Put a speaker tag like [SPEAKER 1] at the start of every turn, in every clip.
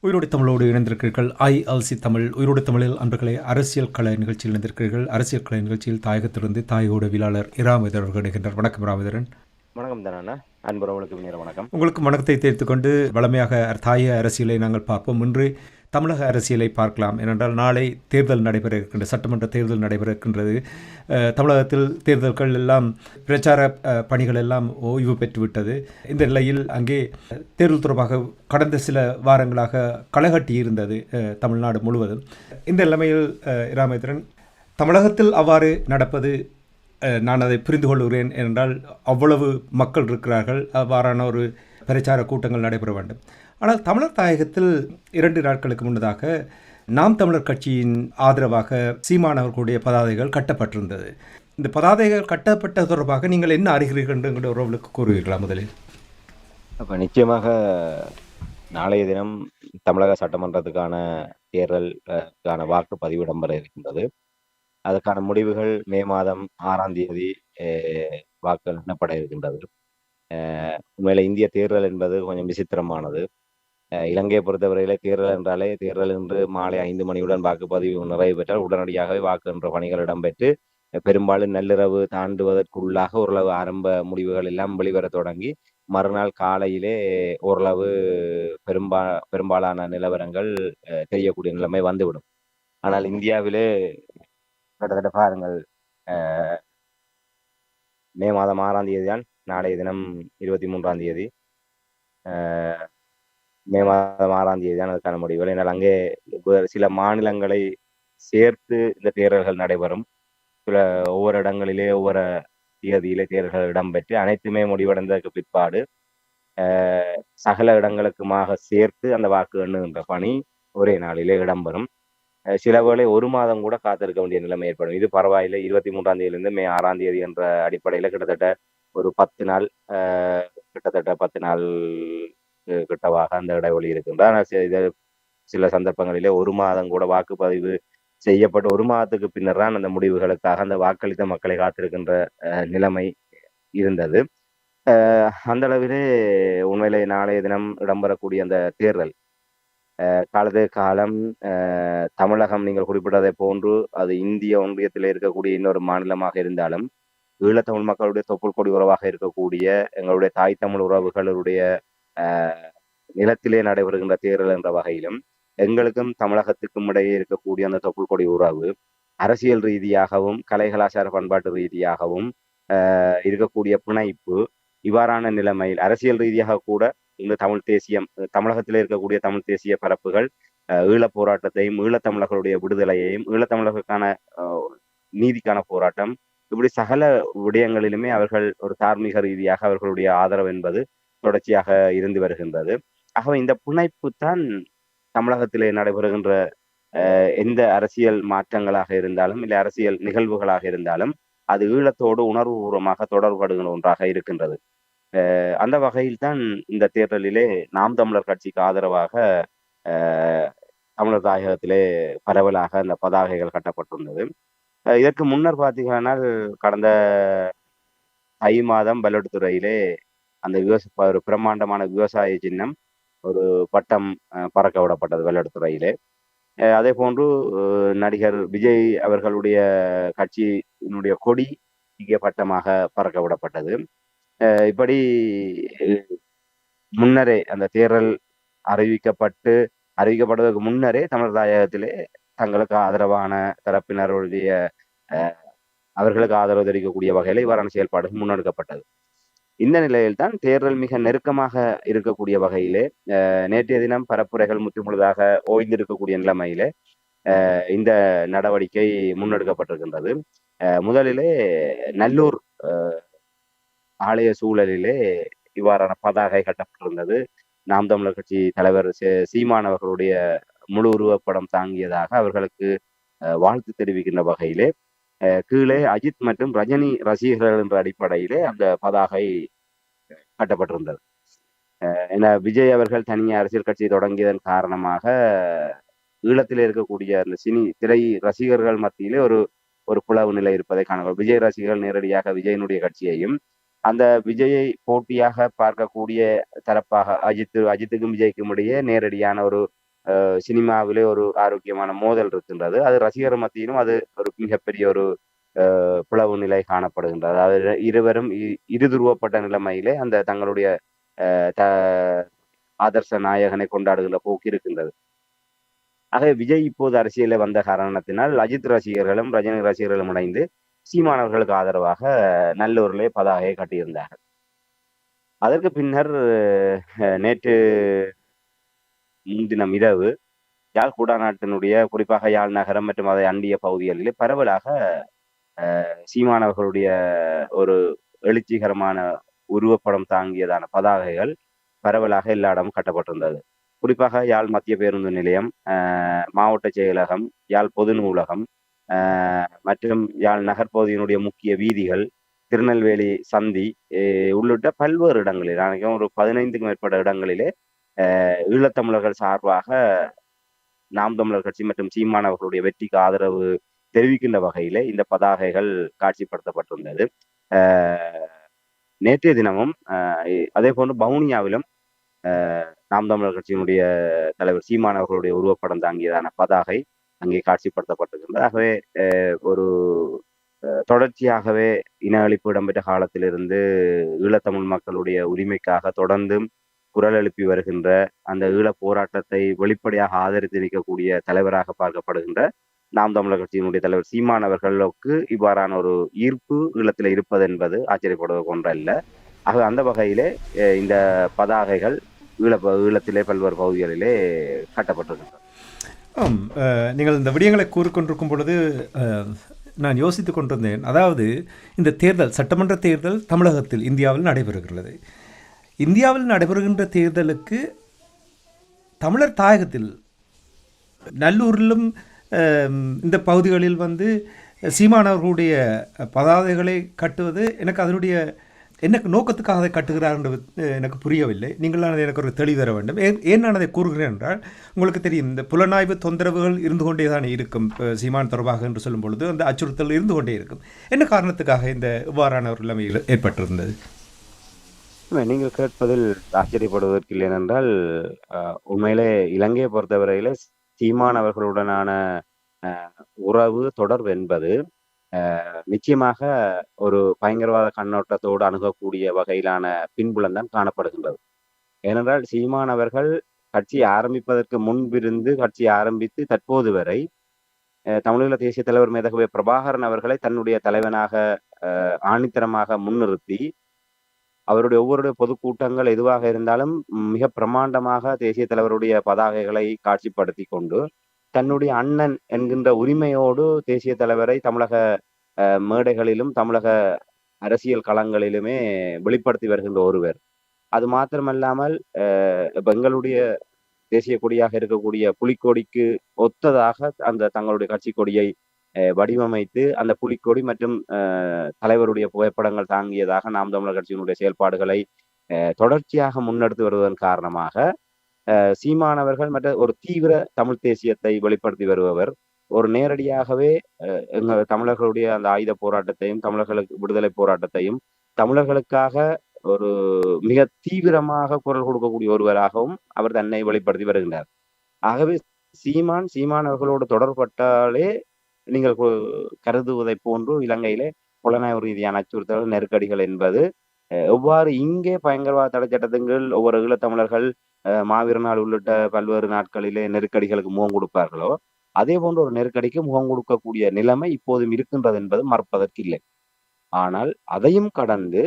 [SPEAKER 1] உயிரோடு தமிழோடு இணைந்திருக்கிறீர்கள். ஐஎல்சி தமிழ் உயிரோடு தமிழில் அன்பர்களே, அரசியல் கலை நிகழ்ச்சியில் இணைந்திருக்கிறீர்கள். அரசியல் கலை நிகழ்ச்சியில் தாயகத்திலிருந்து தாயோட விழாளர் இராமேதர் அவர்கள் இணைகின்றார். வணக்கம் இராமேதரன்.
[SPEAKER 2] வணக்கம் தானண்ணா. அன்புறவங்களுக்கு நேர வணக்கம்.
[SPEAKER 1] உங்களுக்கு வணக்கத்தை தெரிவித்துக் கொண்டு வளமையாக தாய அரசியலை நாங்கள் பார்ப்போம். இன்று தமிழக அரசியலை பார்க்கலாம். ஏனென்றால் நாளை தேர்தல் நடைபெற இருக்கின்றது, சட்டமன்ற தேர்தல் நடைபெற இருக்கின்றது. தமிழகத்தில் தேர்தல்கள் எல்லாம் பிரச்சார பணிகள் எல்லாம் ஓய்வு பெற்றுவிட்டது. இந்த நிலையில் அங்கே தேர்தல் தொடர்பாக கடந்த சில வாரங்களாக களகட்டி இருந்தது தமிழ்நாடு முழுவதும். இந்த நிலைமையில் இராமேந்திரன், தமிழகத்தில் அவ்வாறு நடப்பது நான் அதை புரிந்து கொள்கிறேன். என்றால் அவ்வளவு மக்கள் இருக்கிறார்கள், அவ்வாறான ஒரு பிரச்சார கூட்டங்கள் நடைபெற வேண்டும். ஆனால் தமிழர் தாயகத்தில் 2 நாட்களுக்கு முன்னதாக நாம் தமிழர் கட்சியின் ஆதரவாக சீமானவர்களுடைய பதாதைகள் கட்டப்பட்டிருந்தது. இந்த பதாதைகள் கட்டப்பட்ட தொடர்பாக நீங்கள் என்ன அறிகிறீர்கள் என்று உறவுகளுக்கு கூறுவீர்களா முதலில்?
[SPEAKER 2] அப்போ நிச்சயமாக நாளைய தினம் தமிழக சட்டமன்றத்துக்கான தேர்தலுக்கான வாக்குப்பதிவு இடம்பெற இருக்கின்றது. அதற்கான முடிவுகள் மே மாதம் 6ஆம் தேதி வாக்கு எண்ணப்பட இருக்கின்றது. உண்மையில இந்திய தேர்தல் என்பது கொஞ்சம் விசித்திரமானது. இலங்கையை பொறுத்தவரையில தேர்தல் என்றாலே தேர்தல் என்று மாலை 5 மணியுடன் வாக்குப்பதிவு நிறைவு பெற்றால் உடனடியாகவே வாக்கு என்ற பணிகள் இடம்பெற்று பெரும்பாலும் நள்ளிரவு தாண்டுவதற்குள்ளாக ஓரளவு ஆரம்ப முடிவுகள் எல்லாம் வெளிவர தொடங்கி மறுநாள் காலையிலே ஓரளவு பெரும்பாலான நிலவரங்கள் தெரியக்கூடிய நிலைமை வந்துவிடும். ஆனால் இந்தியாவிலே கிட்டத்தட்ட பாருங்கள், மே மாதம் 6ஆம் தேதி தான் நாளைய தினம் 23ஆம் தேதி, மே மாதம் 6ஆம் தேதி தான் அதுக்கான முடிவுகள். ஏன்னால் அங்கே சில மாநிலங்களை சேர்த்து இந்த தேர்தல்கள் நடைபெறும். சில ஒவ்வொரு இடங்களிலே ஒவ்வொரு தேதியிலே தேர்தல்கள் இடம்பெற்று அனைத்துமே முடிவடைந்ததற்கு பிற்பாடு சகல இடங்களுக்குமாக சேர்த்து அந்த வாக்கு எண்ணுகின்ற பணி ஒரே நாளிலே இடம்பெறும். சில வேளை 1 மாதம் கூட காத்திருக்க வேண்டிய நிலைமை ஏற்படும். இது பரவாயில்லை. 23ஆம் தேதியிலிருந்து மே 6ஆம் தேதி என்ற அடிப்படையில் கிட்டத்தட்ட ஒரு 10 நாள், கிட்டத்தட்ட 10 நாள் கிட்டவாக அந்த இடைவெளி இருக்கின்றது. சில சந்தர்ப்பங்களிலே 1 மாதம் கூட வாக்குப்பதிவு செய்யப்பட்டு 1 மாதத்துக்கு பின்னர் தான் அந்த முடிவுகளுக்காக அந்த வாக்களித்த மக்களை காத்திருக்கின்ற நிலைமை இருந்தது. அந்த அளவிலே உண்மையிலே நாளைய தினம் இடம்பெறக்கூடிய அந்த தேர்தல் காலம் தமிழகம் நீங்கள் குறிப்பிட்டதை போன்று அது இந்திய ஒன்றியத்தில் இருக்கக்கூடிய இன்னொரு மாநிலமாக இருந்தாலும் ஈழத்தமிழ் மக்களுடைய தொப்புள் கொடி உறவாக இருக்கக்கூடிய எங்களுடைய தாய் தமிழ் உறவுகளுடைய நிலத்திலே நடைபெறுகின்ற தேர்தல் என்ற வகையிலும் எங்களுக்கும் தமிழகத்துக்கும் இடையே இருக்கக்கூடிய அந்த தொப்புள் கொடி உறவு அரசியல் ரீதியாகவும் கலை கலாச்சார பண்பாட்டு ரீதியாகவும் இருக்கக்கூடிய பிணைப்பு, இவ்வாறான நிலைமையில் அரசியல் ரீதியாக கூட இந்த தமிழ் தேசியம், தமிழகத்திலே இருக்கக்கூடிய தமிழ் தேசிய பரப்புகள் ஈழப் போராட்டத்தையும் ஈழத்தமிழர்களுடைய விடுதலையையும் ஈழத்தமிழர்களுக்கான நீதிக்கான போராட்டம், இப்படி சகல விடயங்களிலுமே அவர்கள் ஒரு தார்மீக ரீதியாக அவர்களுடைய ஆதரவு என்பது தொடர்ச்சியாக இருந்து வருகின்றது. ஆகவே இந்த பிணைப்பு தான் தமிழகத்திலே நடைபெறுகின்ற எந்த அரசியல் மாற்றங்களாக இருந்தாலும் இல்லை அரசியல் நிகழ்வுகளாக இருந்தாலும் அது ஈழத்தோடு உணர்வுபூர்வமாக தொடர்படுகின்ற ஒன்றாக இருக்கின்றது. அந்த வகையில் தான் இந்த தேர்தலிலே நாம் தமிழர் கட்சிக்கு ஆதரவாக தமிழர் தாயகத்திலே பரவலாக அந்த பதாகைகள் கட்டப்பட்டுள்ளது. இதற்கு முன்னர் பார்த்தீங்கன்னா கடந்த தை மாதம் பல்லட்டுத்துறையிலே அந்த ஒரு பிரம்மாண்டமான விவசாய சின்னம் ஒரு பட்டம் பறக்க விடப்பட்டது வெள்ளடுத்துறையிலே. அதே போன்று நடிகர் விஜய் அவர்களுடைய கட்சியினுடைய கொடி இங்கே பட்டமாக பறக்க விடப்பட்டது. இப்படி முன்னரே அந்த தேர்தல் அறிவிக்கப்படுவதற்கு முன்னரே தமிழர் தாயகத்திலே தங்களுக்கு ஆதரவான தரப்பினருடைய அவர்களுக்கு ஆதரவு தெரிவிக்கக்கூடிய வகையில் இவ்வாறான செயல்பாடுகள் முன்னெடுக்கப்பட்டது. இந்த நிலையில் தான் தேர்தல் மிக நெருக்கமாக இருக்கக்கூடிய வகையிலே நேற்றைய தினம் பரப்புரைகள் முற்றுமுழுதாக ஓய்ந்திருக்கக்கூடிய நிலைமையிலே இந்த நடவடிக்கை முன்னெடுக்கப்பட்டிருக்கின்றது. முதலிலே நல்லூர் ஆலய சூழலிலே இவ்வாறான பதாகை கட்டப்பட்டிருந்தது. நாம் தமிழர் கட்சி தலைவர் சீமான் அவர்களுடைய முழு உருவப்படம் தாங்கியதாக அவர்களுக்கு வாழ்த்து தெரிவிக்கின்ற வகையிலே கீழே அஜித் மற்றும் ரஜினி ரசிகர்கள் என்ற அடிப்படையிலே அந்த பதாகை கட்டப்பட்டிருந்தது. ஏன்னா விஜய் அவர்கள் தனியாக அரசியல் கட்சி தொடங்கியதன் காரணமாக ஈழத்தில் இருக்கக்கூடிய அந்த சினி திரை ரசிகர்கள் மத்தியிலே ஒரு பிளவு நிலை இருப்பதை காணலாம். விஜய் ரசிகர்கள் நேரடியாக விஜயனுடைய கட்சியையும் அந்த விஜயை போட்டியாக பார்க்கக்கூடிய தரப்பாக அஜித்துக்கும் விஜய்க்கும் இடையே நேரடியான ஒரு சினிமாவிலே ஒரு ஆரோக்கியமான மோதல் இருக்கின்றது. அது ரசிகர் மத்தியிலும் அது ஒரு மிகப்பெரிய ஒரு பிளவு நிலை காணப்படுகின்றது. அதாவது இருவரும் இருதுருவப்பட்ட நிலைமையிலே அந்த தங்களுடைய த ஆதர்ச நாயகனை கொண்டாடுகின்ற போக்கு இருக்கின்றது. ஆக விஜய் இப்போது அரசியலில் வந்த காரணத்தினால் அஜித் ரசிகர்களும் ரஜினி ரசிகர்களும் இணைந்து சீமான் அவர்களுக்கு ஆதரவாக நல்லூரிலே பதாகையை கட்டியிருந்தார்கள். அதற்கு பின்னர் நேற்று முன்தினம் இரவு யாழ் குடாநாட்டினுடைய குறிப்பாக யாழ் நகரம் மற்றும் அதை அண்டிய பகுதிகளிலே பரவலாக சீமானவர்களுடைய ஒரு எழுச்சிகரமான உருவப்படம் தாங்கியதான பதாகைகள் பரவலாக எல்லா இடமும் கட்டப்பட்டிருந்தது. குறிப்பாக யாழ் மத்திய பேருந்து நிலையம், மாவட்ட செயலகம், யாழ் பொது நூலகம் மற்றும் யாழ் நகர்பகுதியினுடைய முக்கிய வீதிகள், திருநெல்வேலி சந்தி உள்ளிட்ட பல்வேறு இடங்களில் நினைக்கிறேன் ஒரு 15க்கும் மேற்பட்ட இடங்களிலே ஈழத்தமிழர்கள் சார்பாக நாம் தமிழர் கட்சி மற்றும் சீமானவர்களுடைய வெற்றிக்கு ஆதரவு தெரிவிக்கின்ற வகையிலே இந்த பதாகைகள் காட்சிப்படுத்தப்பட்டிருந்தது. நேற்றைய தினமும் அதே போன்று வவுனியாவிலும் நாம் தமிழர் கட்சியினுடைய தலைவர் சீமான் அவர்களுடைய உருவப்படம் தாங்கியதான பதாகை அங்கே காட்சிப்படுத்தப்பட்டிருக்கின்றது. ஆகவே ஒரு தொடர்ச்சியாகவே இன அழிப்பு இடம்பெற்ற காலத்திலிருந்து ஈழத்தமிழ் மக்களுடைய உரிமைக்காக தொடர்ந்தும் குரல் எழுப்பி வருகின்ற அந்த ஈழப் போராட்டத்தை வெளிப்படையாக ஆதரித்து நிற்கக்கூடிய தலைவராக பார்க்கப்படுகின்ற நாம் தமிழர் கட்சியினுடைய தலைவர் சீமான் அவர்களுக்கு இவ்வாறான ஒரு ஈர்ப்பு ஈழத்தில் இருப்பது என்பது ஆச்சரியப்படுவது ஒன்றல்ல. ஆக அந்த வகையிலே இந்த பதாகைகள் ஈழத்திலே பல்வேறு பகுதிகளிலே கட்டப்பட்டிருக்கின்றன.
[SPEAKER 1] நீங்கள் இந்த விடயங்களை கூறிக்கொண்டிருக்கும் பொழுது நான் யோசித்து கொண்டிருந்தேன். அதாவது இந்த தேர்தல், சட்டமன்ற தேர்தல் தமிழகத்தில் இந்தியாவில் நடைபெறுகிறது. இந்தியாவில் நடைபெறுகின்ற தேர்தலுக்கு தமிழர் தாயகத்தில் நல்லூரிலும் இந்த பகுதிகளில் சீமானவர்களுடைய பதாதைகளை கட்டுவது எனக்கு நோக்கத்துக்காக அதை கட்டுகிறார் என்று எனக்கு புரியவில்லை. நீங்களானது எனக்கு ஒரு தெளிவு தர வேண்டும். ஏன் நான் அதை கூறுகிறேன் என்றால், உங்களுக்கு தெரியும், இந்த புலனாய்வு தொந்தரவுகள் இருந்து கொண்டே தான் இருக்கும். சீமான் தொடர்பாக என்று சொல்லும் பொழுது அந்த அச்சுறுத்தல் இருந்து கொண்டே இருக்கும். என்ன காரணத்துக்காக இந்த இவ்வாறான ஒரு நிலைமை ஏற்பட்டிருந்தது?
[SPEAKER 2] நீங்கள் கேட்பதில் ஆச்சரியப்படுவதற்கு இல்லை என்றால், உண்மையிலே இலங்கையை பொறுத்தவரையில சீமான் அவர்களுடனான உறவு தொடர்பு என்பது நிச்சயமாக ஒரு பயங்கரவாத கண்ணோட்டத்தோடு அணுகக்கூடிய வகையிலான பின்புலம் தான் காணப்படுகின்றது. ஏனென்றால் சீமான் அவர்கள் கட்சி ஆரம்பிப்பதற்கு முன்பிருந்து கட்சி ஆரம்பித்து தற்போது வரை தமிழீழ தேசிய தலைவர் மேதகவே பிரபாகரன் அவர்களை தன்னுடைய தலைவனாக ஆணித்தரமாக முன்னிறுத்தி அவருடைய ஒவ்வொரு பொதுக்கூட்டங்கள் எதுவாக இருந்தாலும் மிக பிரமாண்டமாக தேசிய தலைவருடைய பதாகைகளை காட்சிப்படுத்தி கொண்டு தன்னுடைய அண்ணன் என்கின்ற உரிமையோடு தேசிய தலைவரை தமிழக மேடைகளிலும் தமிழக அரசியல் களங்களிலுமே வெளிப்படுத்தி வருகின்ற ஒருவர். அது மாத்திரமல்லாமல் எங்களுடைய தேசிய கொடியாக இருக்கக்கூடிய புலிக்கொடிக்கு ஒத்ததாக அந்த தங்களுடைய கட்சி கொடியை வடிவமைத்து அந்த புலிக்கொடி மற்றும் தலைவருடைய புகைப்படங்கள் தாங்கியதாக நாம் தமிழர் கட்சியினுடைய செயல்பாடுகளை தொடர்ச்சியாக முன்னெடுத்து வருவதன் காரணமாக சீமானவர்கள் மற்ற ஒரு தீவிர தமிழ் தேசியத்தை வெளிப்படுத்தி வருபவர். ஒரு நேரடியாகவே தமிழர்களுடைய அந்த ஆயுத போராட்டத்தையும் தமிழர்களுக்கு விடுதலை போராட்டத்தையும் தமிழர்களுக்காக ஒரு மிக தீவிரமாக குரல் கொடுக்கக்கூடிய ஒருவராகவும் அவர் தன்னை வெளிப்படுத்தி வருகின்றார். ஆகவே சீமான் அவர்களோடு தொடர்பட்டாலே நீங்கள் கருதுவதை போன்று இலங்கையிலே புலனாய்வு ரீதியான அச்சுறுத்தல் நெருக்கடிகள் என்பது எவ்வாறு இங்கே பயங்கரவாத தடை சட்டத்தின் கீழ் ஒவ்வொரு ஈழத்தமிழர்கள் மாவீர நாள் உள்ளிட்ட பல்வேறு நாட்களிலே நெருக்கடிகளுக்கு முகம் கொடுப்பார்களோ அதே போன்ற ஒரு நெருக்கடிக்கு முகம் கொடுக்கக்கூடிய நிலைமை இப்போதும் இருக்கின்றது என்பது மறுப்பதற்கு இல்லை. ஆனால் அதையும் கடந்து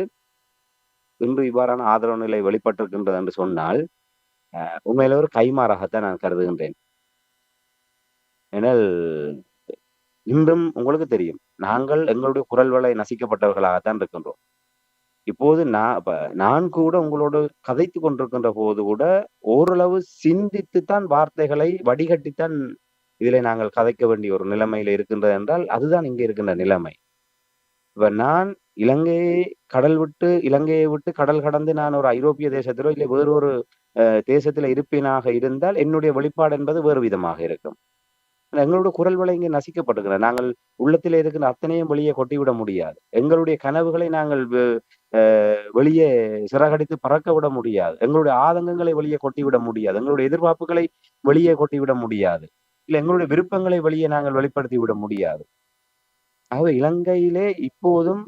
[SPEAKER 2] இன்று இவ்வாறான ஆதரவு நிலை வெளிப்பட்டிருக்கின்றது என்று சொன்னால் உண்மையில ஒரு கைமாறாகத்தான் நான் கருதுகின்றேன். ஏனால் இன்றும் உங்களுக்கு தெரியும், நாங்கள் எங்களுடைய குரல் வளை நசிக்கப்பட்டவர்களாகத்தான் இருக்கின்றோம். இப்போது நான் கூட உங்களோடு கதைத்து கொண்டிருக்கின்ற போது கூட ஓரளவு சிந்தித்துத்தான் வார்த்தைகளை வடிகட்டித்தான் இதிலே நாங்கள் கதைக்க வேண்டிய ஒரு நிலைமையில இருக்கின்றது என்றால் அதுதான் இங்கே இருக்கின்ற நிலைமை. இப்ப நான் இலங்கையை விட்டு கடல் கடந்து நான் ஒரு ஐரோப்பிய தேசத்திலோ இல்லை வேறொரு தேசத்துல இருப்பினாக இருந்தால் என்னுடைய வெளிப்பாடு என்பது வேறு விதமாக இருக்கும். எங்களுடைய குரல் வளை இங்கே நசிக்கப்பட்டிருக்கிற நாங்கள் உள்ளத்திலே இருக்கிற அத்தனையும் வெளியே கொட்டிவிட முடியாது. எங்களுடைய கனவுகளை நாங்கள் வெளியே சிறகடித்து பறக்க விட முடியாது. எங்களுடைய ஆதங்கங்களை வெளியே கொட்டிவிட முடியாது. எங்களுடைய எதிர்பார்ப்புகளை வெளியே கொட்டிவிட முடியாது. இல்ல எங்களுடைய விருப்பங்களை வெளியே நாங்கள் வெளிப்படுத்தி விட முடியாது. ஆகவே இலங்கையிலே இப்போதும்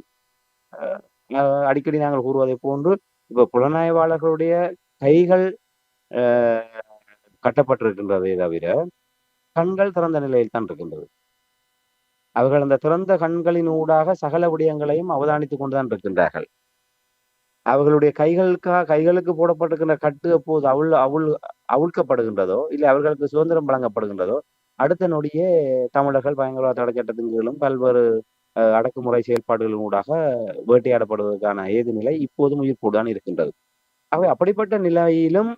[SPEAKER 2] அடிக்கடி நாங்கள் கூறுவதைப் போன்று, இப்ப புலனாய்வாளர்களுடைய கைகள் அ கட்டப்பட்டிருக்கின்றதே தவிர, கண்கள் திறந்த நிலையில் தான் இருக்கின்றது. அவர்கள் அந்த திறந்த கண்களினூடாக சகல விடயங்களையும் அவதானித்துக் கொண்டு தான் இருக்கின்றார்கள். அவர்களுடைய கைகளுக்கு போடப்பட்டிருக்கின்ற கட்டு அப்போது அவிழ்க்கப்படுகின்றதோ, இல்லை அவர்களுக்கு சுதந்திரம் வழங்கப்படுகின்றதோ, அடுத்த நொடியே தமிழர்கள் பயங்கரவாத தடை சட்டத்தின் கீழும் பல்வேறு அடக்குமுறை செயல்பாடுகளின் ஊடாக வேட்டையாடப்படுவதற்கான ஏது நிலை இப்போதும் உயிர்ப்போடு தான் இருக்கின்றது. ஆகவே அப்படிப்பட்ட நிலையிலும்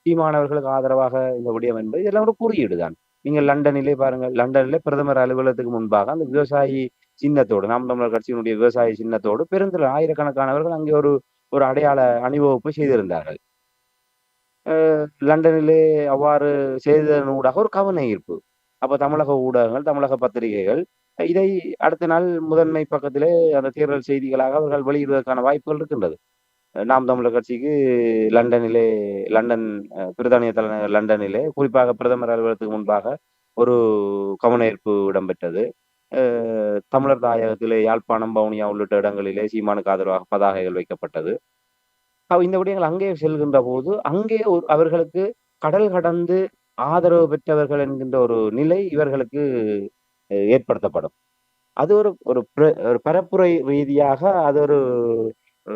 [SPEAKER 2] சீமானவர்களுக்கு ஆதரவாக இந்த விடயம் என்பது இதெல்லாம் ஒரு குறியீடு தான். நீங்க லண்டனிலே பாருங்கள். லண்டனிலே பிரதமர் அலுவலகத்துக்கு முன்பாக அந்த விவசாயி சின்னத்தோடு, நாம் தமிழர் கட்சியினுடைய விவசாயி சின்னத்தோடு பெருந்திரள் ஆயிரக்கணக்கானவர்கள் அங்கே ஒரு ஒரு அடையாள அணிவகுப்பு செய்திருந்தார்கள். லண்டனிலே அவ்வாறு செய்ததனூடாக ஒரு கவன ஈர்ப்பு. அப்ப தமிழக ஊடகங்கள், தமிழக பத்திரிகைகள் இதை அடுத்த நாள் முதன்மை பக்கத்திலே அந்த தேர்தல் செய்திகளாக அவர்கள் வெளியிடுவதற்கான வாய்ப்புகள் இருக்கின்றது. நாம் தமிழர் கட்சிக்கு லண்டனிலே லண்டன் பிரித்தானிய தலைநகர் லண்டனிலே குறிப்பாக பிரதமர் அலுவலகத்துக்கு முன்பாக ஒரு கவனஈர்ப்பு இடம்பெற்றது. தமிழர் தாயகத்திலே யாழ்ப்பாணம், வவுனியா உள்ளிட்ட இடங்களிலே சீமானுக்கு ஆதரவாக பதாகைகள் வைக்கப்பட்டது. இந்த விடயங்கள் அங்கே செல்கின்ற போது, அங்கே அவர்களுக்கு கடல் கடந்து ஆதரவு பெற்றவர்கள் என்கின்ற ஒரு நிலை இவர்களுக்கு ஏற்படுத்தப்படும். அது ஒரு ஒரு ஒரு பரப்புரை ரீதியாக அது ஒரு அ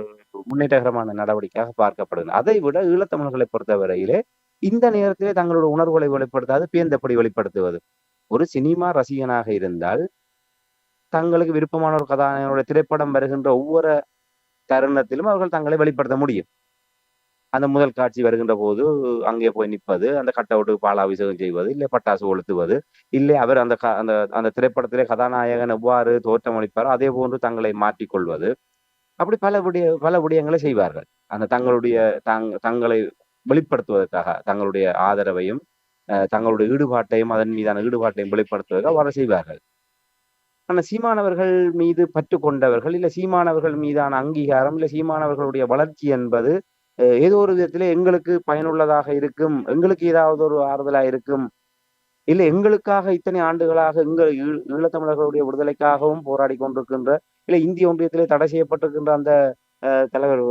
[SPEAKER 2] முன்னேற்றகரமான நடவடிக்கையாக பார்க்கப்படுது. அதை விட ஈழத்தமிழர்களை பொறுத்தவரையிலே, இந்த நேரத்திலே தங்களோட உணர்வுகளை வெளிப்படுத்தாது பேர்ந்தபடி வெளிப்படுத்துவது. ஒரு சினிமா ரசிகனாக இருந்தால், தங்களுக்கு விருப்பமான ஒரு கதாநாயகனுடைய திரைப்படம் வருகின்ற ஒவ்வொரு தருணத்திலும் அவர்கள் தங்களை வெளிப்படுத்த முடியும். அந்த முதல் காட்சி வருகின்ற போது அங்கே போய் நிற்பது, அந்த கட்டவுட்டுக்கு பாலாபிஷேகம் செய்வது, இல்லை பட்டாசு கொளுத்துவது, இல்லை அவர் அந்த அந்த அந்த திரைப்படத்திலே கதாநாயகன் எவ்வாறு தோற்றமளிப்பாரோ அதே போன்று தங்களை மாற்றிக்கொள்வது. அப்படி பல விடயங்களை செய்வார்கள். அந்த தங்களுடைய தங்களை வெளிப்படுத்துவதற்காக, தங்களுடைய ஆதரவையும், தங்களுடைய ஈடுபாட்டையும், அதன் மீதான ஈடுபாட்டையும் வெளிப்படுத்துவதற்கு அவ்வாறு செய்வார்கள். ஆனா சீமானவர்கள் மீது பற்று கொண்டவர்கள், இல்ல சீமானவர்கள் மீதான அங்கீகாரம், இல்ல சீமானவர்களுடைய வளர்ச்சி என்பது ஏதோ ஒரு விதத்திலே எங்களுக்கு பயனுள்ளதாக இருக்கும். எங்களுக்கு ஏதாவது ஒரு ஆறுதலா இருக்கும். இல்ல எங்களுக்காக இத்தனை ஆண்டுகளாக ஈழத்தமிழர்களுடைய விடுதலைக்காகவும் போராடிக் கொண்டிருக்கின்ற, இல்ல இந்திய ஒன்றியத்திலே தடை செய்யப்பட்டிருக்கின்ற அந்த தலைவர்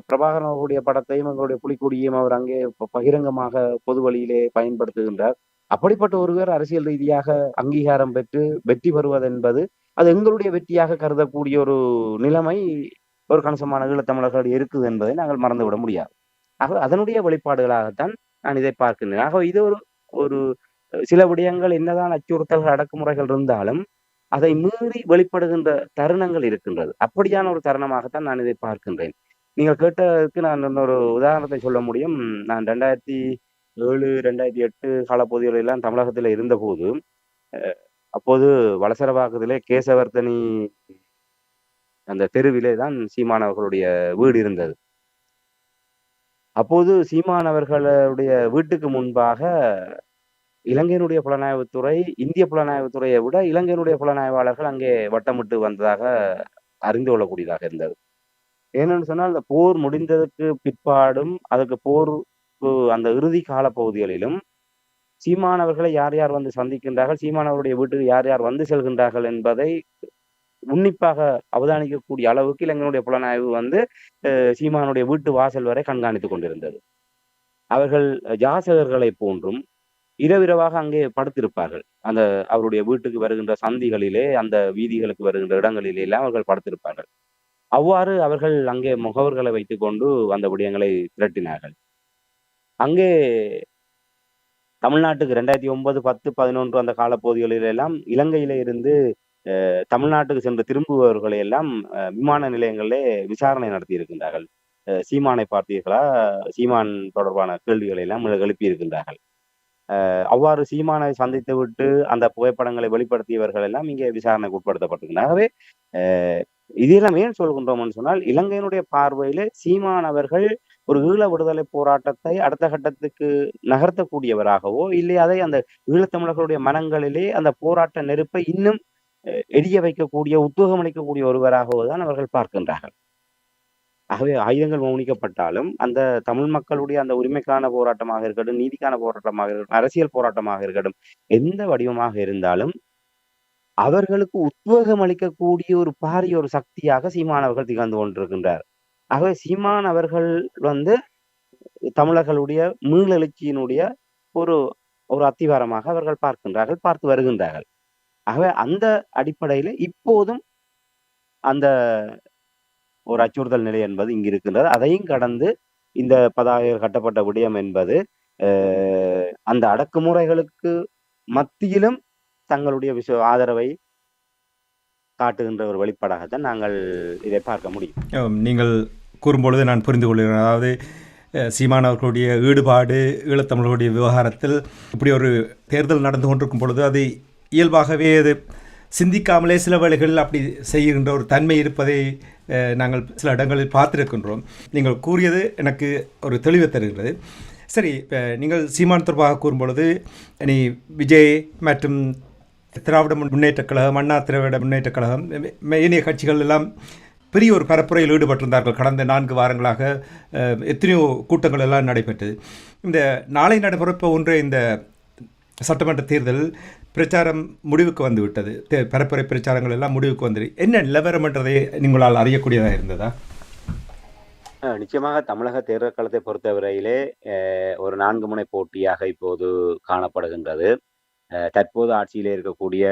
[SPEAKER 2] பிரபாகரன் அவர்களுடைய படத்தையும், எங்களுடைய புலிக்கொடியையும் அவர் அங்கே பகிரங்கமாக பொது வழியிலே பயன்படுத்துகின்றார். அப்படிப்பட்ட ஒருவர் அரசியல் ரீதியாக அங்கீகாரம் பெற்று வெற்றி பெறுவதென்பது, அது எங்களுடைய வெற்றியாக கருதக்கூடிய ஒரு நிலைமை ஒரு கணிசமான ஈழத்தமிழர்கள் இருக்குது என்பதை நாங்கள் மறந்துவிட முடியாது. ஆக அதனுடைய வெளிப்பாடுகளாகத்தான் நான் இதை பார்க்கின்றேன். ஆக இது ஒரு ஒரு சில விடயங்கள் என்னதான் அச்சுறுத்தல்கள், அடக்குமுறைகள் இருந்தாலும், அதை மீறி வெளிப்படுகின்ற தருணங்கள் இருக்கின்றது. அப்படியான ஒரு தருணமாகத்தான் நான் இதை பார்க்கின்றேன். நீங்கள் கேட்டதற்கு நான் இன்னொரு உதாரணத்தை சொல்ல முடியும். நான் 2007, 2008 காலப்பகுதிகளில் எல்லாம் தமிழகத்தில இருந்தபோது, அ அப்போது வலசரவாக்கத்திலே கேசவர்த்தனி அந்த தெருவிலே தான் சீமான் அவர்களுடைய வீடு இருந்தது. அப்போது சீமான் அவர்களுடைய வீட்டுக்கு முன்பாக இலங்கையினுடைய புலனாய்வுத்துறை, இந்திய புலனாய்வுத்துறையை விட இலங்கையினுடைய புலனாய்வாளர்கள் அங்கே வட்டமிட்டு வந்ததாக அறிந்து கொள்ளக்கூடியதாக இருந்தது. ஏனென்று சொன்னால், அந்த போர் முடிந்ததற்கு பிற்பாடும், அதுக்கு அந்த இறுதி கால பகுதிகளிலும், சீமானவர்களை யார் யார் வந்து சந்திக்கின்றார்கள், சீமானவருடைய வீட்டுக்கு யார் யார் வந்து செல்கின்றார்கள் என்பதை உன்னிப்பாக அவதானிக்கக்கூடிய அளவுக்கு இலங்கையினுடைய புலனாய்வு வந்து சீமானுடைய வீட்டு வாசல் வரை கண்காணித்துக் கொண்டிருந்தது. அவர்கள் ஜாசகர்களைப் போன்றும் இரவிரவாக அங்கே படுத்திருப்பார்கள். அந்த அவருடைய வீட்டுக்கு வருகின்ற சந்திகளிலே, அந்த வீதிகளுக்கு வருகின்ற இடங்களிலே எல்லாம் அவர்கள் படுத்திருப்பார்கள். அவ்வாறு அவர்கள் அங்கே முகவர்களை வைத்துக்கொண்டு அந்த விடயங்களை திரட்டினார்கள். அங்கே தமிழ்நாட்டுக்கு 2009, 10, 11 அந்த காலப்பகுதிகளில் எல்லாம் இலங்கையிலே இருந்து தமிழ்நாட்டுக்கு சென்று திரும்புபவர்களை எல்லாம் விமான நிலையங்களிலே விசாரணை நடத்தி இருக்கின்றார்கள். சீமானை பார்த்தீர்களா? சீமான் தொடர்பான கேள்விகளை எல்லாம் எழுப்பி இருக்கின்றார்கள். அவ்வாறு சீமானை சந்தித்துவிட்டு அந்த புகைப்படங்களை வெளிப்படுத்தியவர்கள் எல்லாம் இங்கே விசாரணைக்கு உட்படுத்தப்பட்டிருக்கிறார்கள். ஆகவே இதெல்லாம் ஏன் சொல்கின்றோம்னு சொன்னால், இலங்கையினுடைய பார்வையிலே சீமான் அவர்கள் ஒரு ஈழ விடுதலை போராட்டத்தை அடுத்த கட்டத்துக்கு நகர்த்தக்கூடியவராகவோ, இல்லை அதை அந்த ஈழத்தமிழர்களுடைய மனங்களிலே அந்த போராட்ட நெருப்பை இன்னும் எரிய வைக்கக்கூடிய, உத்வேகம் அளிக்கக்கூடிய ஒருவராகவோ தான் அவர்கள் பார்க்கின்றார்கள். ஆகவே ஆயுதங்கள் மௌனிக்கப்பட்டாலும் அந்த தமிழ் மக்களுடைய அந்த உரிமைக்கான போராட்டமாக இருக்கட்டும், நீதிக்கான போராட்டமாக இருக்கட்டும், அரசியல் போராட்டமாக இருக்கட்டும், எந்த வடிவமாக இருந்தாலும் அவர்களுக்கு உத்வேகம் அளிக்கக்கூடிய ஒரு பாரிய ஒரு சக்தியாக சீமான் அவர்கள் திகழ்ந்து கொண்டிருக்கின்றார். ஆகவே சீமான் அவர்கள் வந்து தமிழர்களுடைய மீளெழுச்சியினுடைய ஒரு ஒரு அத்திவாரமாக அவர்கள் பார்க்கின்றார்கள், பார்த்து வருகின்றார்கள். ஆகவே அந்த அடிப்படையில இப்போதும் அந்த ஒரு அச்சுறுத்தல் நிலை என்பது இங்கு இருக்கின்றது. அதையும் கடந்து இந்த பதாகைகள் கட்டப்பட்ட விடயம் என்பது அந்த அடக்குமுறைகளுக்கு மத்தியிலும் தங்களுடைய ஆதரவை காட்டுகின்ற ஒரு வெளிப்பாடாகத்தான் நாங்கள் இதை பார்க்க முடியும்.
[SPEAKER 1] நீங்கள் கூறும்பொழுது நான் புரிந்து கொள்கிறேன். அதாவது சீமான் அவர்களுடைய ஈடுபாடு ஈழத்தமிழர்களுடைய விவகாரத்தில் இப்படி ஒரு தேர்தல் நடந்து கொண்டிருக்கும் பொழுது அது இயல்பாகவே அது சிந்திக்காமலே சில வேளைகளில் அப்படி செய்கின்ற ஒரு தன்மை இருப்பதை நாங்கள் சில இடங்களில் பார்த்திருக்கின்றோம். நீங்கள் கூறியது எனக்கு ஒரு தெளிவை தருகிறது. சரி, நீங்கள் சீமான் தொடர்பாக கூறும்பொழுது இனி விஜய் மற்றும் திராவிட முன்னேற்றக் கழகம், அண்ணா திராவிட முன்னேற்றக் கழகம், ஏனைய கட்சிகள் எல்லாம் பெரிய ஒரு பரப்புரையில் ஈடுபட்டிருந்தார்கள். கடந்த 4 வாரங்களாக எத்தனையோ கூட்டங்கள் எல்லாம் நடைபெற்றது. இந்த நாளை நடைபெறப்போ ஒன்று இந்த சட்டமன்ற தேர்தல் பிரச்சாரம் முடிவுக்கு வந்துவிட்டது. பரப்புரை பிரச்சாரங்கள் எல்லாம் முடிவுக்கு வந்தது. என்ன நிலவரம் என்றதை நீங்களால் அறியக்கூடியதாக இருந்ததா?
[SPEAKER 2] நிச்சயமாக தமிழக தேர்தல் களத்தை பொறுத்தவரையிலே ஒரு 4 முனை போட்டியாக இப்போது காணப்படுகின்றது. தற்போது ஆட்சியிலே இருக்கக்கூடிய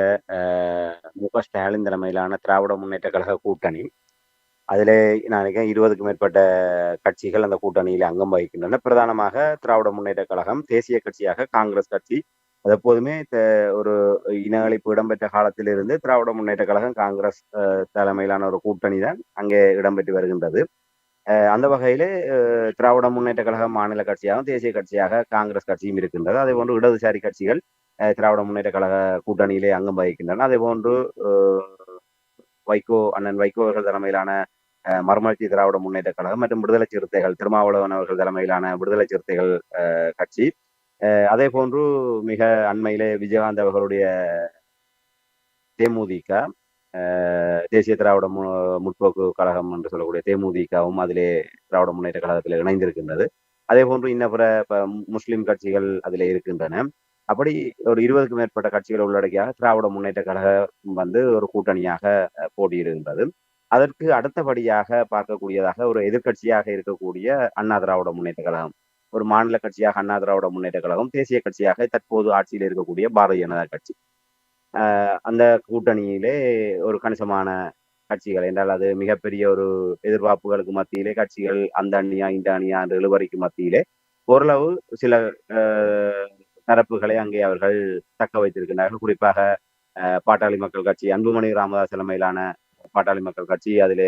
[SPEAKER 2] மு.க. ஸ்டாலின் தலைமையிலான திராவிட முன்னேற்ற கழக கூட்டணி, அதிலே நான் நினைக்கிறேன் 20க்கும் மேற்பட்ட கட்சிகள் அந்த கூட்டணியில் அங்கம் வகிக்கின்றன. பிரதானமாக திராவிட முன்னேற்ற கழகம், தேசிய கட்சியாக காங்கிரஸ் கட்சி, அது எப்போதுமே ஒரு இன அழிப்பு இடம்பெற்ற காலத்திலிருந்து திராவிட முன்னேற்ற கழகம் காங்கிரஸ் தலைமையிலான ஒரு கூட்டணி தான் அங்கே இடம்பெற்று வருகின்றது. அந்த வகையிலே திராவிட முன்னேற்ற கழகம் மாநில கட்சியாகவும் தேசிய கட்சியாக காங்கிரஸ் கட்சியும் இருக்கின்றது. அதே போன்று இடதுசாரி கட்சிகள் திராவிட முன்னேற்ற கழக கூட்டணியிலே அங்கம் வகிக்கின்றன. அதே போன்று அண்ணன் வைகோ அவர்கள் தலைமையிலான மறுமலர்ச்சி திராவிட முன்னேற்ற கழகம் மற்றும் விடுதலை சிறுத்தைகள், திருமாவளவன் அவர்கள் தலைமையிலான விடுதலை சிறுத்தைகள் கட்சி, அதே போன்று மிக அண்மையிலே விஜயகாந்த் அவர்களுடைய தேமுதிக, தேசிய திராவிட முற்போக்கு கழகம் என்று சொல்லக்கூடிய தேமுதிகவும் அதிலே திராவிட முன்னேற்ற கழகத்தில் இணைந்திருக்கின்றது. அதே போன்று இன்னபிற முஸ்லிம் கட்சிகள் அதிலே இருக்கின்றன. அப்படி ஒரு 20க்கும் மேற்பட்ட கட்சிகள் உள்ளடக்கியாக திராவிட முன்னேற்ற கழகம் வந்து ஒரு கூட்டணியாக போட்டியிடுகின்றது. அதற்கு அடுத்தபடியாக பார்க்கக்கூடியதாக ஒரு எதிர்கட்சியாக இருக்கக்கூடிய அண்ணா திராவிட முன்னேற்ற கழகம், ஒரு மாநில கட்சியாக அண்ணா திராவிட முன்னேற்ற கழகம், தேசிய கட்சியாக தற்போது ஆட்சியில் இருக்கக்கூடிய பாரதிய ஜனதா கட்சி. அந்த கூட்டணியிலே ஒரு கணிசமான கட்சிகள் என்றால் அது மிகப்பெரிய ஒரு எதிர்பார்ப்புகளுக்கு மத்தியிலே கட்சிகள் அந்த அணியா இந்த அணியா என்ற இழுபறிக்கு மத்தியிலே ஓரளவு சில தரப்புகளை அங்கே அவர்கள் தக்க வைத்திருக்கின்றார்கள். குறிப்பாக பாட்டாளி மக்கள் கட்சி, அன்புமணி ராமதாஸ் தலைமையிலான பாட்டாளி மக்கள் கட்சி அதிலே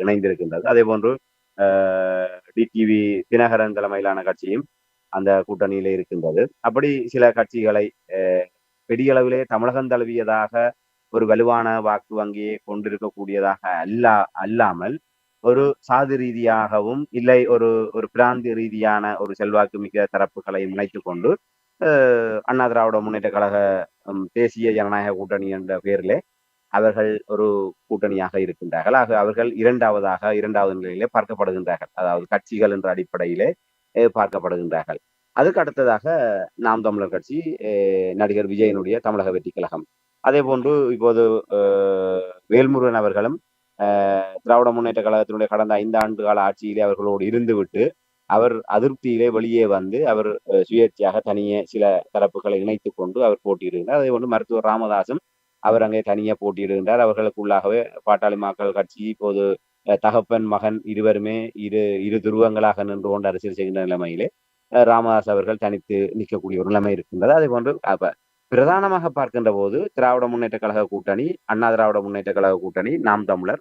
[SPEAKER 2] இணைந்திருக்கின்றது. அதே போன்று டிடிவி தினகரன் தலைமையிலான கட்சியும் அந்த கூட்டணியிலே இருக்கின்றது. அப்படி சில கட்சிகளை பெரிய அளவிலே தமிழகம் தழுவியதாக ஒரு வலுவான வாக்கு வங்கியை கொண்டிருக்கக்கூடியதாக அல்லாமல் ஒரு சாதி ரீதியாகவும் இல்லை ஒரு ஒரு பிராந்திய ரீதியான ஒரு செல்வாக்கு மிக்க தரப்புகளை இணைத்துக் கொண்டு அண்ணா திராவிட முன்னேற்ற கழக தேசிய ஜனநாயக கூட்டணி என்ற பெயரிலே அவர்கள் ஒரு கூட்டணியாக இருக்கின்றார்கள். ஆக அவர்கள் இரண்டாவது நிலையிலே பார்க்கப்படுகின்றார்கள். அதாவது கட்சிகள் என்ற அடிப்படையிலே பார்க்கப்படுகின்றார்கள். அதுக்கு அடுத்ததாக நாம் தமிழர் கட்சி, நடிகர் விஜயனுடைய தமிழக வெற்றி கழகம். அதே போன்று இப்போது வேல்முருகன் அவர்களும் திராவிட முன்னேற்ற கழகத்தினுடைய கடந்த 5 ஆண்டு கால ஆட்சியிலே அவர்களோடு இருந்துவிட்டு அவர் அதிருப்தியிலே வெளியே வந்து அவர் சுயேட்சையாக தனியே சில தரப்புகளை இணைத்துக் கொண்டு அவர் போட்டியிடுகின்றார். அதே போன்று மருத்துவர் ராமதாசும் அவர் அங்கே தனியே போட்டியிடுகின்றார். அவர்களுக்குள்ளாகவே பாட்டாளி மக்கள் கட்சி இப்போது தகப்பன் மகன் இருவருமே இரு துருவங்களாக நின்று கொண்டு அரசியல் செய்கின்ற நிலைமையிலே ராமதாஸ் அவர்கள் தனித்து நிற்கக்கூடிய ஒரு நிலைமை இருக்கின்றது. அதே போன்று பிரதானமாக பார்க்கின்ற போது திராவிட முன்னேற்ற கழக கூட்டணி, அண்ணா திராவிட முன்னேற்ற கழக கூட்டணி, நாம் தமிழர்,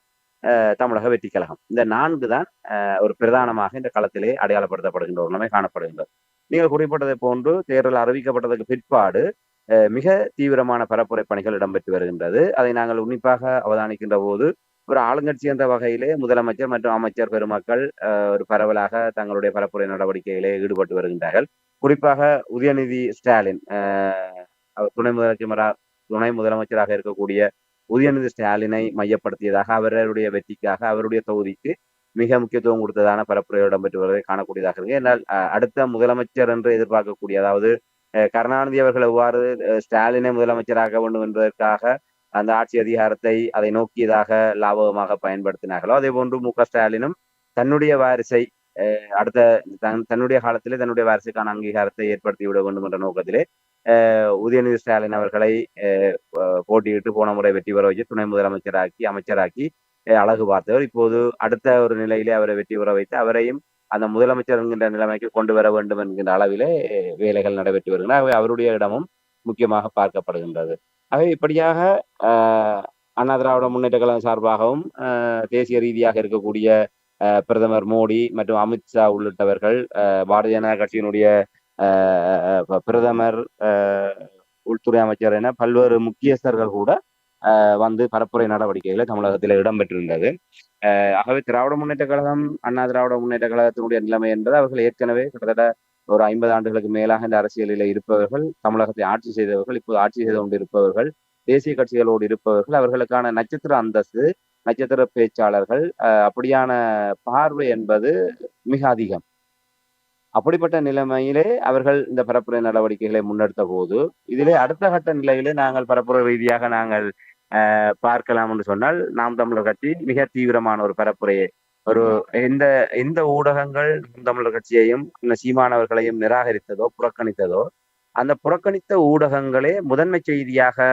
[SPEAKER 2] தமிழக வெற்றி கழகம், இந்த 4 தான் ஒரு பிரதானமாக இந்த களத்திலே அடையாளப்படுத்தப்படுகின்ற ஒரு நிலைமை காணப்படுகின்றது. நீங்கள் குறிப்பிட்டதை போன்று தேர்தல் அறிவிக்கப்பட்டதற்கு பிற்பாடு மிக தீவிரமான பரப்புரை பணிகள் இடம்பெற்று வருகின்றது. அதை நாங்கள் உன்னிப்பாக அவதானிக்கின்ற போது ஒரு ஆளுங்கட்சி என்ற வகையிலே முதலமைச்சர் மற்றும் அமைச்சர் பெருமக்கள் ஒரு பரவலாக தங்களுடைய பரப்புரை நடவடிக்கையிலே ஈடுபட்டு வருகின்றார்கள். குறிப்பாக உதயநிதி ஸ்டாலின், துணை முதலமைச்சராக இருக்கக்கூடிய உதயநிதி ஸ்டாலினை மையப்படுத்தியதாக அவருடைய வெற்றிக்காக அவருடைய தொகுதிக்கு மிக முக்கியத்துவம் கொடுத்ததான பரப்புரை இடம்பெற்று வருவதை காணக்கூடியதாக இருக்கு. ஏன்னால் அடுத்த முதலமைச்சர் என்று எதிர்பார்க்கக்கூடிய, அதாவது கருணாநிதி அவர்கள் எவ்வாறு ஸ்டாலினை முதலமைச்சராக வேண்டும் என்பதற்காக அந்த ஆட்சி அதிகாரத்தை அதை நோக்கியதாக லாபகமாக பயன்படுத்தினார்களோ, அதே போன்று மு.க.ஸ்டாலினும் தன்னுடைய வாரிசை அடுத்த தன்னுடைய காலத்திலே தன்னுடைய வாரிசுக்கான அங்கீகாரத்தை ஏற்படுத்தி விட வேண்டும் என்ற நோக்கத்திலே உதயநிதி ஸ்டாலின் அவர்களை போட்டியிட்டு போன முறை வெற்றி பெற வச்சு துணை முதலமைச்சராக்கி அமைச்சராக்கி அழகு பார்த்தவர். இப்போது அடுத்த ஒரு நிலையிலே அவரை வெற்றி பெற வைத்து அவரையும் அந்த முதலமைச்சர் என்கின்ற நிலைமைக்கு கொண்டு வர வேண்டும் என்கின்ற அளவிலே வேலைகள் நடைபெற்று வருகின்றன. அவருடைய இடமும் முக்கியமாக பார்க்கப்படுகின்றது. ஆகவே இப்படியாக அண்ணா திராவிட முன்னேற்ற கழகம் சார்பாகவும் தேசிய ரீதியாக இருக்கக்கூடிய பிரதமர் மோடி மற்றும் அமித்ஷா உள்ளிட்டவர்கள், பாரதிய ஜனதா கட்சியினுடைய பிரதமர், உள்துறை அமைச்சர் என பல்வேறு முக்கியஸ்தர்கள் கூட வந்து பரப்புரை நடவடிக்கைகளை தமிழகத்தில் இடம்பெற்றிருந்தது. ஆகவே திராவிட முன்னேற்ற கழகம், அண்ணா திராவிட முன்னேற்ற கழகத்தினுடைய நிலைமை என்பது, அவர்கள் ஏற்கனவே கிட்டத்தட்ட ஒரு 50 ஆண்டுகளுக்கு மேலாக இந்த அரசியலில் இருப்பவர்கள், தமிழகத்தை ஆட்சி செய்தவர்கள், இப்போது ஆட்சி செய்து கொண்டு இருப்பவர்கள், தேசிய கட்சிகளோடு இருப்பவர்கள், அவர்களுக்கான நட்சத்திர அந்தஸ்து, நட்சத்திர பேச்சாளர்கள், அப்படியான பார்வை என்பது மிக அதிகம். அப்படிப்பட்ட நிலைமையிலே அவர்கள் இந்த பரப்புரை நடவடிக்கைகளை முன்னெடுத்த போது, இதிலே அடுத்த கட்ட நிலையிலே நாங்கள் பரப்புரை ரீதியாக நாங்கள் பார்க்கலாம் என்று சொன்னால், நாம் தமிழர் கட்சி மிக தீவிரமான ஒரு பரப்புரையை, ஒரு எந்த ஊடகங்கள் நாம் தமிழர் கட்சியையும் சீமானவர்களையும் நிராகரித்ததோ புறக்கணித்ததோ, அந்த புறக்கணித்த ஊடகங்களே முதன்மை செய்தியாக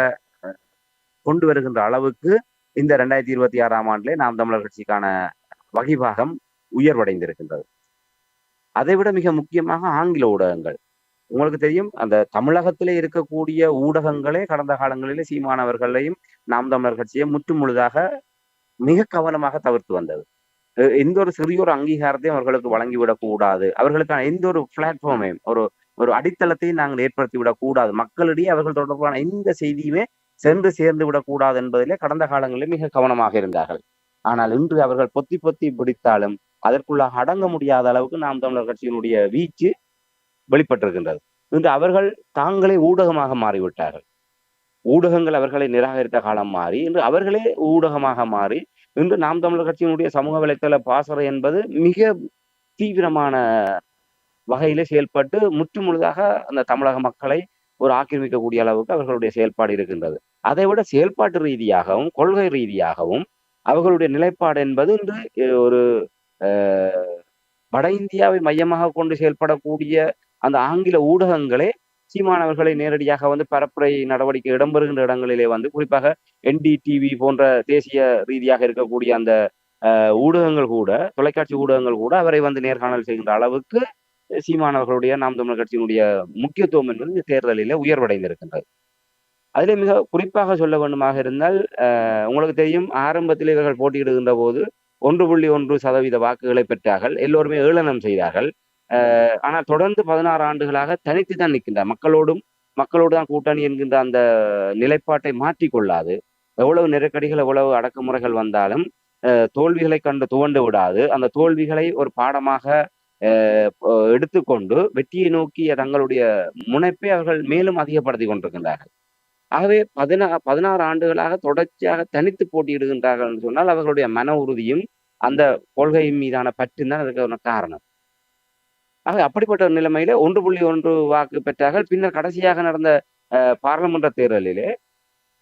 [SPEAKER 2] கொண்டு வருகின்ற அளவுக்கு இந்த 2026ஆம் ஆண்டிலே நாம் தமிழர் கட்சிக்கான வகிபாகம் உயர்வடைந்திருக்கின்றது. அதைவிட மிக முக்கியமாக ஆங்கில ஊடகங்கள். உங்களுக்கு தெரியும், அந்த தமிழகத்திலே இருக்கக்கூடிய ஊடகங்களே கடந்த காலங்களிலே சீமானவர்களையும் நாம் தமிழர் கட்சியை முற்று முழுதாக மிக கவனமாக தவிர்த்து வந்தது. எந்த ஒரு சிறிய ஒரு அங்கீகாரத்தையும் அவர்களுக்கு வழங்கிவிடக் கூடாது, அவர்களுக்கான எந்த ஒரு பிளாட்ஃபார்மையும் ஒரு அடித்தளத்தையும் நாங்கள் ஏற்படுத்தி விடக்கூடாது, மக்களிடையே அவர்கள் தொடர்பான எந்த செய்தியுமே சென்று சேர்ந்து விடக்கூடாது என்பதிலே கடந்த காலங்களில் மிக கவனமாக இருந்தார்கள். ஆனால் இன்று அவர்கள் பொத்தி பொத்தி பிடித்தாலும் அதற்குள்ளாக அடங்க முடியாத அளவுக்கு நாம் தமிழர் கட்சியினுடைய வீச்சு வெளிப்பட்டிருக்கின்றது. இன்று அவர்கள் தாங்களே ஊடகமாக மாறிவிட்டார்கள். ஊடகங்கள் அவர்களை நிராகரித்த காலம் மாறி இன்று அவர்களே ஊடகமாக மாறி இன்று நாம் தமிழர் கட்சியினுடைய சமூக வலைத்தள பாசறை என்பது மிக தீவிரமான வகையிலே செயல்பட்டு முற்று முழுதாக அந்த தமிழக மக்களை ஒரு ஆக்கிரமிக்கக்கூடிய அளவுக்கு அவர்களுடைய செயல்பாடு இருக்கின்றது. அதை விட செயல்பாட்டு ரீதியாகவும் கொள்கை ரீதியாகவும் அவர்களுடைய நிலைப்பாடு என்பது இன்று ஒரு வட இந்தியாவை மையமாக கொண்டு செயல்படக்கூடிய அந்த ஆங்கில ஊடகங்களே சீமானவர்களை நேரடியாக வந்து பரப்புரை நடவடிக்கை இடம்பெறுகின்ற இடங்களிலே வந்து, குறிப்பாக NDTV போன்ற தேசிய ரீதியாக இருக்கக்கூடிய அந்த ஊடகங்கள் கூட, தொலைக்காட்சி ஊடகங்கள் கூட அவரை வந்து நேர்காணல் செய்கின்ற அளவுக்கு சீமானவர்களுடைய நாம் தமிழர் கட்சியினுடைய முக்கியத்துவம் என்பது இந்த தேர்தலிலே உயர்வடைந்திருக்கின்றது. அதிலே மிக குறிப்பாக சொல்ல வேண்டுமாக இருந்தால், உங்களுக்கு தெரியும், ஆரம்பத்தில் இவர்கள் போட்டியிடுகின்ற போது 1.1% வாக்குகளை பெற்றார்கள். எல்லோருமே ஏளனம் செய்தார்கள். ஆனால் தொடர்ந்து 16 ஆண்டுகளாக தனித்து தான் நிற்கின்றார். மக்களோடு தான் கூட்டணி என்கின்ற அந்த நிலைப்பாட்டை மாற்றிக்கொள்ளாது, எவ்வளவு நெருக்கடிகள் எவ்வளவு அடக்குமுறைகள் வந்தாலும் தோல்விகளை கண்டு துவண்டு விடாது, அந்த தோல்விகளை ஒரு பாடமாக எடுத்துக்கொண்டு வெற்றியை நோக்கிய தங்களுடைய முனைப்பை அவர்கள் மேலும் அதிகப்படுத்தி கொண்டிருக்கின்றார்கள். ஆகவே 16 ஆண்டுகளாக தொடர்ச்சியாக தனித்து போட்டியிடுகின்றார்கள் என்று சொன்னால் அவர்களுடைய மன உறுதியும் அந்த கொள்கையின் மீதான பற்றும் தான் அதுக்கான காரணம். ஆக அப்படிப்பட்ட ஒரு நிலைமையிலே 1.1 வாக்கு பெற்றார்கள். பின்னர் கடைசியாக நடந்த பாராளுமன்ற தேர்தலிலே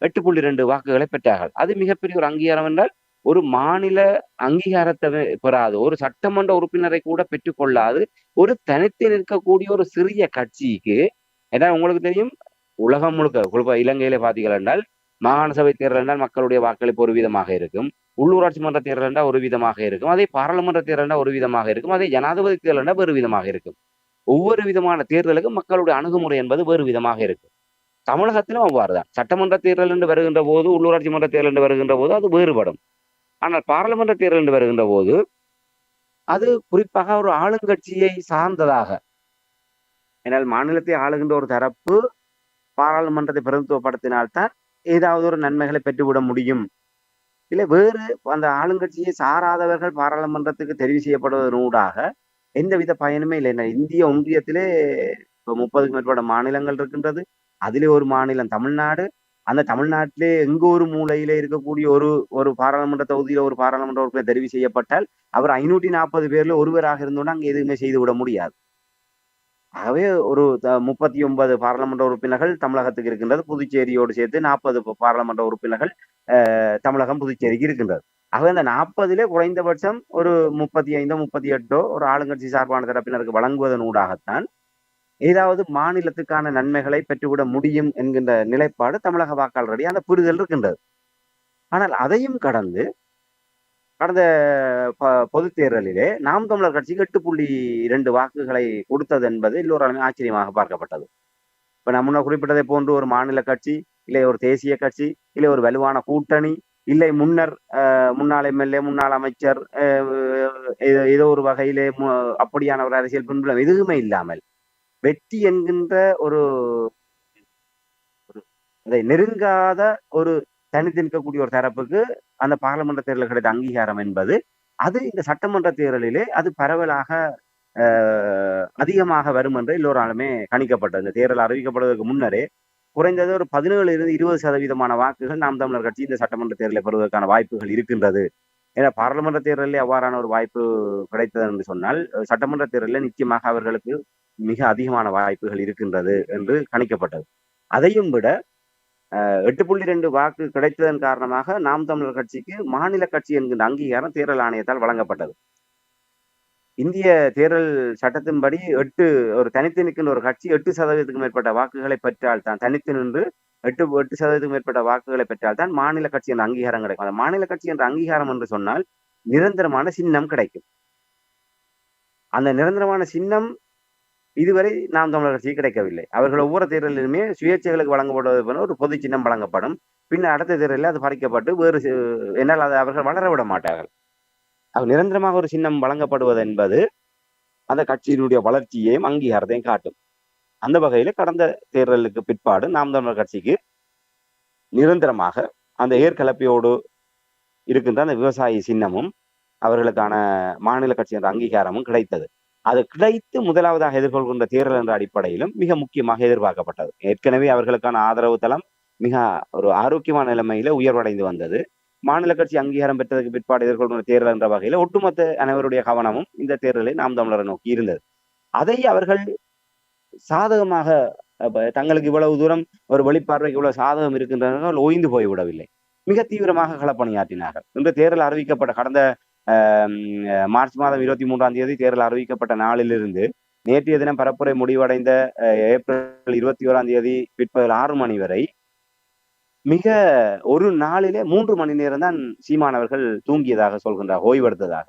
[SPEAKER 2] 8.2 வாக்குகளை பெற்றார்கள். அது மிகப்பெரிய ஒரு அங்கீகாரம் என்றால், ஒரு மாநில அங்கீகாரத்தை பெறாது, ஒரு சட்டமன்ற உறுப்பினரை கூட பெற்றுக்கொள்ளாது ஒரு தனித்து நிற்கக்கூடிய ஒரு சிறிய கட்சிக்கு, ஏன்னா உங்களுக்கு தெரியும், உலகம் முழுக்க இலங்கையிலே பார்த்தீர்கள் என்றால் மாகாண சபை தேர்தல் என்றால் மக்களுடைய வாக்களிப்பு ஒரு விதமாக இருக்கும், உள்ளூராட்சி மன்ற தேர்தல் என்றால் ஒரு விதமாக இருக்கும், அதே பாராளுமன்ற தேர்தல் என்றால் ஒரு விதமாக இருக்கும், அதே ஜனாதிபதி தேர்தல் என்றால் வேறு விதமாக இருக்கும். ஒவ்வொரு விதமான தேர்தலுக்கும் மக்களுடைய அணுகுமுறை என்பது வேறு விதமாக இருக்கும். தமிழகத்திலும் அவ்வாறுதான். சட்டமன்ற தேர்தல் என்று வருகின்ற போது, உள்ளூராட்சி மன்ற தேர்தல் என்று வருகின்ற போது அது வேறுபடும். ஆனால் பாராளுமன்ற தேர்தல் என்று வருகின்ற போது அது குறிப்பாக ஒரு ஆளுங்கட்சியை சார்ந்ததாக, ஏனால் மாநிலத்தை ஆளுகின்ற ஒரு தரப்பு பாராளுமன்றத்தை பிரதித்துவப்படுத்தினால்தான் ஏதாவது ஒரு நன்மைகளை பெற்றுவிட முடியும். இல்லை, வேறு அந்த ஆளுங்கட்சியை சாராதவர்கள் பாராளுமன்றத்துக்கு தெரிவு செய்யப்படுவதனூடாக எந்தவித பயனுமே இல்லை. இந்திய ஒன்றியத்திலே இப்போ 30க்கும் மேற்பட்ட மாநிலங்கள் இருக்கின்றது. அதிலே ஒரு மாநிலம் தமிழ்நாடு. அந்த தமிழ்நாட்டிலே எங்க ஒரு மூலையிலே இருக்கக்கூடிய ஒரு ஒரு பாராளுமன்ற தொகுதியில ஒரு பாராளுமன்ற உறுப்பினர் தெரிவு செய்யப்பட்டால் அவர் 540 பேர்ல ஒருவராக இருந்தோன்னா அங்க எதுவுமே செய்து விட முடியாது. ஆகவே ஒரு 39 பாராளுமன்ற உறுப்பினர்கள் தமிழகத்துக்கு இருக்கின்றது. புதுச்சேரியோடு சேர்த்து 40 பாராளுமன்ற உறுப்பினர்கள் தமிழகம், புதுச்சேரிக்கு இருக்கின்றது. ஆகவே அந்த 40லே குறைந்தபட்சம் ஒரு 35 38 ஒரு ஆளுங்கட்சி சார்பான தரப்பினருக்கு வழங்குவதன் ஊடாகத்தான் ஏதாவது மாநிலத்துக்கான நன்மைகளை பெற்றுவிட முடியும் என்கின்ற நிலைப்பாடு தமிழக வாக்காளருடைய அந்த புரிதல் இருக்கின்றது. ஆனால் அதையும் கடந்து கடந்த பொதுத் தேர்தலிலே நாம் தமிழர் கட்சிக்கு 8.2 வாக்குகளை கொடுத்தது என்பது எல்லோராலுமே ஆச்சரியமாக பார்க்கப்பட்டது. இப்ப நான் முன்ன குறிப்பிட்டதை போன்று ஒரு மாநில கட்சி, இல்லை ஒரு தேசிய கட்சி, இல்லை ஒரு வலுவான கூட்டணி, இல்லை முன்னாள் எம்எல்ஏ, முன்னாள் அமைச்சர், ஏதோ ஒரு வகையிலே அப்படியான ஒரு அரசியல் பின்புலம் எதுவுமே இல்லாமல் வெற்றி என்கின்ற ஒரு அதை நெருங்காத ஒரு தனித்து நிற்கக்கூடிய ஒரு தரப்புக்கு அந்த பாராளுமன்ற தேர்தலில் கிடைத்த அங்கீகாரம் என்பது அது இந்த சட்டமன்ற தேர்தலிலே அது பரவலாக அதிகமாக வரும் என்று எல்லோராலுமே கணிக்கப்பட்டது. இந்த தேர்தல் அறிவிக்கப்படுவதற்கு முன்னரே குறைந்தது ஒரு 17-20% வாக்குகள் நாம் தமிழர் கட்சி இந்த சட்டமன்ற தேர்தலை பெறுவதற்கான வாய்ப்புகள் இருக்கின்றது. ஏன்னா பாராளுமன்ற தேர்தலில் அவ்வாறான ஒரு வாய்ப்பு கிடைத்தது என்று சொன்னால் சட்டமன்ற தேர்தலில் நிச்சயமாக அவர்களுக்கு மிக அதிகமான வாய்ப்புகள் இருக்கின்றது என்று கணிக்கப்பட்டது. அதையும் விட 8.2 வாக்கு கிடைத்ததன் காரணமாக நாம் தமிழர் கட்சிக்கு மாநில கட்சி என்கின்ற அங்கீகாரம் தேர்தல் ஆணையத்தால் வழங்கப்பட்டது. இந்திய தேர்தல் சட்டத்தின்படி ஒரு தனித்து நிற்கின்ற ஒரு கட்சி 8% மேற்பட்ட வாக்குகளை பெற்றால் தான் தனித்து நின்று 8% மேற்பட்ட வாக்குகளை பெற்றால் தான் மாநில கட்சி என்ற அங்கீகாரம் கிடைக்கும். அந்த மாநில கட்சி என்ற அங்கீகாரம் என்று சொன்னால் நிரந்தரமான சின்னம் கிடைக்கும். அந்த நிரந்தரமான சின்னம் இதுவரை நாம் தமிழர் கட்சிக்கு கிடைக்கவில்லை. அவர்கள் ஒவ்வொரு தேர்தலிலுமே சுயேட்சைகளுக்கு வழங்கப்படுவது போல ஒரு பொது சின்னம் வழங்கப்படும். பின்னர் அடுத்த தேர்தலில் அது பறிக்கப்பட்டு என்னால் அதை அவர்கள் வளர விட மாட்டார்கள். நிரந்தரமாக ஒரு சின்னம் வழங்கப்படுவது என்பது அந்த கட்சியினுடைய வளர்ச்சியையும் அங்கீகாரத்தையும் காட்டும். அந்த வகையில கடந்த தேர்தலுக்கு பிற்பாடு நாம் தமிழர் கட்சிக்கு நிரந்தரமாக அந்த ஏற்கலப்பையோடு இருக்கின்ற அந்த விவசாயி சின்னமும் அவர்களுக்கான மாநில கட்சி என்ற அங்கீகாரமும் கிடைத்தது. அது கிடைத்து முதலாவதாக எதிர்கொள்கின்ற தேர்தல் என்ற அடிப்படையிலும் மிக முக்கியமாக எதிர்பார்க்கப்பட்டது. ஏற்கனவே அவர்களுக்கான ஆதரவு தளம் மிக ஒரு ஆரோக்கியமான நிலைமையில உயர்வடைந்து வந்தது. மாநில கட்சி அங்கீகாரம் பெற்றதற்கு பிற்பாடு எதிர்கொள்கின்ற தேர்தல் என்ற வகையில ஒட்டுமொத்த அனைவருடைய கவனமும் இந்த தேர்தலை நாம் தமிழரை நோக்கி இருந்தது. அதை அவர்கள் சாதகமாக தங்களுக்கு இவ்வளவு தூரம் ஒரு வெளிப்பார்வைக்கு இவ்வளவு சாதகம் இருக்கின்றன ஓய்ந்து போய்விடவில்லை. மிக தீவிரமாக களப்பணியாற்றினார்கள். இன்று தேர்தல் அறிவிக்கப்பட்ட கடந்த மார்ச் மாதம் 23ஆம் தேதி தேர்தல் அறிவிக்கப்பட்ட நாளிலிருந்து நேற்றைய தினம் பரப்புரை முடிவடைந்த ஏப்ரல் 21ஆம் தேதி பிற்பகல் 6 மணி வரை மிக ஒரு நாளிலே 3 மணி நேரம் தான் சீமானவர்கள் தூங்கியதாக சொல்கின்றார், ஓய்வெடுத்ததாக.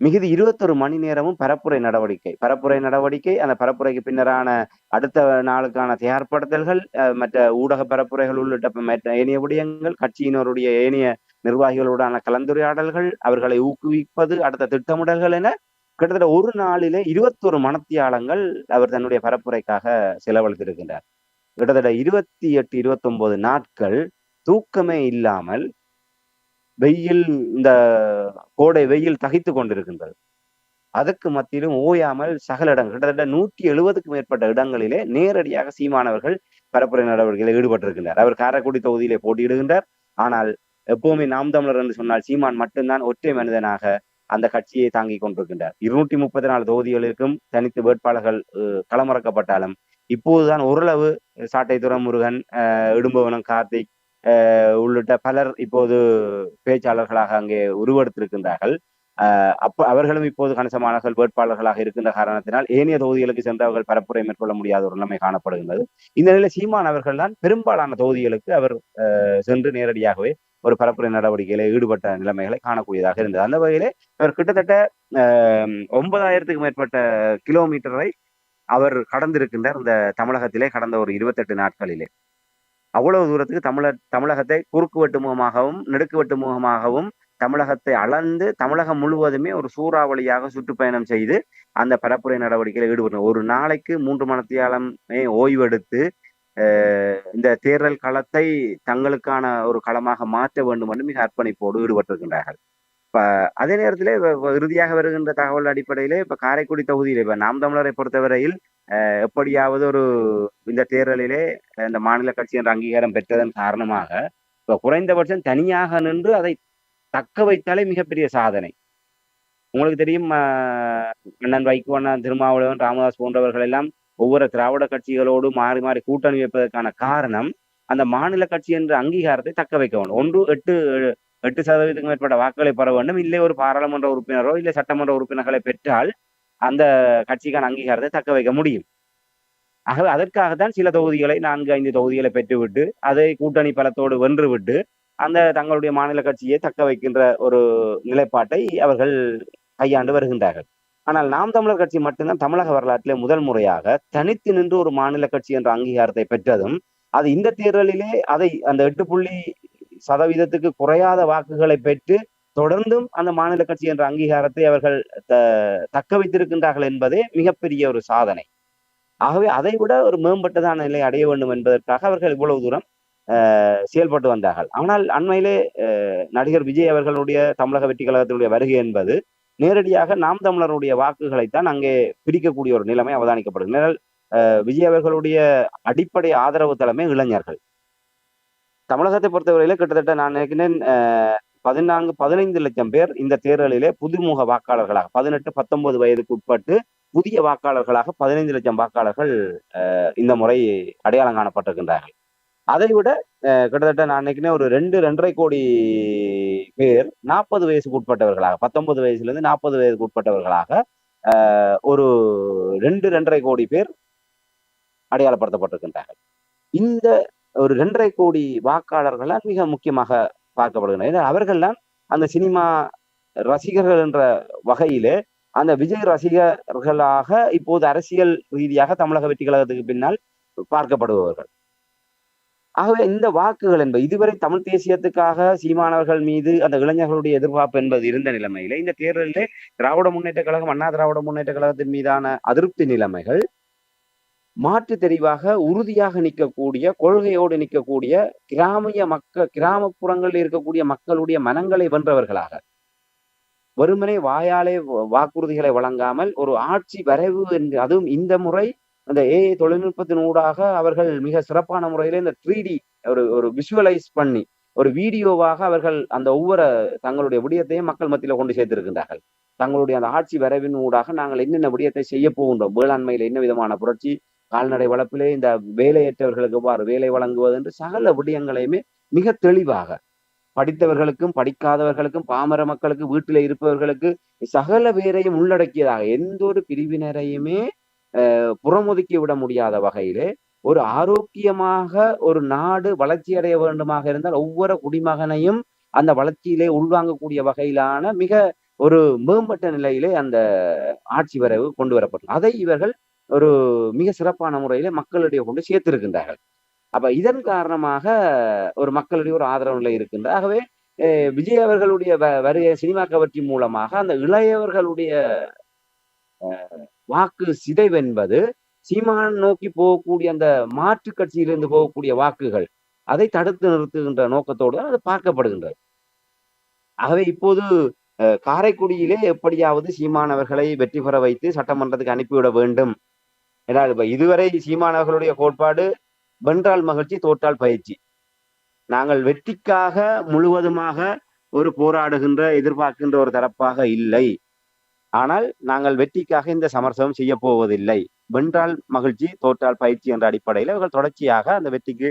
[SPEAKER 2] மிகுதி 21 மணி நேரமும் பரப்புரை நடவடிக்கை, அந்த பரப்புரைக்கு பின்னரான அடுத்த நாளுக்கான தயார்படுத்தல்கள், மற்ற ஊடக பரப்புரைகள் உள்ளிட்ட மற்ற ஏனைய விடயங்கள், கட்சியினருடைய ஏனைய நிர்வாகிகளுடான கலந்துரையாடல்கள், அவர்களை ஊக்குவிப்பது, அடுத்த திட்டமிடல்கள் என கிட்டத்தட்ட ஒரு நாளிலே 21 மணத்தியாலங்கள் அவர் தன்னுடைய பரப்புரைக்காக செலவழித்திருக்கின்றார். கிட்டத்தட்ட 28, 29 நாட்கள் தூக்கமே இல்லாமல் இந்த கோடை வெயில் தகித்து கொண்டிருக்கின்றது. அதற்கு மத்தியிலும் ஓயாமல் சகல இடங்கள் கிட்டத்தட்ட 170க்கும் மேற்பட்ட இடங்களிலே நேரடியாக சீமானவர்கள் பரப்புரை நடவடிக்கையில் ஈடுபட்டிருக்கின்றார். அவர் காரைக்குடி தொகுதியிலே போட்டியிடுகின்றார். ஆனால் எப்பவுமே நாம் தமிழர் என்று சொன்னால் சீமான் மட்டும்தான் ஒற்றை மனிதனாக அந்த கட்சியை தாங்கிக் கொண்டிருக்கின்றார். 234 தொகுதிகளுக்கும் தனித்து வேட்பாளர்கள் களமிறக்கப்பட்டாலும் இப்போதுதான் ஓரளவு சாட்டை துரைமுருகன், இடும்பவனம் கார்த்திக் உள்ளிட்ட பலர் இப்போது பேச்சாளர்களாக அங்கே உருவெடுத்திருக்கின்றார்கள். அவர்களும் இப்போது கணிசமானவர்கள் வேட்பாளர்களாக இருக்கின்ற காரணத்தினால் ஏனைய தொகுதிகளுக்கு சென்றவர்கள் பரப்புரை மேற்கொள்ள முடியாத ஒரு நிலைமை காணப்படுகின்றது. இந்த நிலையில் சீமான் அவர்கள் தான் பெரும்பாலான தொகுதிகளுக்கு அவர் சென்று நேரடியாகவே ஒரு பரப்புரை நடவடிக்கையில ஈடுபட்ட நிலைமைகளை காணக்கூடியதாக இருந்தது. அந்த வகையிலே அவர் கிட்டத்தட்ட 9,000க்கும் மேற்பட்ட கிலோமீட்டரை அவர் கடந்திருக்கின்றார் இந்த தமிழகத்திலே கடந்த ஒரு 28 நாட்களிலே. அவ்வளவு தூரத்துக்கு தமிழகத்தை குறுக்கு வெட்டு முகமாகவும் நெடுக்கு வெட்டு முகமாகவும் தமிழகத்தை அளந்து தமிழகம் முழுவதுமே ஒரு சூறாவளியாக சுற்றுப்பயணம் செய்து அந்த பரப்புரை நடவடிக்கையில் ஈடுபடுறார். ஒரு நாளைக்கு 3 மணித்தியாலமே ஓய்வெடுத்து இந்த தேர்தல் களத்தை தங்களுக்கான ஒரு களமாக மாற்ற வேண்டும் என்று மிக அர்ப்பணிப்போடு ஈடுபட்டிருக்கின்றார்கள். அதே நேரத்தில் இறுதியாக வருகின்ற தகவல் அடிப்படையிலே இப்ப காரைக்குடி தொகுதியிலே இப்ப நாம் தமிழரை பொறுத்தவரையில் எப்படியாவது ஒரு இந்த தேர்தலிலே இந்த மாநில கட்சி என்ற அங்கீகாரம் பெற்றதன் காரணமாக இப்ப குறைந்தபட்சம் தனியாக நின்று அதை தக்க வைத்தாலே மிகப்பெரிய சாதனை. உங்களுக்கு தெரியும் அண்ணன் வைகோ, அண்ணன் திருமாவளவன், ராமதாஸ் போன்றவர்கள் எல்லாம் ஒவ்வொரு திராவிட கட்சிகளோடு மாறி மாறி கூட்டணி வைப்பதற்கான காரணம் அந்த மாநில கட்சி என்ற அங்கீகாரத்தை தக்க வைக்க வேண்டும். ஒன்று 8% மேற்பட்ட வாக்குகளை பெற வேண்டும், இல்லை ஒரு பாராளுமன்ற உறுப்பினரோ இல்லை சட்டமன்ற உறுப்பினர்களை பெற்றால் அந்த கட்சிக்கான அங்கீகாரத்தை தக்க வைக்க முடியும். ஆகவே அதற்காகத்தான் சில தொகுதிகளை 4-5 தொகுதிகளை பெற்றுவிட்டு அதை கூட்டணி பலத்தோடு வென்றுவிட்டு அந்த தங்களுடைய மாநில கட்சியை தக்க வைக்கின்ற ஒரு நிலைப்பாட்டை அவர்கள் கையாண்டு வருகின்றார்கள். ஆனால் நாம் தமிழர் கட்சி மட்டும்தான் தமிழக வரலாற்றிலே முதல் முறையாக தனித்து நின்று ஒரு மாநில கட்சி என்ற அங்கீகாரத்தை பெற்றதும், அது இந்த தேர்தலிலே அதை அந்த 8% குறையாத வாக்குகளை பெற்று தொடர்ந்தும் அந்த மாநில கட்சி என்ற அங்கீகாரத்தை அவர்கள் தக்க வைத்திருக்கின்றார்கள் என்பதே மிகப்பெரிய ஒரு சாதனை. ஆகவே அதை விட ஒரு மேம்பட்டதான நிலை அடைய வேண்டும் என்பதற்காக அவர்கள் இவ்வளவு தூரம் செயல்பட்டு வந்தார்கள். ஆனால் அண்மையிலே நடிகர் விஜய் அவர்களுடைய தமிழக வெற்றி கழகத்தினுடைய வருகை என்பது நேரடியாக நாம் தமிழருடைய வாக்குகளைத்தான் அங்கே பிரிக்கக்கூடிய ஒரு நிலைமை அவதானிக்கப்படுகிறது. விஜய் அவர்களுடைய அடிப்படை ஆதரவு தலைமை இளைஞர்கள். தமிழகத்தை பொறுத்தவரையிலே கிட்டத்தட்ட நான் நினைக்கிறேன் 14-15 லட்சம் பேர் இந்த தேர்தலிலே புதுமுக வாக்காளர்களாக 18-19 வயதுக்கு உட்பட்டு புதிய வாக்காளர்களாக 15 லட்சம் வாக்காளர்கள் இந்த முறை அடையாளம் காணப்பட்டிருக்கின்றார்கள். அதை விட கிட்டத்தட்ட நான் நினைக்கிறேன் ஒரு 2-2.5 கோடி பேர் 40 வயசுக்கு உட்பட்டவர்களாக 19 வயசுலேருந்து 40 வயதுக்கு உட்பட்டவர்களாக ஒரு 2-2.5 கோடி பேர் அடையாளப்படுத்தப்பட்டிருக்கின்றார்கள். இந்த ஒரு 2.5 கோடி வாக்காளர்களால் மிக முக்கியமாக பார்க்கப்படுகின்றனர். அவர்கள்தான் அந்த சினிமா ரசிகர்கள் என்ற வகையிலே அந்த விஜய் ரசிகர்களாக இப்போது அரசியல் ரீதியாக தமிழக வெற்றி கழகத்துக்கு பின்னால் பார்க்கப்படுபவர்கள். ஆகவே இந்த வாக்குகள் என்பது இதுவரை தமிழ் தேசியத்துக்காக சீமானவர்கள் மீது அந்த இளைஞர்களுடைய எதிர்பார்ப்பு என்பது இருந்த நிலைமையில இந்த தேர்தலிலே திராவிட முன்னேற்ற கழகம், அண்ணா திராவிட முன்னேற்ற கழகத்தின் மீதான அதிருப்தி நிலைமைகள் மாற்று தெரிவாக உறுதியாக நிற்கக்கூடிய, கொள்கையோடு நிற்கக்கூடிய கிராமப்புறங்களில் இருக்கக்கூடிய மக்களுடைய மனங்களை வென்றவர்களாக, வெறுமனே வாயாலே வாக்குறுதிகளை வழங்காமல் ஒரு ஆட்சி வரைவு என்று, அதுவும் இந்த முறை அந்த AI தொழில்நுட்பத்தின் ஊடாக அவர்கள் மிக சிறப்பான முறையில இந்த 3D ஒரு விஷுவலைஸ் பண்ணி ஒரு வீடியோவாக அவர்கள் அந்த ஒவ்வொரு தங்களுடைய விடயத்தையும் மக்கள் மத்தியில கொண்டு சேர்த்திருக்கின்றார்கள். தங்களுடைய அந்த ஆட்சி வரைவின் ஊடாக நாங்கள் என்னென்ன விடயத்தை செய்ய போகின்றோம், வேளாண்மையில என்ன விதமான புரட்சி, கால்நடை வளர்ப்பிலே இந்த வேலையற்றவர்களுக்கு எவ்வாறு வேலை வழங்குவது என்று சகல விடயங்களையுமே மிக தெளிவாக படித்தவர்களுக்கும் படிக்காதவர்களுக்கும் பாமர மக்களுக்கு வீட்டில இருப்பவர்களுக்கு சகல பேரையும் உள்ளடக்கியதாக எந்த ஒரு பிரிவினரையுமே புறமுதுக்கி விட முடியாத வகையிலே ஒரு ஆரோக்கியமாக ஒரு நாடு வளர்ச்சி அடைய வேண்டுமாக இருந்தால் ஒவ்வொரு குடிமகனையும் அந்த வளர்ச்சியிலே உள்வாங்கக்கூடிய வகையிலான மிக ஒரு மேம்பட்ட நிலையிலே அந்த ஆட்சி வரைவு கொண்டு வரப்பட்டது. அதை இவர்கள் ஒரு மிக சிறப்பான முறையிலே மக்களிடையே கொண்டு சேர்த்திருக்கின்றார்கள். அப்ப இதன் காரணமாக ஒரு மக்களிடையே ஒரு ஆதரவு நிலை இருக்கின்றது. ஆகவே விஜய் அவர்களுடைய வருகை சினிமா கவர்ச்சி மூலமாக அந்த இளையவர்களுடைய வாக்கு சிதைவென்பது சீமான் நோக்கி போகக்கூடிய அந்த மாற்று கட்சியிலிருந்து போகக்கூடிய வாக்குகள் அதை தடுத்து நிறுத்துகின்ற நோக்கத்தோடு அது பார்க்கப்படுகின்றது. ஆகவே இப்போது காரைக்குடியிலே எப்படியாவது சீமானவர்களை வெற்றி பெற வைத்து சட்டமன்றத்துக்கு அனுப்பிவிட வேண்டும். ஏன்னா இதுவரை சீமானவர்களுடைய கோட்பாடு வென்றால் மகிழ்ச்சி, தோற்றால் பயிற்சி. நாங்கள் வெற்றிக்காக முழுவதுமாக ஒரு போராடுகின்ற எதிர்பார்க்கின்ற ஒரு தரப்பாக இல்லை. ஆனால் நாங்கள் வெற்றிக்காக இந்த சமரசம் செய்ய போவதில்லை. வென்றால் மகிழ்ச்சி, தோற்றால் பயிற்சி என்ற அடிப்படையில் அவர்கள் தொடர்ச்சியாக அந்த வெற்றிக்கு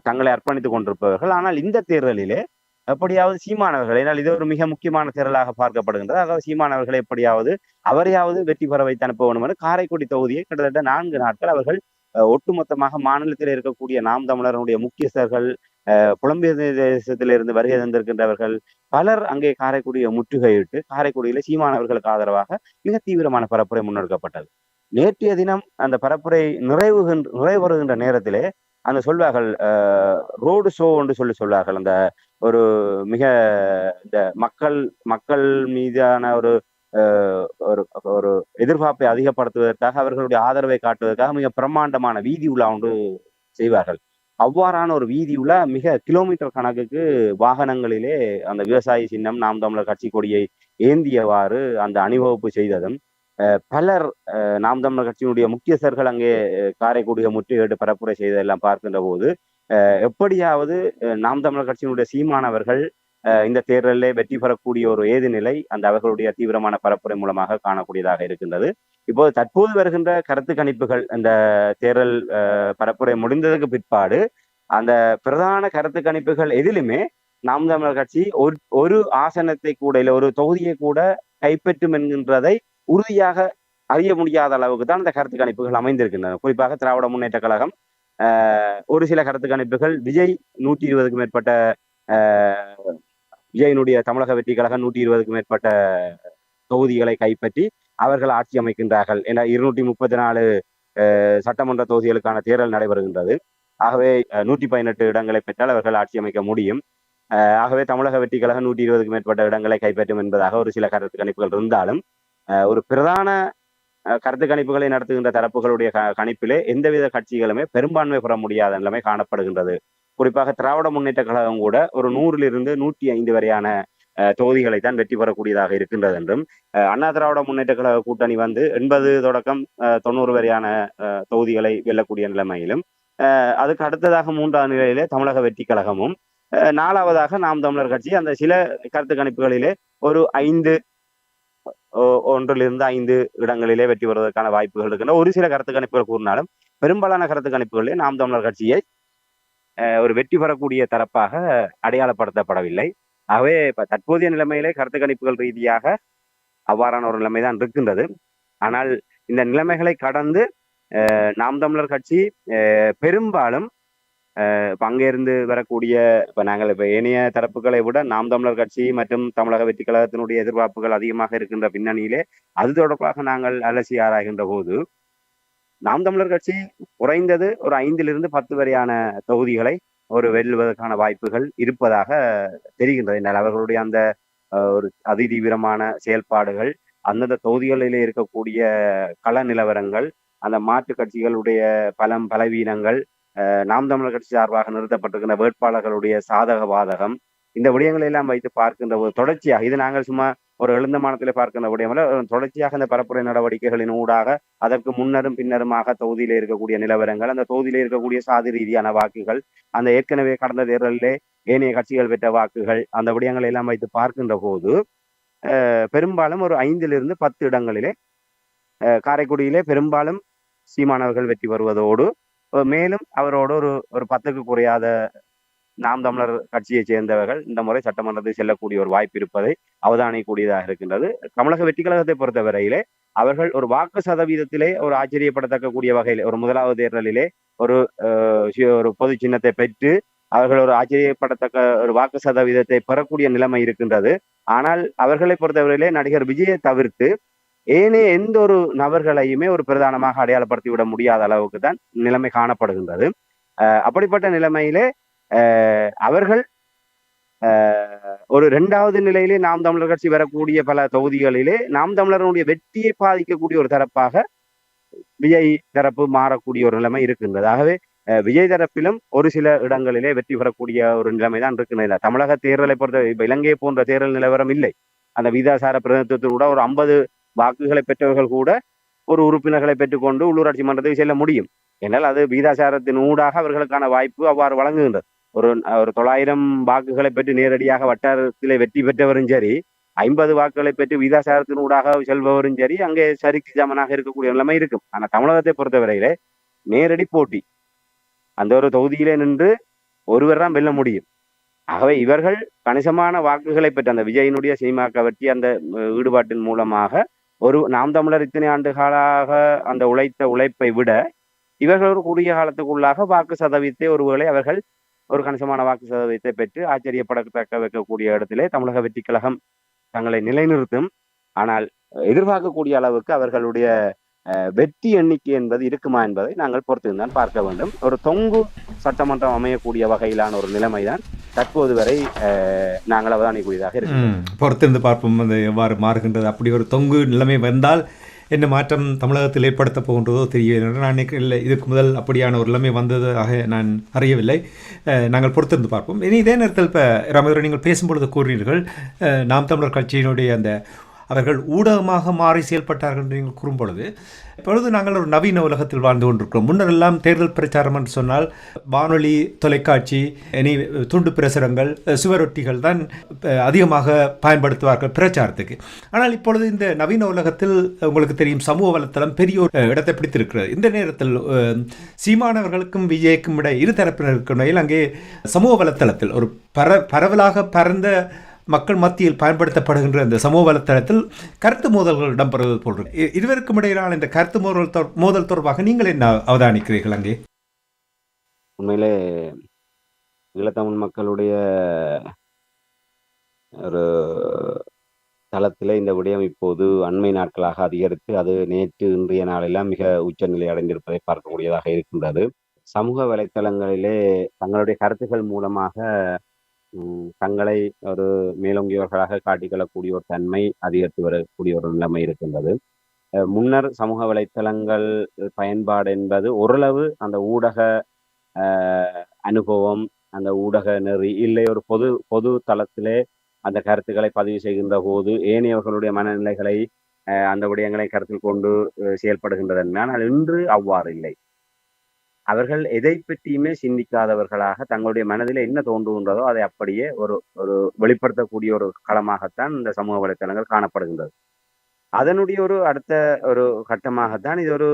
[SPEAKER 2] தங்களை அர்ப்பணித்துக் கொண்டிருப்பவர்கள். ஆனால் இந்த தேர்தலிலே எப்படியாவது சீமானவர்கள், ஏன்னால் இது ஒரு மிக முக்கியமான தேர்தலாக பார்க்கப்படுகின்றது. அதாவது சீமானவர்களை எப்படியாவது அவரையாவது வெற்றி பெற வைத்து அனுப்ப வேண்டும் என்று காரைக்குடி தொகுதியை கிட்டத்தட்ட 4 நாட்கள் அவர்கள் ஒட்டுமொத்தமாக மாநிலத்தில் இருக்கக்கூடிய நாம் தமிழருடைய முக்கியஸ்தர்கள், புலம்பெயர் தேசத்திலிருந்து வருகை தந்திருக்கின்றவர்கள் பலர் அங்கே காரைக்குடியை முற்றுகையிட்டு காரைக்குடியில சீமானவர்களுக்கு ஆதரவாக மிக தீவிரமான பரப்புரை முன்னெடுக்கப்பட்டது. நேற்றைய தினம் அந்த பரப்புரை நிறைவுறுகின்ற நேரத்திலே அந்த சொல்வார்கள் ரோடு ஷோ என்று சொல்வார்கள். அந்த ஒரு மிக இந்த மக்கள் மீதான ஒரு ஒரு எதிர்பார்ப்பை அதிகப்படுத்துவதற்காக, அவர்களுடைய ஆதரவை காட்டுவதற்காக மிக பிரம்மாண்டமான வீதி உலா ஒன்று செய்வார்கள். அவ்வாறான ஒரு வீதியுள்ள மிக கிலோமீட்டர் கணக்குக்கு வாகனங்களிலே அந்த விவசாய சின்னம் நாம் தமிழர் கட்சி கொடியை ஏந்தியவாறு அந்த அணிவகுப்பு செய்ததும் பலர் நாம் தமிழர் கட்சியினுடைய முக்கியஸ்தர்கள் அங்கே காரைக்குடியை முற்றுகையிட்டு பரப்புரை செய்ததெல்லாம் பார்க்கின்ற போது எப்படியாவது நாம் தமிழர் கட்சியினுடைய சீமானவர்கள் இந்த தேர்தலிலே வெற்றி பெறக்கூடிய ஒரு ஏது நிலை அந்த அவர்களுடைய தீவிரமான பரப்புரை மூலமாக காணக்கூடியதாக இருக்கின்றது. இப்போது தற்போது வருகின்ற கருத்து கணிப்புகள் இந்த தேர்தல் பரப்புரை முடிந்ததுக்கு பிற்பாடு அந்த பிரதான கருத்து கணிப்புகள் எதிலுமே நாம் தமிழர் கட்சி ஒரு ஆசனத்தை கூட இல்லை ஒரு தொகுதியை கூட கைப்பற்றும் என்கின்றதை உறுதியாக அறிய முடியாத அளவுக்கு தான் இந்த கருத்து கணிப்புகள் அமைந்திருக்கின்றன. குறிப்பாக திராவிட முன்னேற்ற கழகம் ஒரு சில கருத்து கணிப்புகள் விஜய் 120க்கும் மேற்பட்ட விஜயனுடைய தமிழக வெற்றி கழகம் 120க்கும் மேற்பட்ட தொகுதிகளை கைப்பற்றி அவர்கள் ஆட்சி அமைக்கின்றார்கள் என 234 சட்டமன்ற தொகுதிகளுக்கான தேர்தல் நடைபெறுகின்றது. ஆகவே 118 இடங்களை பெற்றால் அவர்கள் ஆட்சி அமைக்க முடியும். ஆகவே தமிழக வெற்றி கழகம் 120க்கும் மேற்பட்ட இடங்களை கைப்பற்றும் என்பதாக ஒரு சில கருத்து கணிப்புகள் இருந்தாலும் ஒரு பிரதான கருத்து கணிப்புகளை நடத்துகின்ற தரப்புகளுடைய கணிப்பிலே எந்தவித கட்சிகளுமே பெரும்பான்மை பெற முடியாத நிலைமை காணப்படுகின்றது. குறிப்பாக திராவிட முன்னேற்ற கழகம் கூட ஒரு 100லிருந்து 105 வரையான தொகுதிகளை தான் வெற்றி பெறக்கூடியதாக இருக்கின்றது என்றும் அண்ணா திராவிட முன்னேற்ற கழக கூட்டணி 80 தொடக்கம் 90 வரையான தொகுதிகளை வெல்லக்கூடிய நிலைமையிலும் அதுக்கு அடுத்ததாக 3ஆம் நிலையிலே தமிழக வெற்றி கழகமும் 4வதாக நாம் தமிழர் கட்சி அந்த சில கருத்து கணிப்புகளிலே ஒரு 1-5 இடங்களிலே வெற்றி பெறுவதற்கான வாய்ப்புகள் இருக்கின்ற ஒரு சில கருத்து கணிப்புகள் கூறினாலும் பெரும்பாலான கருத்து கணிப்புகளிலே நாம் தமிழர் கட்சியை ஒரு வெற்றி பெறக்கூடிய தரப்பாக அடையாளப்படுத்தப்படவில்லை. ஆகவே தற்போதைய நிலைமையிலே கருத்து கணிப்புகள் ரீதியாக அவ்வாறான ஒரு நிலைமைதான் இருக்கின்றது. ஆனால் இந்த நிலைமைகளை கடந்து நாம் தமிழர் கட்சி பெரும்பாலும் அங்கிருந்து வரக்கூடிய நாங்கள் ஏனைய தரப்புகளை விட நாம் தமிழர் கட்சி மற்றும் தமிழக வெற்றி கழகத்தினுடைய எதிர்பார்ப்புகள் அதிகமாக இருக்கின்ற பின்னணியிலே அது தொடர்பாக நாங்கள் அலசி ஆராய்கின்ற போது நாம் தமிழர் கட்சி குறைந்தது ஒரு 5-10 வரையான தொகுதிகளை ஒரு வெல்வதற்கான வாய்ப்புகள் இருப்பதாக தெரிகின்றது. என்னால் அவர்களுடைய அந்த ஒரு அதிதீவிரமான செயல்பாடுகள் அந்தந்த தொகுதிகளிலே இருக்கக்கூடிய கள நிலவரங்கள் அந்த மாற்று கட்சிகளுடைய பலவீனங்கள் நாம் தமிழர் கட்சி சார்பாக நிறுத்தப்பட்டிருக்கின்ற வேட்பாளர்களுடைய சாதக பாதகம் இந்த விடயங்களை எல்லாம் வைத்து பார்க்கின்ற போது தொடர்ச்சியாக இது நாங்கள் சும்மா ஒரு எழுந்தமானத்திலே பார்க்கின்ற விடயங்கள தொடர்ச்சியாக இந்த பரப்புரை நடவடிக்கைகளின் ஊடாக அதற்கு முன்னரும் பின்னருமாக தொகுதியிலே இருக்கக்கூடிய நிலவரங்கள் அந்த தொகுதியிலே இருக்கக்கூடிய சாதி ரீதியான வாக்குகள் அந்த ஏற்கனவே கடந்த தேர்தலிலே ஏனைய கட்சிகள் பெற்ற வாக்குகள் அந்த விடயங்களை எல்லாம் வைத்து பார்க்கின்ற போது பெரும்பாலும் ஒரு 5-10 இடங்களிலே காரைக்குடியிலே பெரும்பாலும் சீமானவர்கள் வெற்றி பெறுவதோடு மேலும் அவரோடு ஒரு 10க்கு குறையாத நாம் தமிழர் கட்சியை சேர்ந்தவர்கள் இந்த முறை சட்டமன்றத்தில் செல்லக்கூடிய ஒரு வாய்ப்பு இருப்பதை அவதானிக்கூடியதாக இருக்கின்றது. தமிழக வெற்றி கழகத்தை பொறுத்தவரையிலே அவர்கள் ஒரு வாக்கு சதவீதத்திலே ஒரு ஆச்சரியப்படத்தக்கக்கூடிய வகையில் ஒரு முதலாவது தேர்தலிலே ஒரு பொது சின்னத்தை பெற்று அவர்கள் ஒரு ஆச்சரியப்படத்தக்க ஒரு வாக்கு சதவீதத்தை பெறக்கூடிய நிலைமை இருக்கின்றது. ஆனால் அவர்களை பொறுத்தவரையிலே நடிகர் விஜயை தவிர்த்து ஏனைய எந்த ஒரு நபர்களையுமே ஒரு பிரதானமாக அடையாளப்படுத்தி விட முடியாத அளவுக்கு தான் நிலைமை காணப்படுகின்றது. அப்படிப்பட்ட நிலைமையிலே அவர்கள் ஒரு 2வது நிலையிலே நாம் தமிழர் கட்சி வரக்கூடிய பல தொகுதிகளிலே நாம் தமிழர்களுடைய வெற்றியை பாதிக்கக்கூடிய ஒரு தரப்பாக விஜய் தரப்பு மாறக்கூடிய ஒரு நிலைமை இருக்கின்றது. ஆகவே விஜய் தரப்பிலும் ஒரு சில இடங்களிலே வெற்றி பெறக்கூடிய ஒரு நிலைமை தான் இருக்கின்றது. தமிழக தேர்தலை பொறுத்த இலங்கை போன்ற தேர்தல் நிலவரம் இல்லை. அந்த விகிதாசார பிரதிநிதித்துவத்தோட ஒரு 50 வாக்குகளை பெற்றவர்கள் கூட ஒரு உறுப்பினர்களை பெற்றுக்கொண்டு உள்ளூராட்சி மன்றத்துக்கு செல்ல முடியும். என்னால் அது விகிதாசாரத்தின் ஊடாக அவர்களுக்கான வாய்ப்பு அவ்வாறு வழங்குகின்றது. ஒரு 900 வாக்குகளை பெற்று நேரடியாக வட்டாரத்திலே வெற்றி பெற்றவரும் சரி 50 வாக்குகளை பெற்று விகிதாசாரத்தின் ஊடாக செல்பவரும் சரி அங்கே சரிக்கு சமனாக இருக்கக்கூடிய நிலைமை இருக்கும். ஆனால் தமிழகத்தை பொறுத்தவரையிலே நேரடி போட்டி அந்த ஒரு தொகுதியிலே நின்று ஒருவர் தான் வெல்ல முடியும். ஆகவே இவர்கள் கணிசமான வாக்குகளை பெற்ற அந்த விஜயினுடைய சீமாக்க வெற்றி அந்த ஈடுபாட்டின் மூலமாக ஒரு நாம் தமிழர் இத்தனை ஆண்டுகளாக அந்த உழைப்பை விட இவர்கள் ஒரு குறுகிய காலத்துக்குள்ளாக வாக்கு சதவீதத்தை ஒருவேளை அவர்கள் ஒரு கணிசமான வாக்கு சதவீதத்தை பெற்று ஆச்சரியப்படத்தக்க வைக்கக்கூடிய இடத்திலே தமிழக வெற்றி கழகம் தங்களை நிலைநிறுத்தும். ஆனால் எதிர்பார்க்கக்கூடிய அளவுக்கு அவர்களுடைய வெற்றி எண்ணிக்கை என்பது இருக்குமா என்பதை நாங்கள் பொறுத்திருந்தான் பார்க்க வேண்டும். ஒரு தொங்கு சட்டமன்றம் அமையக்கூடிய வகையிலான ஒரு நிலைமைதான் தற்போது வரை நாங்கள் அவதானிக்கூடியதாக இருக்கு.
[SPEAKER 1] பொறுத்திருந்து பார்ப்போம் அது எவ்வாறு மாறுகின்றது. அப்படி ஒரு தொங்கு நிலைமை வந்தால் என்ன மாற்றம் தமிழகத்தில் ஏற்படுத்த போகின்றதோ தெரியவில்லை. நான் நினைக்கிறேன் இதுக்கு முதல் அப்படியான ஒரு நிலைமை வந்ததாக நான் அறியவில்லை. நாங்கள் பொறுத்திருந்து பார்ப்போம். இனி இதே நேரத்தில் இப்போ ராமேஸ்வரன், நீங்கள் பேசும்பொழுது கூறினீர்கள் நாம் தமிழர் கட்சியினுடைய அந்த அவர்கள் ஊடகமாக மாறி செயல்பட்டார்கள் என்று நீங்கள் கூறும்பொழுது, இப்பொழுது நாங்கள் ஒரு நவீன உலகத்தில் வாழ்ந்து கொண்டிருக்கிறோம். முன்னரெல்லாம் தேர்தல் பிரச்சாரம் என்று சொன்னால் வானொலி, தொலைக்காட்சி, இனி துண்டு பிரசுரங்கள், சுவரொட்டிகள் தான் அதிகமாக பயன்படுத்துவார்கள் பிரச்சாரத்துக்கு. ஆனால் இப்பொழுது இந்த நவீன உலகத்தில் உங்களுக்கு தெரியும், சமூக வலைத்தளம் பெரிய ஒரு இடத்தை பிடித்திருக்கிறது. இந்த நேரத்தில் சீமானவர்களுக்கும் விஜய்க்கும் இடையே இருதரப்பினருக்கும் இடையில் அங்கே சமூக வலைத்தளத்தில் ஒரு பரவலாக பரந்த மக்கள் மத்தியில் பயன்படுத்தப்படுகின்ற இந்த சமூக வலைத்தளத்தில் கருத்து மோதல்கள் இடம்பெறுவது போல் இருவருக்கும் இடையிலான இந்த கருத்து மோதல் தொடர்பாக நீங்கள் என்ன அவதானிக்கிறீர்கள்? அங்கே
[SPEAKER 2] உண்மையிலே ஈழத்தமிழ் மக்களுடைய ஒரு தளத்தில் இந்த விடயம் இப்போது அண்மை நாட்களாக அதிகரித்து அது நேற்று இன்றைய நாளெல்லாம் மிக உச்சநிலை அடைந்திருப்பதை பார்க்கக்கூடியதாக இருக்கின்றது. சமூக வலைத்தளங்களிலே தங்களுடைய கருத்துக்கள் மூலமாக தங்களை ஒரு மேலோங்கியவர்களாக காட்டிக்கொள்ளக்கூடிய ஒரு தன்மை அதிகரித்து வரக்கூடிய ஒரு நிலைமை இருக்கின்றது. முன்னர் சமூக வலைத்தளங்கள் பயன்பாடு என்பது ஓரளவு அந்த ஊடக அனுபவம், அந்த ஊடக நெறி இல்லை, ஒரு பொது தளத்திலே அந்த கருத்துக்களை பதிவு செய்கின்ற போது ஏனையவர்களுடைய மனநிலைகளை அந்த விடயங்களை கருத்தில் கொண்டு செயல்படுகின்றது. ஆனால் இன்று அவ்வாறு இல்லை. அவர்கள் எதை பற்றியுமே சிந்திக்காதவர்களாக தங்களுடைய மனதில் என்ன தோன்றுகின்றதோ அதை அப்படியே ஒரு ஒரு வெளிப்படுத்தக்கூடிய ஒரு களமாகத்தான் இந்த சமூக வலைத்தளங்கள் காணப்படுகின்றது. அதனுடைய ஒரு அடுத்த ஒரு கட்டமாகத்தான் இது ஒரு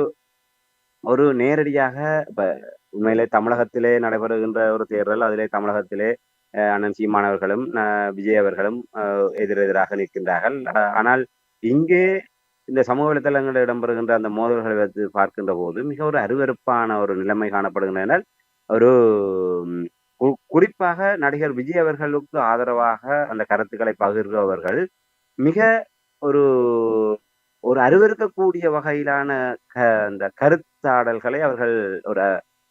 [SPEAKER 2] ஒரு நேரடியாக இப்ப உண்மையிலே தமிழகத்திலே நடைபெறுகின்ற ஒரு தேர்தல். அதிலே தமிழகத்திலே அண்ணன் சீமான் அவர்களும் விஜய் அவர்களும் எதிரெதிராக நிற்கின்றார்கள். ஆனால் இங்கே இந்த சமூக வலைத்தளங்களில் இடம்பெறுகின்ற அந்த மோதல்களை வைத்து பார்க்கின்ற போது மிக ஒரு அருவருப்பான ஒரு நிலைமை காணப்படுகின்றன. ஒரு குறிப்பாக நடிகர் விஜய் அவர்களுக்கு ஆதரவாக அந்த கருத்துக்களை பகிர்பவர்கள் மிக ஒரு ஒரு அருவருக்கக்கூடிய வகையிலான அந்த கருத்தாடல்களை அவர்கள் ஒரு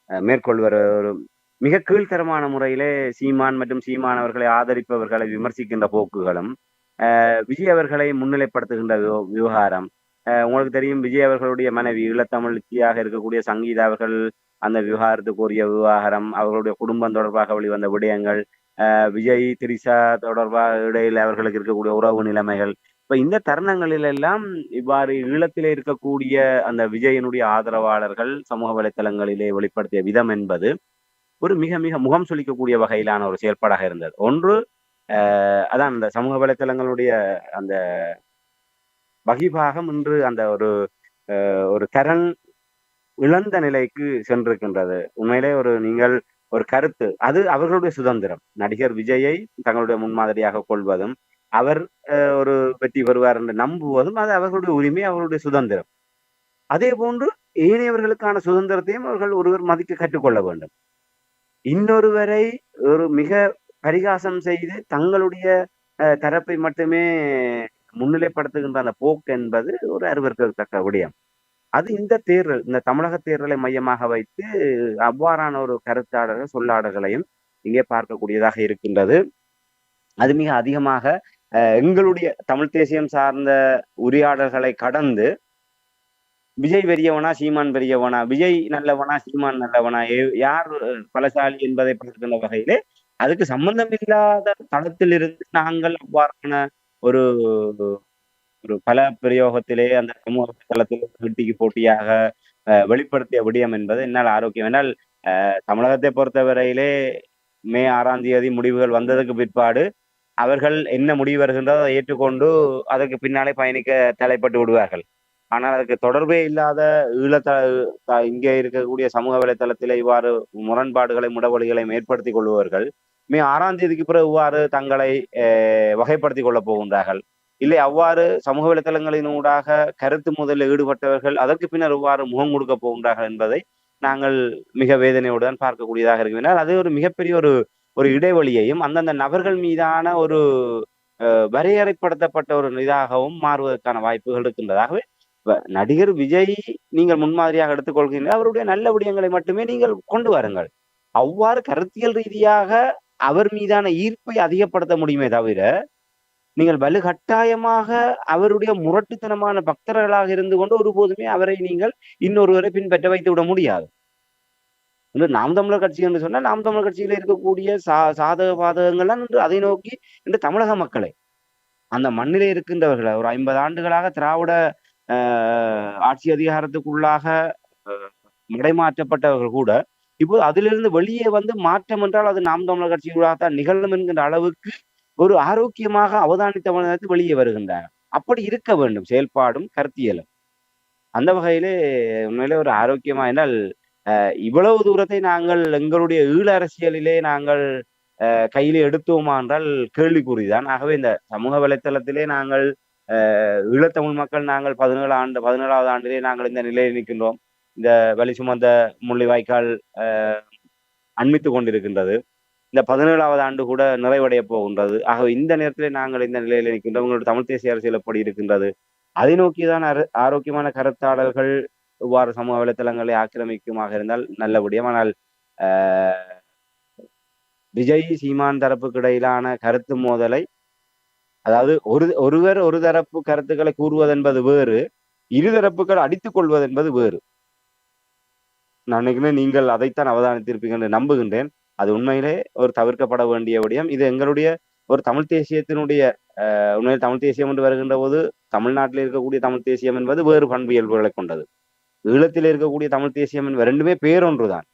[SPEAKER 2] மேற்கொள்வர். ஒரு மிக கீழ்த்தரமான முறையிலே சீமான் மற்றும் சீமான் அவர்களை ஆதரிப்பவர்களை விமர்சிக்கின்ற போக்குகளும், விஜய் அவர்களை முன்னிலைப்படுத்துகின்ற விவகாரம். உங்களுக்கு தெரியும், விஜய் அவர்களுடைய மனைவி ஈழத்தமிழ்ச்சியாக இருக்கக்கூடிய சங்கீதா அவர்கள் அந்த விவகாரத்துக்கு உரிய விவகாரம், அவர்களுடைய குடும்பம் தொடர்பாக வெளிவந்த விடயங்கள், விஜய் திரிஷா தொடர்பாக இடையில் அவர்களுக்கு இருக்கக்கூடிய உறவு நிலைமைகள். இப்ப இந்த தருணங்களில் எல்லாம் இவ்வாறு ஈழத்திலே இருக்கக்கூடிய அந்த விஜயனுடைய ஆதரவாளர்கள் சமூக வலைத்தளங்களிலே வெளிப்படுத்திய விதம் என்பது ஒரு மிக மிக முகம் சுளிக்கக்கூடிய வகையிலான ஒரு செயல்பாடாக இருந்தது. ஒன்று, அதான் அந்த சமூக வலைத்தளங்களுடைய அந்த வகிபாகம் இன்று அந்த ஒரு தரன் இழந்த நிலைக்கு சென்றிருக்கின்றது. உண்மையிலே நீங்கள் ஒரு கருத்து, அது அவர்களுடைய சுதந்திரம். நடிகர் விஜயை தங்களுடைய முன்மாதிரியாக கொள்வதும், அவர் ஒரு வெற்றி பெறுவார் என்று நம்புவதும் அது அவர்களுடைய உரிமை, அவர்களுடைய சுதந்திரம். அதே போன்று ஏனையவர்களுக்கான சுதந்திரத்தையும் அவர்கள் ஒருவர் மதிக்க கற்றுக்கொள்ள வேண்டும். இன்னொருவரை ஒரு மிக பரிகாசம் செய்து தங்களுடைய தரப்பை மட்டுமே முன்னிலைப்படுத்துகின்ற அந்த போக்கு என்பது ஒரு அருவருக்கத்தக்க விடயம். அது இந்த தேர்தல், இந்த தமிழக தேர்தலை மையமாக வைத்து அவ்வாறான ஒரு கருத்தாடல்கள், சொல்லாடல்களையும் இங்கே பார்க்கக்கூடியதாக இருக்கின்றது. அது மிக அதிகமாக எங்களுடைய தமிழ் தேசியம் சார்ந்த உரையாடல்களை கடந்து விஜய் பெரியவனா சீமான் பெரியவனா, விஜய் நல்லவனா சீமான் நல்லவனா, யார் பலசாலி என்பதை பார்க்கின்ற வகையிலே அதுக்கு சம்பந்தம் இல்லாத தளத்திலிருந்து நாங்கள் அவ்வாறான ஒரு ஒரு பல பிரயோகத்திலே அந்த சமூக தளத்தில் போட்டிக்கு போட்டியாக வெளிப்படுத்திய விடயம் என்பது என்னால் ஆரோக்கியம். என்னால் தமிழகத்தை பொறுத்தவரையிலே மே 6ஆம் தேதி முடிவுகள் வந்ததுக்கு பிற்பாடு அவர்கள் என்ன முடிவு வருகின்றதோ அதை ஏற்றுக்கொண்டு அதற்கு பின்னாலே பயணிக்க தலைப்பட்டு விடுவார்கள். ஆனால் அதுக்கு தொடர்பே இல்லாத இங்கே இருக்கக்கூடிய சமூக வலைத்தளத்தில் இவ்வாறு முரண்பாடுகளை, முடவொலிகளை ஏற்படுத்திக் கொள்பவர்கள் மே 6ஆம் தேதிக்கு பிறகு இவ்வாறு தங்களை வகைப்படுத்திக் கொள்ளப் போகின்றார்கள். இல்லை, அவ்வாறு சமூக வலைத்தளங்களினூடாக கருத்து முதலில் ஈடுபட்டவர்கள் அதற்கு பின்னர் இவ்வாறு முகம் கொடுக்க போகின்றார்கள் என்பதை நாங்கள் மிக வேதனையுடன் பார்க்கக்கூடியதாக இருக்கிறார். அது ஒரு மிகப்பெரிய ஒரு இடைவெளியையும் அந்தந்த நபர்கள் மீதான ஒரு வரையறைப்படுத்தப்பட்ட ஒரு இதாகவும் மாறுவதற்கான வாய்ப்புகள் இருக்கின்றதாகவே நடிகர் விஜய் நீங்கள் முன்மாதிரியாக எடுத்துக்கொள்கின்ற அவருடைய நல்ல விடயங்களை மட்டுமே நீங்கள் கொண்டு வாருங்கள். அவ்வாறு கருத்தியல் ரீதியாக அவர் மீதான ஈர்ப்பை அதிகப்படுத்த முடியுமே தவிர நீங்கள் வலுக்கட்டாயமாக அவருடைய முரட்டுத்தனமான பக்தர்களாக இருந்து கொண்டு ஒருபோதுமே அவரை நீங்கள் இன்னொருவரை பின்பற்ற வைத்து விட முடியாது. இன்று நாம் தமிழர் கட்சி என்று சொன்னால் நாம் தமிழர் கட்சியில இருக்கக்கூடிய சாதக பாதகங்கள்லாம் இன்று அதை நோக்கி இன்று தமிழக மக்களை அந்த மண்ணிலே இருக்கின்றவர்களை ஒரு 50 ஆண்டுகளாக திராவிட ஆட்சி அதிகாரத்துக்குள்ளாக மடைமாற்றப்பட்டவர்கள் கூட இப்போது அதிலிருந்து வெளியே வந்து மாற்றம் என்றால் அது நாம் தமிழர் கட்சிகளாகத்தான் நிகழும் என்கின்ற அளவுக்கு ஒரு ஆரோக்கியமாக அவதானித்தவனத்து வெளியே வருகின்றார். அப்படி இருக்க வேண்டும் செயல்பாடும் கருத்தியலும். அந்த வகையிலே உண்மையிலே ஒரு ஆரோக்கியமா என்றால் இவ்வளவு தூரத்தை நாங்கள் எங்களுடைய ஈழ அரசியலிலே நாங்கள் கையிலே எடுத்தோமா என்றால் கேள்விக்குறிதான். ஆகவே இந்த சமூக வலைத்தளத்திலே நாங்கள் ஈழத்தமிழ் மக்கள் நாங்கள் 17வது ஆண்டிலே நாங்கள் இந்த நிலையில் நிற்கின்றோம். இந்த வலி சுமந்த முள்ளிவாய்க்கால் அண்மித்துக் கொண்டிருக்கின்றது. இந்த 17வது ஆண்டு கூட நிறைவடைய போகின்றது. ஆகவே இந்த நேரத்திலே நாங்கள் இந்த நிலையில் நிற்கின்றோம். உங்களுடைய தமிழ் தேசிய அரசியல் எப்படி இருக்கின்றது, அதை நோக்கிதான் ஆரோக்கியமான கருத்தாளர்கள் இவ்வாறு சமூக வலைத்தளங்களை ஆக்கிரமிக்குமாக இருந்தால் நல்லபடியும். ஆனால் விஜய் சீமான் தரப்புக்கு இடையிலான கருத்து மோதலை, அதாவது ஒருவர் ஒரு தரப்பு கருத்துக்களை கூறுவதென்பது வேறு, இருதரப்புகள் அடித்துக் கொள்வது என்பது வேறு. நான் நினைக்கிறேன் நீங்கள் அதைத்தான் அவதானித்திருப்பீங்க என்று நம்புகின்றேன். அது உண்மையிலே ஒரு தவிர்க்கப்பட வேண்டிய விடயம். இது எங்களுடைய ஒரு தமிழ் தேசியத்தினுடைய உண்மையில் தமிழ் தேசியம் என்று வருகின்ற போது தமிழ்நாட்டில் இருக்கக்கூடிய தமிழ் தேசியம் என்பது வேறு பண்பியல்புகளை கொண்டது. ஈழத்தில் இருக்கக்கூடிய தமிழ் தேசியம் என்பது ரெண்டுமே பேரொன்றுதான்.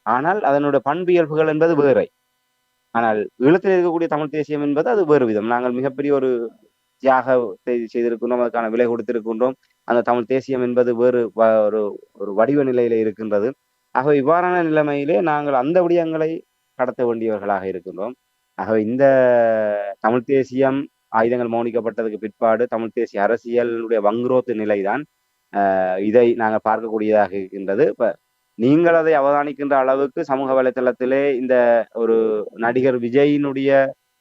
[SPEAKER 2] ஆனால் அதனுடைய பண்பியல்புகள் என்பது வேறை. ஆனால் ஈழத்தில் இருக்கக்கூடிய தமிழ் தேசியம் என்பது அது வேறு விதம். நாங்கள் மிகப்பெரிய ஒரு தியாகத்தை செய்திருக்கின்றோம், அதுக்கான விலை கொடுத்திருக்கின்றோம். அந்த தமிழ் தேசியம் என்பது வேறு ஒரு வடிவ நிலையில இருக்கின்றது. ஆகவே இவ்வாறான நிலைமையிலே நாங்கள் அந்த விடயங்களை கடத்த வேண்டியவர்களாக இருக்கின்றோம். ஆகவே இந்த தமிழ் தேசியம் ஆயுதங்கள் மௌனிக்கப்பட்டதுக்கு பிற்பாடு தமிழ் தேசிய அரசியலுடைய வங்குரோத்து நிலைதான் இதை நாங்கள் பார்க்கக்கூடியதாக இருக்கின்றது. இப்ப நீங்கள் அதை அவதானிக்கின்ற அளவுக்கு சமூக வலைத்தளத்திலே இந்த ஒரு நடிகர் விஜயினுடைய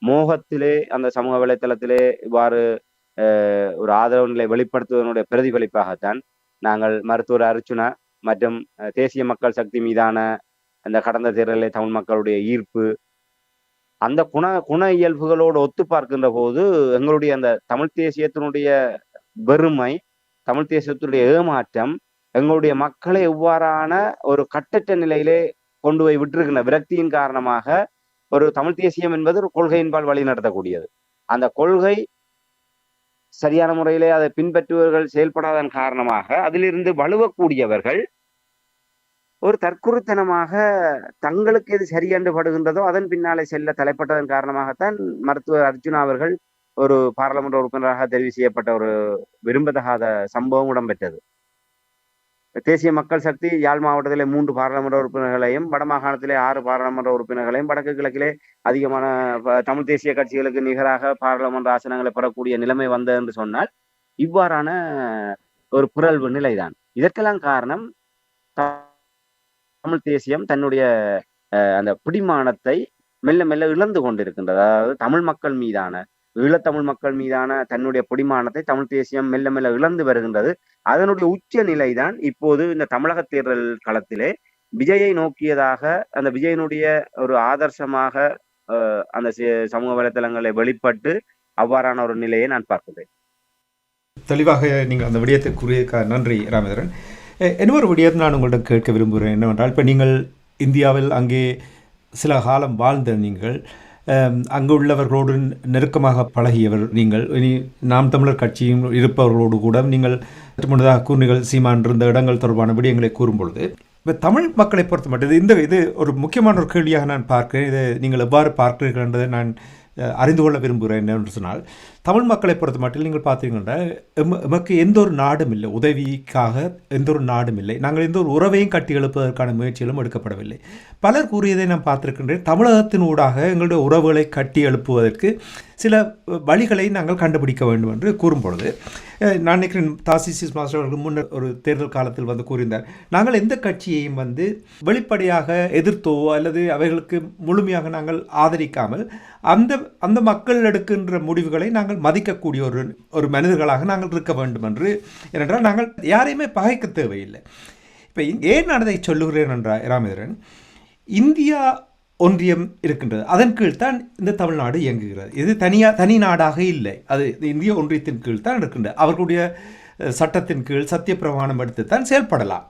[SPEAKER 2] மோகத்திலே அந்த சமூக வலைத்தளத்திலே இவ்வாறு ஒரு ஆதரவு நிலை வெளிப்படுத்துவதனுடைய பிரதிபலிப்பாகத்தான் நாங்கள் மருத்துவர் அர்ச்சுனா மற்றும் தேசிய மக்கள் சக்தி மீதான அந்த கடந்த தேர்தலில் தமிழ் மக்களுடைய ஈர்ப்பு, அந்த குண இயல்புகளோடு ஒத்து பார்க்கின்ற போது எங்களுடைய அந்த தமிழ் தேசியத்தினுடைய வெறுமை, தமிழ் தேசியத்தினுடைய ஏமாற்றம் எங்களுடைய மக்களை எவ்வாறான ஒரு கட்டற்ற நிலையிலே கொண்டு போய் விட்டிருக்கின்ற விரக்தியின் காரணமாக ஒரு தமிழ் தேசியம் என்பது ஒரு கொள்கையின்பால் வழி நடத்தக்கூடியது. அந்த கொள்கை சரியான முறையிலே அதை பின்பற்றுபவர்கள் செயல்படாதன் காரணமாக அதிலிருந்து வலுவக்கூடியவர்கள் ஒரு தற்குறித்தனமாக தங்களுக்கு எது சரியென்று படுகின்றதோ அதன் பின்னாலே செல்ல தலைப்பட்டதன் காரணமாகத்தான் மருத்துவர் அர்ஜுனா அவர்கள் ஒரு பாராளுமன்ற உறுப்பினராக தெரிவு செய்யப்பட்ட ஒரு விரும்பத்தகாத சம்பவம் இடம்பெற்றது. தேசிய மக்கள் சக்தி யாழ் மாவட்டத்திலே 3 பாராளுமன்ற உறுப்பினர்களையும், வடமாகாணத்திலே 6 பாராளுமன்ற உறுப்பினர்களையும், வடக்கு கிழக்கிலே அதிகமான தமிழ் தேசிய கட்சிகளுக்கு நிகராக பாராளுமன்ற ஆசனங்களை பெறக்கூடிய நிலைமை வந்தது என்று சொன்னால் இவ்வாறான ஒரு புரள்வு நிலைதான். இதற்கெல்லாம் காரணம் தமிழ் தேசியம் தன்னுடைய அந்த பிடிமானத்தை மெல்ல மெல்ல இழந்து கொண்டிருக்கின்றது. அதாவது தமிழ் மக்கள் மீதான, ஈழத்தமிழ் மக்கள் மீதான தன்னுடைய பிடிமானத்தை தமிழ் தேசியம் மெல்ல மெல்ல இழந்து வருகின்றது. அதனுடைய உச்ச நிலைதான் இப்போது இந்த தமிழக தேர்தல் களத்திலே விஜயை நோக்கியதாக, அந்த விஜயனுடைய ஒரு ஆதர்சமாக அந்த சமூக வலைத்தளங்களை வெளிப்பட்டு அவ்வாறான ஒரு நிலையை நான் பார்க்கிறேன்.
[SPEAKER 1] தெளிவாக நீங்கள் அந்த விடயத்தை கூறியதுக்காக நன்றி ராமேந்திரன். இன்னொரு விடயத்தை நான் உங்கள்கிட்ட கேட்க விரும்புகிறேன் என்னவென்றால், இப்போ நீங்கள் இந்தியாவில் அங்கே சில காலம் வாழ்ந்த நீங்கள், அங்கு உள்ளவர்களோடு நெருக்கமாக பழகியவர் நீங்கள், இனி நாம் தமிழர் கட்சியும் இருப்பவர்களோடு கூட நீங்கள் முன்னதாக கூறினீர்கள் சீமான் இருந்த இடங்கள் தொடர்பான விடயங்களை கூறும்பொழுது, இப்போ தமிழ் மக்களை பொறுத்த மட்டும் இது ஒரு முக்கியமான ஒரு கேள்வியாக நான் பார்க்கிறேன். இதை நீங்கள் எவ்வாறு பார்க்கிறீர்கள் என்பதை நான் அறிந்து கொள்ள விரும்புகிறேன். என்னென்று சொன்னால், தமிழ் மக்களை பொறுத்த மட்டும் நீங்கள் பார்த்தீங்கன்னா எமக்கு எந்த ஒரு நாடும் இல்லை, உதவிக்காக எந்த ஒரு நாடும் இல்லை, நாங்கள் எந்த ஒரு உறவையும் கட்டி எழுப்பதற்கான முயற்சிகளும் எடுக்கப்படவில்லை. பலர் கூறியதை நான் பார்த்திருக்கின்றேன். தமிழகத்தின் ஊடாக எங்களுடைய உறவுகளை கட்டி எழுப்புவதற்கு சில வழிகளை நாங்கள் கண்டுபிடிக்க வேண்டும் என்று கூறும்பொழுது, நான் நினைக்கிறேன் தாசிஸ் மாஸ்டர் அவர்கள் முன்னர் ஒரு தேர்தல் காலத்தில் வந்து கூறினார், நாங்கள் எந்த கட்சியையும் வெளிப்படையாக எதிர்த்தோ அல்லது அவைகளுக்கு முழுமையாக நாங்கள் ஆதரிக்காமல் அந்த மக்கள் எடுக்கின்ற முடிவுகளை நாங்கள் மதிக்கக்கூடிய ஒரு மனிதர்களாக நாங்கள் இருக்க வேண்டும் என்று. ஏனென்றால் நாங்கள் யாரையுமே பகைக்க தேவையில்லை. இப்போ ஏன் நான் அதை சொல்லுகிறேன் என்றால் ராமேந்திரன், இந்தியா ஒன்றியம் இருக்கின்றது. அதன் கீழ் தான் இந்த தமிழ்நாடு இயங்குகிறது. இது தனி நாடாக இல்லை. அது இந்திய ஒன்றியத்தின் கீழ் தான் இருக்கின்றது. அவர்களுடைய சட்டத்தின் கீழ் சத்தியப்பிரமாணம் எடுத்து தான் செயல்படலாம்.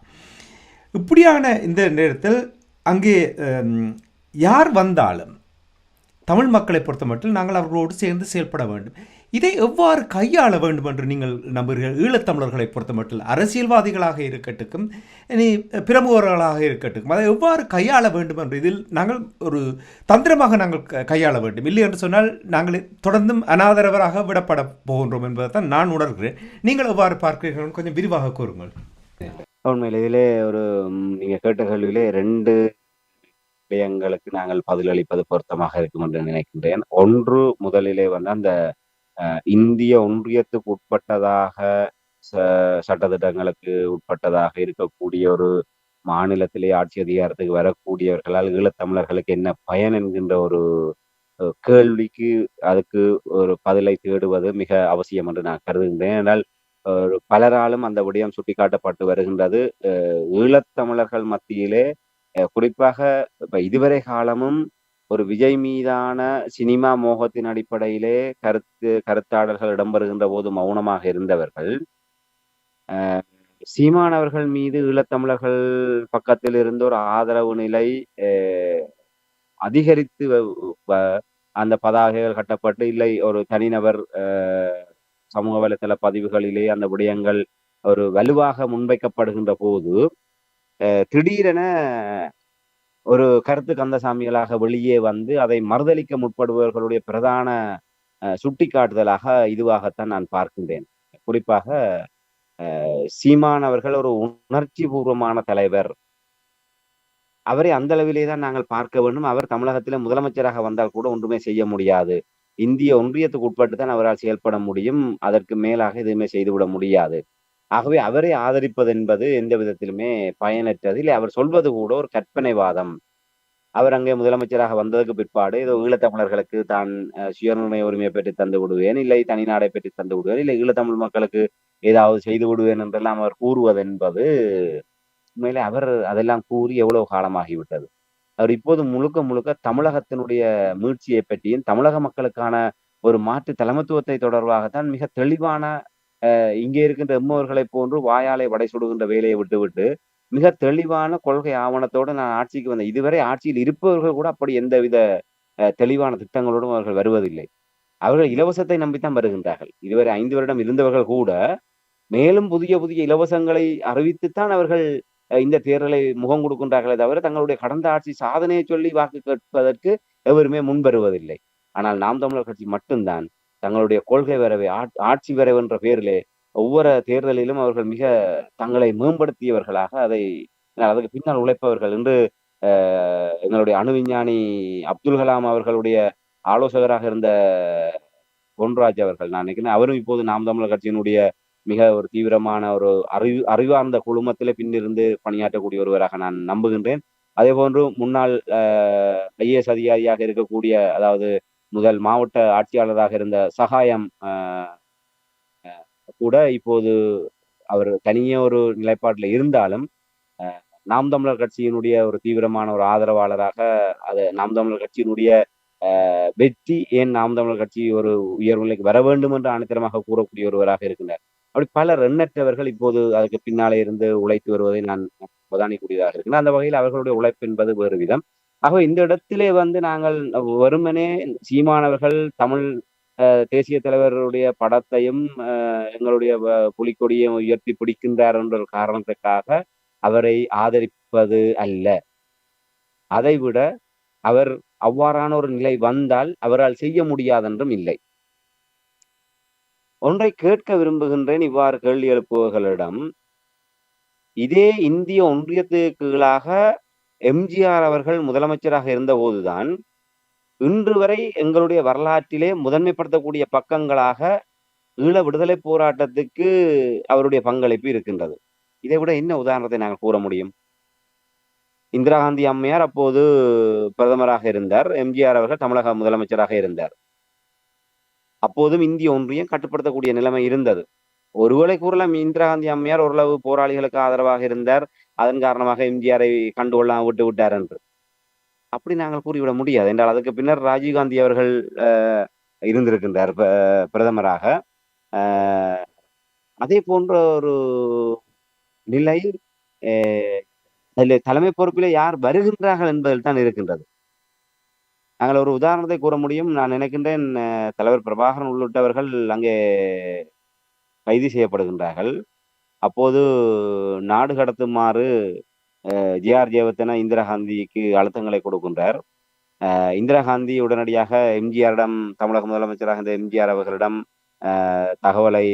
[SPEAKER 1] இப்படியான இந்த நேரத்தில் அங்கே யார் வந்தாலும் தமிழ் மக்களை பொறுத்தமட்டில் நாங்கள் அவர்களோடு சேர்ந்து செயல்பட வேண்டும். இதை எவ்வாறு கையாள வேண்டும் என்று நீங்கள் நம்புகிறீர்கள்? ஈழத்தமிழர்களை பொறுத்தமட்டில் அரசியல்வாதிகளாக இருக்கட்டும், இனி பிரமுகர்களாக இருக்கட்டும், அதை எவ்வாறு கையாள வேண்டும் என்று இதில் நாங்கள் ஒரு தந்திரமாக நாங்கள் கையாள வேண்டும். இல்லை என்று சொன்னால் நாங்கள் தொடர்ந்தும் அனாதரவராக விடப்பட போகின்றோம் என்பதை தான் நான் உணர்கிறேன். நீங்கள் எவ்வாறு பார்க்கிறீர்கள்? கொஞ்சம் விரிவாக கூறுங்கள்.
[SPEAKER 2] உண்மையில் இதிலே ஒரு நீங்க கேட்ட கேள்வியிலே 2 விடயங்களுக்கு நாங்கள் பதிலளிப்பது பொருத்தமாக இருக்கும் என்று நினைக்கின்றேன். ஒன்று, முதலிலே வந்து அந்த இந்திய ஒன்றியத்துக்கு உட்பட்டதாக சட்டதிட்டங்களுக்கு உட்பட்டதாக இருக்கக்கூடிய ஒரு மாநிலத்திலே ஆட்சி அதிகாரத்துக்கு வரக்கூடியவர்களால் ஈழத்தமிழர்களுக்கு என்ன பயன் என்கின்ற ஒரு கேள்விக்கு அதுக்கு ஒரு பதிலை தேடுவது மிக அவசியம் என்று நான் கருதுகின்றேன். ஏனென்றால் பலராலும் அந்த விடயம் சுட்டிக்காட்டப்பட்டு வருகின்றது. ஈழத்தமிழர்கள் மத்தியிலே குறிப்பாக இப்ப இதுவரை காலமும் ஒரு விஜய் மீதான சினிமா மோகத்தின் அடிப்படையிலே கருத்தாடல்கள் இடம்பெறுகின்ற போது மௌனமாக இருந்தவர்கள், சீமானவர்கள் மீது ஈழத்தமிழர்கள் பக்கத்தில் இருந்து ஒரு ஆதரவு நிலை அதிகரித்து அந்த பதாகைகள் கட்டப்பட்டு, இல்லை ஒரு தனிநபர் சமூக வலைத்தள பதிவுகளிலே அந்த விடயங்கள் ஒரு வலுவாக முன்வைக்கப்படுகின்ற போது திடீரென ஒரு கருத்து கந்தசாமிகளாக வெளியே வந்து அதை மறுதளிக்க முற்படுபவர்களுடைய பிரதான சுட்டிக்காட்டுதலாக இதுவாகத்தான் நான் பார்க்கின்றேன். குறிப்பாக சீமான் அவர்கள் ஒரு உணர்ச்சி பூர்வமான தலைவர். அவரை அந்த அளவிலே தான் நாங்கள் பார்க்க வேண்டும். அவர் தமிழகத்திலே முதலமைச்சராக வந்தால் கூட ஒன்றுமே செய்ய முடியாது. இந்திய ஒன்றியத்துக்கு உட்பட்டு தான் அவரால் செயல்பட முடியும். அதற்கு மேலாக எதுவுமே செய்துவிட முடியாது. ஆகவே அவரை ஆதரிப்பது என்பது எந்த விதத்திலுமே பயனற்றது. இல்லை, அவர் சொல்வது கூட ஒரு கற்பனைவாதம். அவர் அங்கே முதலமைச்சராக வந்ததுக்கு பிற்பாடு ஏதோ ஈழத்தமிழர்களுக்கு தான் சுயநிர்ணய உரிமையை பெற்று தந்து விடுவேன், இல்லை தனிநாடை பெற்று தந்து விடுவேன், இல்லை ஈழத்தமிழ் மக்களுக்கு ஏதாவது செய்து விடுவேன் என்றெல்லாம் அவர் கூறுவது என்பது உண்மையிலே அவர் அதெல்லாம் கூறி எவ்வளவு காலமாகிவிட்டது. அவர் இப்போது முழுக்க முழுக்க தமிழகத்தினுடைய மீட்சியை பற்றியும் தமிழக மக்களுக்கான ஒரு மாற்று தலைமைத்துவத்தை தொடர்பாகத்தான் மிக தெளிவான இங்கே இருக்கின்ற எம்மவர்களை போன்று வாயாலை வடை சுடுகின்ற வேலையை விட்டுவிட்டு மிக தெளிவான கொள்கை ஆவணத்தோடு நான் ஆட்சிக்கு வந்தேன். இதுவரை ஆட்சியில் இருப்பவர்கள் கூட அப்படி எந்தவித தெளிவான திட்டங்களோடும் அவர்கள் வருவதில்லை. அவர்கள் இலவசத்தை நம்பித்தான் வருகின்றார்கள். இதுவரை 5 வருடம் இருந்தவர்கள் கூட மேலும் புதிய புதிய இலவசங்களை அறிவித்துத்தான் அவர்கள் இந்த தேர்தலை முகம் கொடுக்கின்றார்களே தவிர தங்களுடைய கடந்த ஆட்சி சாதனையை சொல்லி வாக்கு கேட்பதற்கு எவருமே முன்வருவதில்லை. ஆனால் நாம் தமிழர் கட்சி மட்டும்தான் தங்களுடைய கொள்கை வரவை ஆட்சி வரவு என்ற பெயரிலே ஒவ்வொரு தேர்தலிலும் அவர்கள் மிக தங்களை மேம்படுத்தியவர்களாக அதுக்கு பின்னால் உழைப்பவர்கள் என்று எங்களுடைய அணு விஞ்ஞானி அப்துல் கலாம் அவர்களுடைய ஆலோசகராக இருந்த பொன்ராஜ் அவர்கள், நான் நினைக்கிறேன் அவரும் இப்போது நாம் தமிழர் கட்சியினுடைய மிக ஒரு தீவிரமான ஒரு அறிவார்ந்த குழுமத்திலே பின்னிருந்து பணியாற்றக்கூடிய ஒருவராக நான் நம்புகின்றேன். அதே போன்று முன்னாள் IAS அதிகாரியாக இருக்கக்கூடிய, அதாவது முதல் மாவட்ட ஆட்சியாளராக இருந்த சகாயம் கூட இப்போது அவர் தனியே ஒரு நிலைப்பாட்டில் இருந்தாலும் நாம் தமிழர் கட்சியினுடைய ஒரு தீவிரமான ஒரு ஆதரவாளராக நாம் தமிழர் கட்சியினுடைய வெற்றி ஏன் நாம் தமிழர் கட்சி ஒரு உயர்நிலைக்கு வர வேண்டும் என்று ஆணித்தரமாக கூறக்கூடிய ஒருவராக இருக்கின்றார். அப்படி பலர் எண்ணற்றவர்கள் இப்போது அதுக்கு பின்னாலே இருந்து உழைத்து வருவதை நான் அவதானிக்கூடியதாக இருக்கின்றேன். அந்த வகையில் அவர்களுடைய உழைப்பு என்பது வேறு விதம். ஆகவே இந்த இடத்திலே வந்து நாங்கள் வெறுமனே சீமானவர்கள் தமிழ் தேசிய தலைவருடைய படத்தையும் எங்களுடைய புலிக்கொடியை உயர்த்தி பிடிக்கின்றார் என்ற ஒரு காரணத்துக்காக அவரை ஆதரிப்பது அல்ல. அதைவிட அவர் அவ்வாறான ஒரு நிலை வந்தால் அவரால் செய்ய முடியாதென்றும் இல்லை. ஒன்றை கேட்க விரும்புகின்றேன் இவ்வாறு கேள்வி எழுப்புவர்களிடம். இதே இந்திய ஒன்றியத்துக்கு கீழாக MGR அவர்கள் முதலமைச்சராக இருந்த போதுதான் இன்று வரை எங்களுடைய வரலாற்றிலே முதன்மைப்படுத்தக்கூடிய பக்கங்களாக ஈழ விடுதலை போராட்டத்துக்கு அவருடைய பங்களிப்பு இருக்கின்றது. இதை விட என்ன உதாரணத்தை நாங்கள் கூற முடியும்? இந்திரா காந்தி அம்மையார் அப்போது பிரதமராக இருந்தார். MGR அவர்கள் தமிழக முதலமைச்சராக இருந்தார். அப்போதும் இந்திய ஒன்றியம் கட்டுப்படுத்தக்கூடிய நிலைமை இருந்தது. ஒருவேளை கூறலாம் இந்திரா காந்தி அம்மையார் ஓரளவு போராளிகளுக்கு ஆதரவாக இருந்தார், அதன் காரணமாக MGR-ஐ கண்டுகொள்ளாம விட்டு விட்டார் என்று. அப்படி நாங்கள் கூறிவிட முடியாது என்றால் அதுக்கு பின்னர் ராஜீவ்காந்தி அவர்கள் இருந்திருக்கின்றார் பிரதமராக. அதே போன்ற ஒரு நிலை அதில் தலைமை பொறுப்பிலே யார் வருகின்றார்கள் என்பதில் தான் இருக்கின்றது. நாங்கள் ஒரு உதாரணத்தை கூற முடியும். நான் நினைக்கின்றேன் தலைவர் பிரபாகரன் உள்ளிட்டவர்கள் அங்கே கைது செய்யப்படுகின்றார்கள். அப்போது நாடு கடத்துமாறு ஜே.ஆர். ஜெயவர்தன இந்திரா காந்திக்கு அழுத்தங்களை கொடுக்கின்றார். இந்திரா காந்தி உடனடியாக எம்ஜிஆரிடம், தமிழக முதலமைச்சராக இருந்த எம்ஜிஆர் அவர்களிடம் தகவலை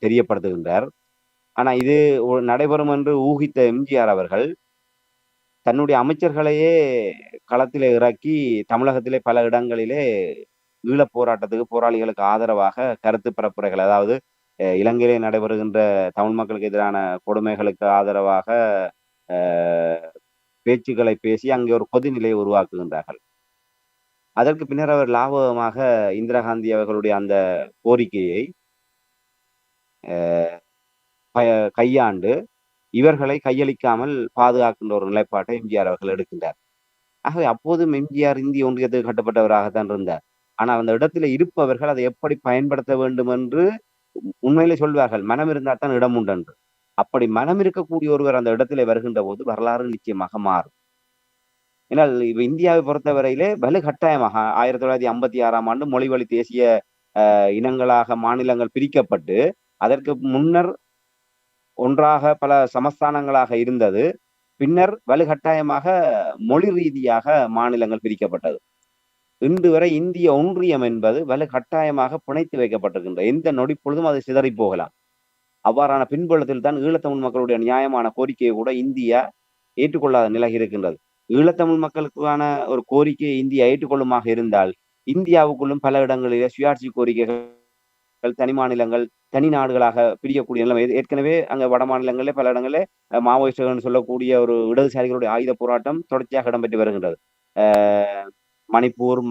[SPEAKER 2] தெரியப்படுத்துகின்றார். ஆனா இது நடைபெறும் என்று ஊகித்த எம்ஜிஆர் அவர்கள் தன்னுடைய அமைச்சர்களையே களத்திலே இறக்கி தமிழகத்திலே பல இடங்களிலே ஈழப் போராட்டத்துக்கு போராளிகளுக்கு ஆதரவாக கருத்து பரப்புரைகள், அதாவது இலங்கையிலே நடைபெறுகின்ற தமிழ் மக்களுக்கு எதிரான கொடுமைகளுக்கு ஆதரவாக பேச்சுக்களை பேசி அங்கே ஒரு கொதிநிலையை உருவாக்குகின்றார்கள். அதற்கு பின்னர் அவர் லாபகமாக இந்திரா காந்தி அவர்களுடைய அந்த கோரிக்கையை கையாண்டு இவர்களை கையளிக்காமல் பாதுகாக்கின்ற ஒரு நிலைப்பாட்டை எம்ஜிஆர் அவர்கள் எடுக்கின்றார். ஆகவே அப்போதும் எம்ஜிஆர் இந்திய ஒன்றியத்துக்கு கட்டப்பட்டவராகத்தான் இருந்தார். ஆனால் அந்த இடத்துல இருப்பவர்கள் அதை எப்படி பயன்படுத்த வேண்டும் என்று உண்மையிலே சொல்வார்கள். மனம் இருந்தால் தான் இடம் உண்டு என்று. அப்படி மனம் இருக்கக்கூடிய ஒருவர் அந்த இடத்திலே வருகின்ற போது வரலாறு நிச்சயமாக மாறும். ஏன்னால் இப்ப இந்தியாவை பொறுத்தவரையிலே வலு கட்டாயமாக 1956ஆம் ஆண்டு மொழிவழி தேசிய இனங்களாக மாநிலங்கள் பிரிக்கப்பட்டு அதற்கு முன்னர் ஒன்றாக பல சமஸ்தானங்களாக இருந்தது. பின்னர் வலுக்கட்டாயமாக மொழி ரீதியாக மாநிலங்கள் பிரிக்கப்பட்டது. இன்று வரை இந்திய ஒன்றியம் என்பது வலுக்கட்டாயமாக பிணைத்து வைக்கப்பட்டிருக்கின்ற எந்த நொடி பொழுதும் அது சிதறி போகலாம். அவ்வாறான பின்புலத்தில் தான் ஈழத்தமிழ் மக்களுடைய நியாயமான கோரிக்கையை கூட இந்தியா ஏற்றுக்கொள்ளாத நிலை இருக்கின்றது. ஈழத்தமிழ் மக்களுக்கான ஒரு கோரிக்கையை இந்தியா ஏற்றுக்கொள்ளுமாக இருந்தால் இந்தியாவுக்குள்ளும் பல இடங்களிலே சுயாட்சி கோரிக்கைகள், தனி மாநிலங்கள், தனி நாடுகளாக பிரியக்கூடிய நிலைமை. ஏற்கனவே அங்க வட மாநிலங்களிலே பல இடங்களிலே மாவோயிஸ்டுகள் சொல்லக்கூடிய ஒரு இடதுசாரிகளுடைய ஆயுத போராட்டம் தொடர்ச்சியாக இடம்பெற்று வருகின்றது. மணிப்பூர்,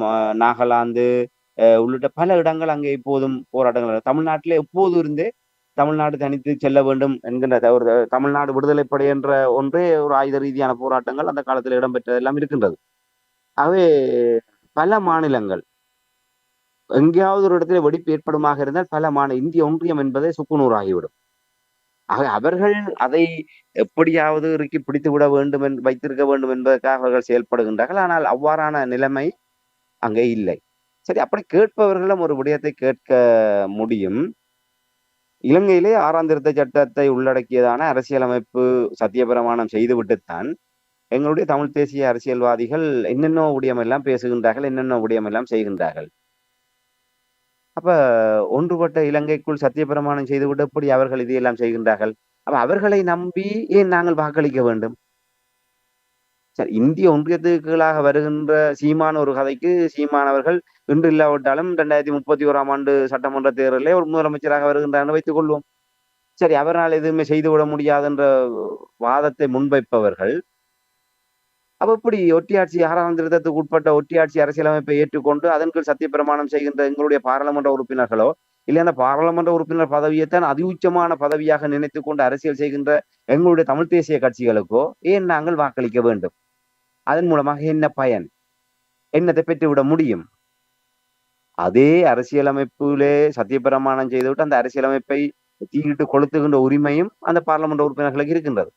[SPEAKER 2] நாகாலாந்து உள்ளிட்ட பல இடங்கள் அங்கே இப்போதும் போராட்டங்கள். தமிழ்நாட்டிலே எப்போது இருந்தே தமிழ்நாடு தனித்து செல்ல வேண்டும் என்கின்ற ஒரு தமிழ்நாடு விடுதலைப்படை என்ற ஒன்றே ஒரு ஆயுத ரீதியான போராட்டங்கள் அந்த காலத்தில் இடம்பெற்றது எல்லாம் இருக்கின்றது. ஆகவே பல மாநிலங்கள் எங்கேயாவது ஒரு இடத்துல வெடிப்பு ஏற்படுமாக இருந்தால் பல இந்திய ஒன்றியம் என்பதை சுக்குநூறாகிவிடும். ஆக அவர்கள் அதை எப்படியாவது இறுக்கி பிடித்து விட வேண்டும் வைத்திருக்க வேண்டும் என்பதற்காக அவர்கள் செயல்படுகின்றார்கள். ஆனால் அவ்வாறான நிலைமை அங்கே இல்லை. சரி, அப்படி கேட்பவர்களும் ஒரு விடயத்தை கேட்க முடியும். இலங்கையிலே 6ஆம் திருத்த சட்டத்தை உள்ளடக்கியதான அரசியலமைப்பு சத்தியப்பிரமாணம் செய்துவிட்டுத்தான் எங்களுடைய தமிழ் தேசிய அரசியல்வாதிகள் என்னென்ன விடயமெல்லாம் பேசுகின்றார்கள், என்னென்ன விடயமெல்லாம் செய்கின்றார்கள். அப்ப ஒன்றுபட்ட இலங்கைக்குள் சத்தியப்பிரமாணம் செய்துவிட்டு எப்படி அவர்கள் இதையெல்லாம் செய்கின்றார்கள்? அப்ப அவர்களை நம்பி ஏன் நாங்கள் வாக்களிக்க வேண்டும்? சரி, இந்திய ஒன்றியத்துக்குள்ளாக வருகின்ற சீமான் ஒரு கதைக்கு சீமான் அவர்கள் இன்று இல்லாவிட்டாலும் 2031ஆம் ஆண்டு சட்டமன்ற தேர்தலிலே ஒரு முதலமைச்சராக வருகின்றார் வைத்துக் கொள்வோம். சரி, அவரால் எதுவுமே செய்துவிட முடியாது என்ற வாதத்தை முன்வைப்பவர்கள் அப்ப எப்படி ஒட்டியாட்சி 6ஆம் திருத்தத்துக்கு உட்பட்ட ஒட்டியாட்சி அரசியலமைப்பை ஏற்றுக்கொண்டு அதன் கீழ் சத்தியப்பிரமாணம் செய்கின்ற எங்களுடைய பாராளுமன்ற உறுப்பினர்களோ இல்லை அந்த பாராளுமன்ற உறுப்பினர் பதவியைத்தான் அதி உச்சமான பதவியாக நினைத்துக் கொண்டு அரசியல் செய்கின்ற எங்களுடைய தமிழ் தேசிய கட்சிகளுக்கோ ஏன் நாங்கள் வாக்களிக்க வேண்டும்? அதன் மூலமாக என்ன பயன்? என்னத்தை பெற்றுவிட முடியும்? அதே அரசியலமைப்பிலே சத்தியப்பிரமாணம் செய்துவிட்டு அந்த அரசியலமைப்பை தீயிட்டு கொளுத்துகின்ற உரிமையும் அந்த பாராளுமன்ற உறுப்பினர்களுக்கு இருக்கின்றது.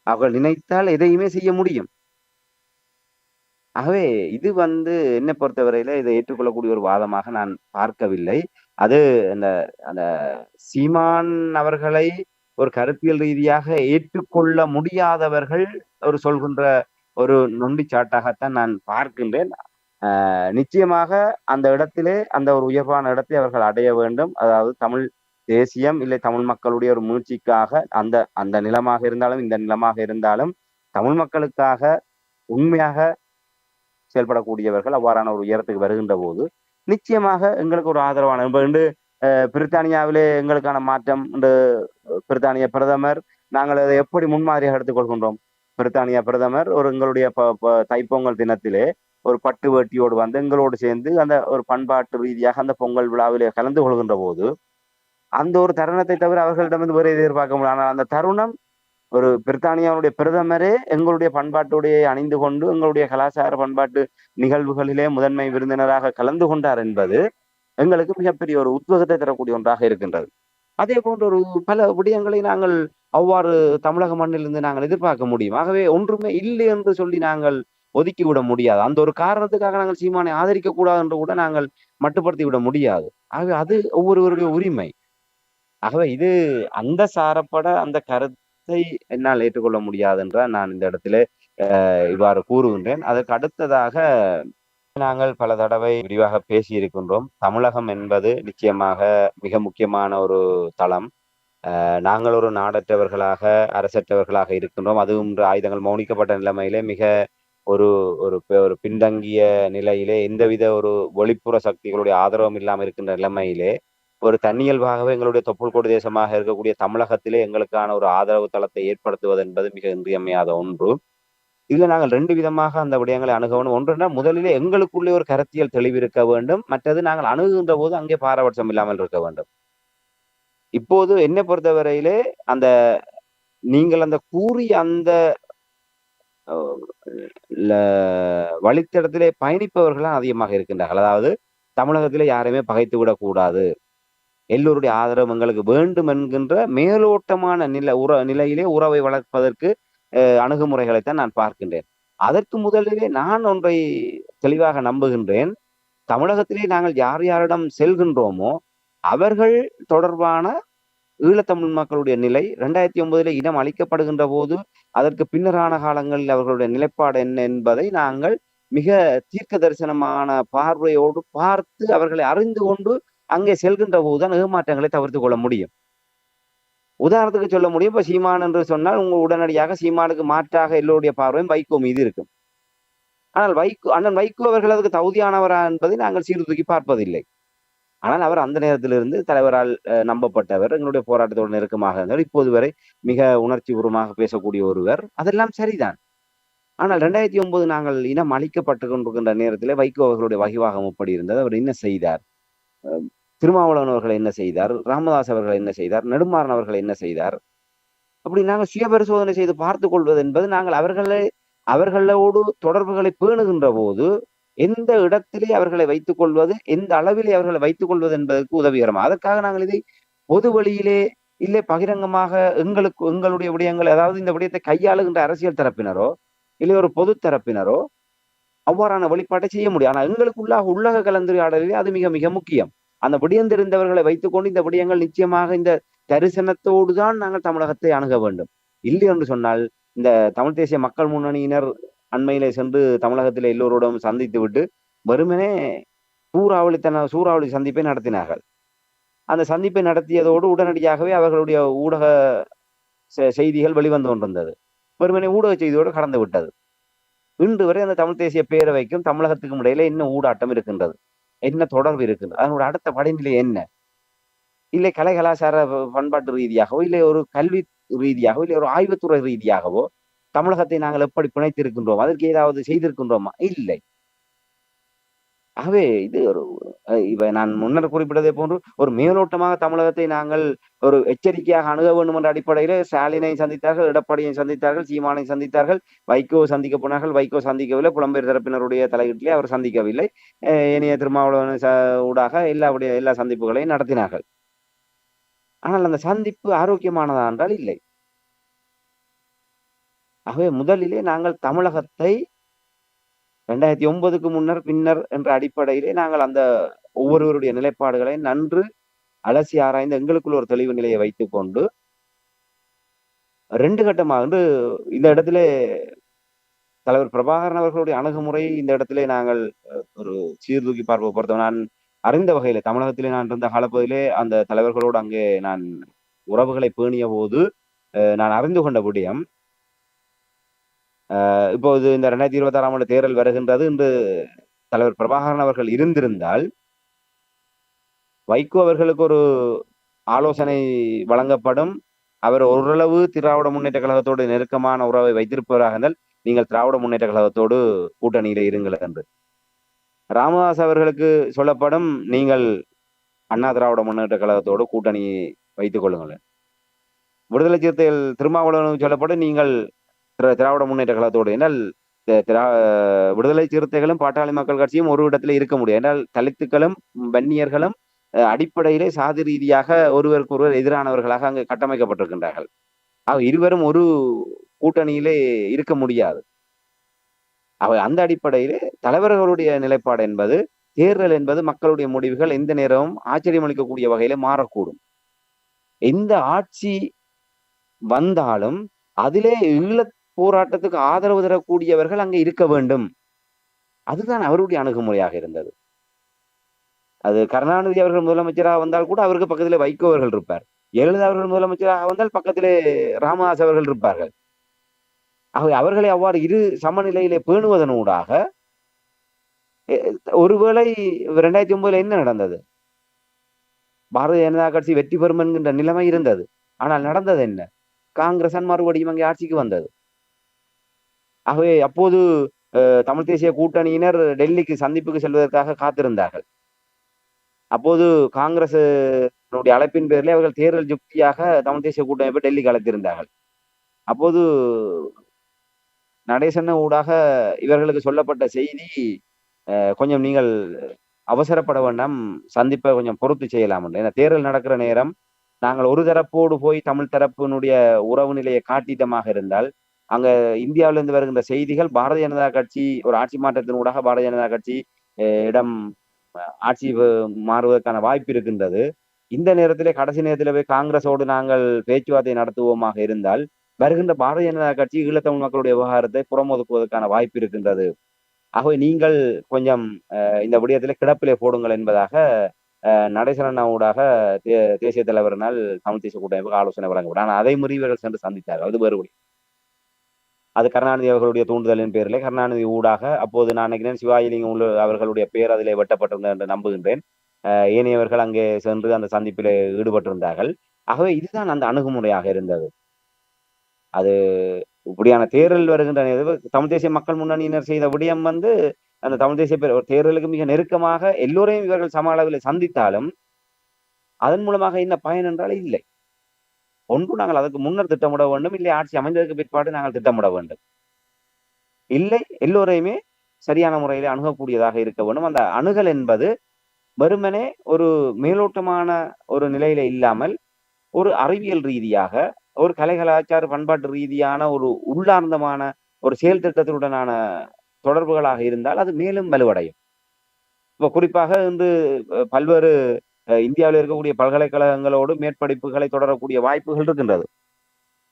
[SPEAKER 2] அவர்கள் நினைத்தால் எதையுமே செய்ய முடியும். ஆகவே இது என்னை பொறுத்தவரையில இதை ஏற்றுக்கொள்ளக்கூடிய ஒரு வாதமாக நான் பார்க்கவில்லை. அது அந்த அந்த சீமான் அவர்களை ஒரு கருத்தியல் ரீதியாக ஏற்றுக்கொள்ள முடியாதவர்கள் ஒரு சொல்கின்ற ஒரு நொண்டிச்சாட்டாகத்தான் நான் பார்க்கின்றேன். நிச்சயமாக அந்த இடத்திலே அந்த ஒரு உயர்வான இடத்தை அவர்கள் அடைய வேண்டும். அதாவது தமிழ் தேசியம் இல்லை தமிழ் மக்களுடைய ஒரு முயற்சிக்காக அந்த அந்த நிலமாக இருந்தாலும் இந்த நிலமாக இருந்தாலும் தமிழ் மக்களுக்காக உண்மையாக செயல்படக்கூடியவர்கள் அவ்வாறான ஒரு உயரத்துக்கு வருகின்ற போது நிச்சயமாக எங்களுக்கு ஒரு ஆதரவான என்று பிரித்தானியாவிலே எங்களுக்கான மாற்றம் என்று பிரித்தானிய பிரதமர் நாங்கள் அதை எப்படி முன்மாதிரியாக எடுத்துக்கொள்கின்றோம்? பிரித்தானிய பிரதமர் ஒரு எங்களுடைய தைப்பொங்கல் தினத்திலே ஒரு பட்டு வேட்டியோடு எங்களோடு சேர்ந்து அந்த ஒரு பண்பாட்டு ரீதியாக அந்த பொங்கல் விழாவிலே கலந்து கொள்கின்ற போது அந்த ஒரு தருணத்தை தவிர அவர்களிடமிருந்து வேறு எதிர்பார்க்க முடியும். ஆனால் அந்த தருணம் ஒரு பிரித்தானியாவுடைய பிரதமரே எங்களுடைய பண்பாட்டுடைய அணிந்து கொண்டு எங்களுடைய கலாச்சார பண்பாட்டு நிகழ்வுகளிலே முதன்மை விருந்தினராக கலந்து கொண்டார் என்பது எங்களுக்கு மிகப்பெரிய ஒரு உத்வேகத்தை தரக்கூடிய ஒன்றாக இருக்கின்றது. அதே போன்ற ஒரு பல விடயங்களை நாங்கள் அவ்வாறு தமிழக மண்ணிலிருந்து நாங்கள் எதிர்பார்க்க முடியும். ஆகவே ஒன்றுமே இல்லை என்று சொல்லி நாங்கள் ஒதுக்கிவிட முடியாது. அந்த ஒரு காரணத்துக்காக நாங்கள் சீமானை ஆதரிக்க கூடாது என்று கூட நாங்கள் மட்டுப்படுத்தி விட முடியாது. ஆகவே அது ஒவ்வொருவருடைய உரிமை. ஆகவே இது அந்த சாரப்பட அந்த கருத்தை என்னால் ஏற்றுக்கொள்ள முடியாது என்றால் நான் இந்த இடத்திலே இவ்வாறு கூறுகின்றேன். அதற்கு அடுத்ததாக நாங்கள் பல தடவை விரிவாக பேசியிருக்கின்றோம். தமிழகம் என்பது நிச்சயமாக மிக முக்கியமான ஒரு தளம். நாங்கள் ஒரு நாடற்றவர்களாக, அரசற்றவர்களாக இருக்கின்றோம். அதுவும் இன்று ஆயுதங்கள் மௌனிக்கப்பட்ட நிலைமையிலே மிக ஒரு ஒரு ஒரு பின்தங்கிய நிலையிலே எந்தவித ஒரு வெளிப்புற சக்திகளுடைய ஆதரவும் இல்லாமல் இருக்கின்ற நிலைமையிலே ஒரு தன்னியல்பாகவே எங்களுடைய தொப்புள் கொடி தேசமாக இருக்கக்கூடிய தமிழகத்திலே எங்களுக்கான ஒரு ஆதரவு தளத்தை ஏற்படுத்துவது என்பது மிக இன்றியமையாத ஒன்று. இதுல நாங்கள் 2 விதமாக அந்த விடயங்களை அணுக வேண்டும். ஒன்றுன்னா முதலிலே எங்களுக்குள்ளே ஒரு கருத்தியல் தெளிவு இருக்க வேண்டும். மற்றது நாங்கள் அணுகுகின்ற போது அங்கே பாரபட்சம் இல்லாமல் இருக்க வேண்டும். இப்போது என்னை பொறுத்தவரையிலே அந்த நீங்கள் அந்த கூறிய அந்த ல வழித்தடத்திலே பயணிப்பவர்கள் தான் அதிகமாக இருக்கின்றார்கள். அதாவது தமிழகத்திலே யாரையுமே பகைத்து விடக்கூடாது. எல்லோருடைய ஆதரவும் எங்களுக்கு வேண்டும் என்கின்ற மேலோட்டமான நிலையிலே உறவை வளர்ப்பதற்கு அணுகுமுறைகளைத்தான் நான் பார்க்கின்றேன். அதற்கு முதலிலே நான் ஒன்றை தெளிவாக நம்புகின்றேன். தமிழகத்திலே நாங்கள் யார் யாரிடம் செல்கின்றோமோ அவர்கள் தொடர்பான ஈழத்தமிழ் மக்களுடைய நிலை 2009 இனம் அளிக்கப்படுகின்ற போது அதற்கு பின்னரான காலங்களில் அவர்களுடைய நிலைப்பாடு என்ன என்பதை நாங்கள் மிக தீர்க்க தரிசனமான பார்வையோடு பார்த்து அவர்களை அறிந்து கொண்டு அங்கே செல்கின்ற போதுதான் ஏமாற்றங்களை தவிர்த்து கொள்ள முடியும். உதாரணத்துக்கு சொல்ல முடியும். இப்ப சீமான் என்று சொன்னால் உங்க உடனடியாக சீமானுக்கு மாற்றாக எல்லோருடைய பார்வையும் வைகோ மீது இருக்கும். ஆனால் அண்ணன் வைகோ அவர்கள் அதுக்கு தகுதியானவரா என்பதை நாங்கள் சீர்தூக்கி பார்ப்பதில்லை. ஆனால் அவர் அந்த நேரத்திலிருந்து தலைவரால் நம்பப்பட்டவர், எங்களுடைய போராட்டத்தோடு நெருக்கமாக இருந்தார். இப்போது வரை மிக உணர்ச்சி பூர்வமாக பேசக்கூடிய ஒருவர். அதெல்லாம் சரிதான். ஆனால் 2009 நாங்கள் இனம் அழிக்கப்பட்டு கொண்டிருக்கின்ற நேரத்திலே வைகோ அவர்களுடைய வகிவாகம் எப்படி இருந்தது? அவர் என்ன செய்தார்? திருமாவளவன் அவர்கள் என்ன செய்தார்? ராமதாஸ் அவர்கள் என்ன செய்தார்? நெடுமாறன் அவர்கள் என்ன செய்தார்? அப்படி நாங்கள் சுய பரிசோதனை செய்து பார்த்துக் கொள்வது என்பது நாங்கள் அவர்களோடு தொடர்புகளை பேணுகின்ற போது எந்த இடத்திலே அவர்களை வைத்துக் கொள்வது, எந்த அளவிலே அவர்களை வைத்துக் கொள்வது என்பதற்கு உதவிகரம். அதற்காக நாங்கள் இதை பொது வழியிலே இல்லை பகிரங்கமாக எங்களுடைய விடயங்கள், அதாவது இந்த விடயத்தை கையாளுகின்ற அரசியல் தரப்பினரோ இல்லை ஒரு பொது தரப்பினரோ அவ்வாறான வெளிப்பாட்டை செய்ய முடியும். ஆனால் எங்களுக்குள்ளாக உள்ளக கலந்துரையாடலிலே அது மிக மிக முக்கியம். அந்த விடயம் தெரிந்தவர்களை வைத்துக்கொண்டு இந்த விடயங்கள் நிச்சயமாக இந்த தரிசனத்தோடு தான் நாங்கள் தமிழகத்தை அணுக வேண்டும். இல்லை என்று சொன்னால் இந்த தமிழ் தேசிய மக்கள் முன்னணியினர் அண்மையிலே சென்று தமிழகத்திலே எல்லோரோடும் சந்தித்து விட்டு வெறுமனே சூறாவளி சந்திப்பை நடத்தினார்கள். அந்த சந்திப்பை நடத்தியதோடு உடனடியாகவே அவர்களுடைய ஊடக செய்திகள் வெளிவந்து கொண்டிருந்தது. வெறுமனே ஊடக செய்தியோடு கடந்து விட்டது. இன்று வரை அந்த தமிழ் தேசிய பேரவைக்கும் தமிழகத்துக்கும் இடையில என்ன ஊடாட்டம் இருக்கின்றது, என்ன தொடர்பு இருக்கின்றது, அதனோட அடுத்த படிநிலை என்ன? இல்லை கலை கலாச்சார பண்பாட்டு ரீதியாகவோ, இல்லை ஒரு கல்வி ரீதியாகவோ, இல்லை ஒரு ஆய்வுத்துறை ரீதியாகவோ தமிழகத்தை நாங்கள் எப்படி பிணைத்திருக்கின்றோம், அதற்கு ஏதாவது செய்திருக்கின்றோமா? இல்லை. ஆகவே இது ஒரு இப்ப நான் முன்னர் குறிப்பிட்டதை போன்று ஒரு மேலோட்டமாக தமிழகத்தை நாங்கள் ஒரு எச்சரிக்கையாக அணுக வேண்டும் என்ற அடிப்படையில ஸ்டாலினை சந்தித்தார்கள், எடப்பாடியை சந்தித்தார்கள், சீமானை சந்தித்தார்கள், வைகோ சந்திக்க போனார்கள். வைகோ சந்திக்கவில்லை. புலம்பெயர் தரப்பினருடைய தலையீட்டிலே அவர் சந்திக்கவில்லை. இனிய திருமாவளவன் ஊடாக எல்லா சந்திப்புகளையும் நடத்தினார்கள். ஆனால் அந்த சந்திப்பு ஆரோக்கியமானதா என்றால் இல்லை. ஆகவே முதலிலே நாங்கள் தமிழகத்தை 2009க்கு முன்னர் பின்னர் என்ற அடிப்படையிலே நாங்கள் அந்த ஒவ்வொருவருடைய நிலைப்பாடுகளை நன்று அலசி ஆராய்ந்து எங்களுக்குள்ள ஒரு தெளிவு நிலையை வைத்துக் கொண்டு 2 கட்டமாக இந்த இடத்திலே தலைவர் பிரபாகரன் அவர்களுடைய அணுகுமுறை இந்த இடத்திலே நாங்கள் ஒரு சீர்தூக்கி பார்ப்ப பொறுத்தவரை நான் அறிந்த வகையில தமிழகத்திலே நான் இருந்த காலப்பகுதியிலே அந்த தலைவர்களோடு அங்கே நான் உறவுகளை பேணிய போது நான் அறிந்து கொண்ட விடயம், இப்போது இந்த 2026ஆம் ஆண்டு தேர்தல் வருகின்றது என்று தலைவர் பிரபாகரன் அவர்கள் இருந்திருந்தால் வைகோ அவர்களுக்கு ஒரு ஆலோசனை வழங்கப்படும். அவர் ஓரளவு திராவிட முன்னேற்ற கழகத்தோடு நெருக்கமான உறவை வைத்திருப்பவராக இருந்தால் நீங்கள் திராவிட முன்னேற்ற கழகத்தோடு கூட்டணியில இருங்கள் என்று. ராமதாஸ் அவர்களுக்கு சொல்லப்படும், நீங்கள் அண்ணா திராவிட முன்னேற்ற கழகத்தோடு கூட்டணி வைத்துக் கொள்ளுங்கள். விடுதலை சிறுத்தைகள் திருமாவளவன் சொல்லப்படும் நீங்கள் திராவிட முன்னேற்ற கழகத்தோடு என்றால் விடுதலை சிறுத்தைகளும் பாட்டாளி மக்கள் கட்சியும் ஒரு இடத்துல இருக்க முடியும். என்றால் தலித்துக்களும் வன்னியர்களும் அடிப்படையிலே சாதி ரீதியாக ஒருவருக்கு ஒருவர் எதிரானவர்களாக அங்கு கட்டமைக்கப்பட்டிருக்கின்றார்கள். இருவரும் ஒரு கூட்டணியிலே இருக்க முடியாது. அந்த அடிப்படையிலே தலைவர்களுடைய நிலைப்பாடு என்பது தேர்தல் என்பது மக்களுடைய முடிவுகள் எந்த நேரமும் ஆச்சரியமளிக்கக்கூடிய வகையில மாறக்கூடும். எந்த ஆட்சி வந்தாலும் அதிலே ஈழப் போராட்டத்துக்கு ஆதரவு தரக்கூடியவர்கள் அங்கே இருக்க வேண்டும். அதுதான் அவருடைய அணுகுமுறையாக இருந்தது. அது கருணாநிதி அவர்கள் முதலமைச்சராக வந்தால் கூட அவருக்கு பக்கத்திலே வைகோ அவர்கள் இருப்பார். ஜெயலலிதா அவர்கள் முதலமைச்சராக வந்தால் பக்கத்திலே ராமதாஸ் அவர்கள் இருப்பார்கள். அவர்களை அவ்வாறு இரு சமநிலையிலே பேணுவதனூடாக ஒருவேளை 2009 என்ன நடந்தது? பாரதிய ஜனதா கட்சி வெற்றி பெறும் என்கின்ற நிலைமை இருந்தது. ஆனால் நடந்தது என்ன? காங்கிரஸ் மறுபடியும் அங்கே ஆட்சிக்கு வந்தது. ஆகவே அப்போது தமிழ் தேசிய கூட்டணியினர் டெல்லிக்கு சந்திப்புக்கு செல்வதற்காக காத்திருந்தார்கள். அப்போது காங்கிரஸ் அழைப்பின் பேரிலே அவர்கள் தேர்தல் யுக்தியாக தமிழ் தேசிய கூட்டமைப்பை டெல்லிக்கு அழைத்திருந்தார்கள். அப்போது நடேசன் ஊடாக இவர்களுக்கு சொல்லப்பட்ட செய்தி, கொஞ்சம் நீங்கள் அவசரப்பட வேண்டாம், சந்திப்பை கொஞ்சம் பொறுத்து செய்யலாம். ஏன்னா தேர்தல் நடக்கிற நேரம் நாங்கள் ஒரு தரப்போடு போய் தமிழ் தரப்பினுடைய உறவு நிலையை காட்டிட்டமாக இருந்தால் அங்க இந்தியாவிலிருந்து வருகின்ற செய்திகள் பாரதிய ஜனதா கட்சி ஒரு ஆட்சி மாற்றத்தினூடாக பாரதிய ஜனதா கட்சி இடம் ஆட்சி மாறுவதற்கான வாய்ப்பு இருக்கின்றது. இந்த நேரத்திலே கடைசி நேரத்தில் போய் காங்கிரஸோடு நாங்கள் பேச்சுவார்த்தை நடத்துவோமாக இருந்தால் வருகின்ற பாரதிய ஜனதா கட்சி ஈழத்தமிழ் மக்களுடைய விவகாரத்தை புறமொதுக்குவதற்கான வாய்ப்பு இருக்கின்றது. ஆகவே நீங்கள் கொஞ்சம் இந்த விடயத்திலே கிடப்பிலே போடுங்கள் என்பதாக நடேசன் ஊடாக தேசிய தலைவரினால் தமிழ் தேசிய கூட்டமைப்புக்கு ஆலோசனை வழங்கப்படும். ஆனால் அதை மீறி இவர்கள் சென்று சந்தித்தார்கள். அது வேறுபடி. அது கருணாநிதி அவர்களுடைய தூண்டுதலின் பேரிலே கருணாநிதி ஊடாக அப்போது நான் நினைக்கிறேன் சிவாஜிலிங்கம் அவர்களுடைய பேர் அதிலே வெட்டப்பட்டிருந்தது என்று நம்புகின்றேன். ஏனையவர்கள் அங்கே சென்று அந்த சந்திப்பில் ஈடுபட்டிருந்தார்கள். ஆகவே இதுதான் அந்த அணுகுமுறையாக இருந்தது. அது இப்படியான தேர்தல் வருகின்ற தமிழ் தேசிய மக்கள் முன்னணியினர் செய்த விடயம் அந்த தமிழ் தேசிய தேர்தலுக்கு மிக நெருக்கமாக எல்லோரையும் இவர்கள் சம அளவில் சந்தித்தாலும் அதன் மூலமாக என்ன பயன் என்றால் இல்லை. ஒன்று நாங்கள் அதற்கு முன்னர் திட்டமிட வேண்டும், இல்லை ஆட்சி அமைந்ததற்கு பிற்பாடு நாங்கள் திட்டமிட வேண்டும். இல்லை எல்லோரையுமே சரியான முறையிலே அணுகக்கூடியதாக இருக்க வேண்டும். அந்த அணுகல் என்பது வெறுமனே ஒரு மேலோட்டமான ஒரு நிலையில இல்லாமல் ஒரு அறிவியல் ரீதியாக ஒரு கலை கலாச்சார பண்பாட்டு ரீதியான ஒரு உள்ளார்ந்தமான ஒரு செயல் திட்டத்துடனான தொடர்புகளாக இருந்தால் அது மேலும் வலுவடையும். இப்போ குறிப்பாக இன்று பல்வேறு இந்தியாவில் இருக்கக்கூடிய பல்கலைக்கழகங்களோடு மேற்படிப்புகளை தொடரக்கூடிய வாய்ப்புகள் இருக்கின்றது.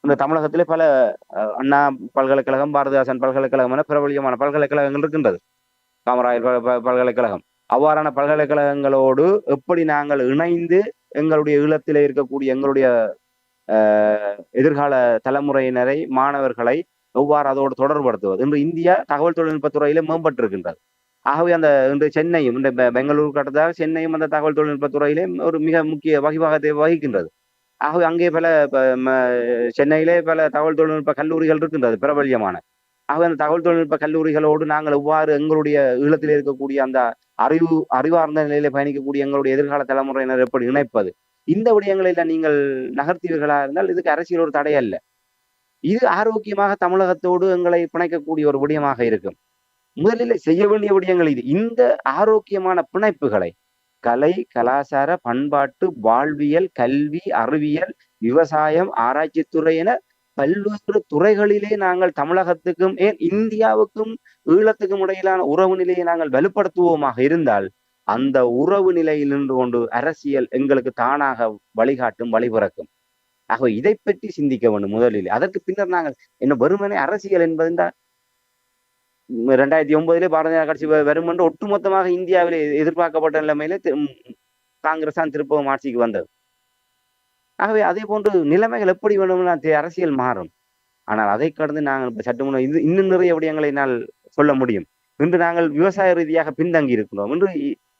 [SPEAKER 2] இந்த தமிழகத்திலே பல அண்ணா பல்கலைக்கழகம், பாரதிதாசன் பல்கலைக்கழகம் என பிரபலியமான பல்கலைக்கழகங்கள் இருக்கின்றது. காமராயர் பல்கலைக்கழகம். அவ்வாறான பல்கலைக்கழகங்களோடு எப்படி நாங்கள் இணைந்து எங்களுடைய ஈழத்திலே இருக்கக்கூடிய எங்களுடைய எதிர்கால தலைமுறையினரை மாணவர்களை எவ்வாறு அதோடு தொடர்படுத்துவது. இன்று இந்தியா தகவல் தொழில்நுட்பத் துறையிலே மேம்பட்டிருக்கின்றது. ஆகவே அந்த இன்று சென்னையும் இந்த பெங்களூர் கட்டதாக சென்னையும் அந்த தகவல் தொழில்நுட்பத் துறையிலே ஒரு மிக முக்கிய வகிபாகத்தை வகிக்கின்றது. ஆகவே அங்கே பல சென்னையிலே பல தகவல் தொழில்நுட்ப கல்லூரிகள் இருக்கின்றது பிரபல்யமான. ஆகவே அந்த தகவல் தொழில்நுட்ப கல்லூரிகளோடு நாங்கள் எவ்வாறு எங்களுடைய ஈழத்தில் இருக்கக்கூடிய அந்த அறிவார்ந்த நிலையில பயணிக்கக்கூடிய எங்களுடைய எதிர்கால தலைமுறையினர் எப்படி இணைப்பது, இந்த விடயங்களில் நீங்கள் நகர்த்தீர்களா இருந்தால் இதுக்கு அரசியல் ஒரு தடை அல்ல. இது ஆரோக்கியமாக தமிழகத்தோடு எங்களை பிணைக்கக்கூடிய ஒரு விடயமாக இருக்கும். முதலில் செய்ய வேண்டிய விடயங்கள் இது. இந்த ஆரோக்கியமான பிணைப்புகளை கலை, கலாச்சார, பண்பாட்டு, வாழ்வியல், கல்வி, அறிவியல், விவசாயம், ஆராய்ச்சித்துறை என பல்வேறு துறைகளிலே நாங்கள் தமிழகத்துக்கும் ஏன் இந்தியாவுக்கும் ஈழத்துக்கும் இடையிலான உறவு நிலையை நாங்கள் வலுப்படுத்துவோமாக இருந்தால் அந்த உறவு நிலையில் நின்று கொண்டு அரசியல் எங்களுக்கு தானாக வழிகாட்டும், வழிபிறக்கும். ஆகவே இதை பற்றி சிந்திக்க வேண்டும் முதலில். அதற்கு பின்னர் நாங்கள் என்ன வெறுமனே அரசியல் என்பது 2009 பாரதிய ஜனதா கட்சி வரும் என்று ஒட்டுமொத்தமாக இந்தியாவிலே எதிர்பார்க்கப்பட்ட நிலைமையிலே காங்கிரஸ் தான் திருப்பவும் ஆட்சிக்கு வந்தது. ஆகவே அதே போன்று நிலைமைகள் எப்படி வேணும்னா அரசியல் மாறும். ஆனால் அதை கடந்து நாங்கள் சற்று முன்னர் இன்னும் நிறைய விடயங்களை என்னால் சொல்ல முடியும். இன்று நாங்கள் விவசாய ரீதியாக பின்தங்கி இருக்கிறோம். இன்று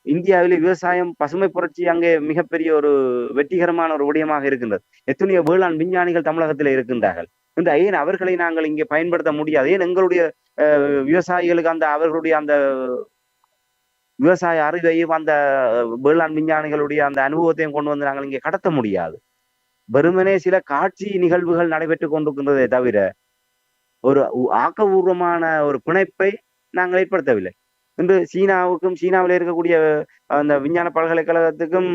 [SPEAKER 2] இந்தியாவிலே விவசாயம் பசுமை புரட்சி அங்கே மிகப்பெரிய ஒரு வெற்றிகரமான ஒரு விடயமாக இருக்கின்றது. எத்தனையோ வேளாண் விஞ்ஞானிகள் தமிழகத்தில் இருக்கின்றார்கள். இந்த ஏன் அவர்களை நாங்கள் இங்கே பயன்படுத்த முடியாது? ஏன் எங்களுடைய விவசாயிகளுக்கு அந்த அவர்களுடைய அந்த விவசாய அறிவையும் அந்த வேளாண் விஞ்ஞானிகளுடைய அந்த அனுபவத்தையும் கொண்டு வந்து நாங்கள் இங்கே கடத்த முடியாது? வெறுமனே சில காட்சி நிகழ்வுகள் நடைபெற்றுக் கொண்டிருக்கின்றதே தவிர ஒரு ஆக்கபூர்வமான ஒரு பிணைப்பை நாங்கள் ஏற்படுத்தவில்லை. இன்று சீனாவுக்கும் சீனாவில் இருக்கக்கூடிய அந்த விஞ்ஞான பல்கலைக்கழகத்துக்கும்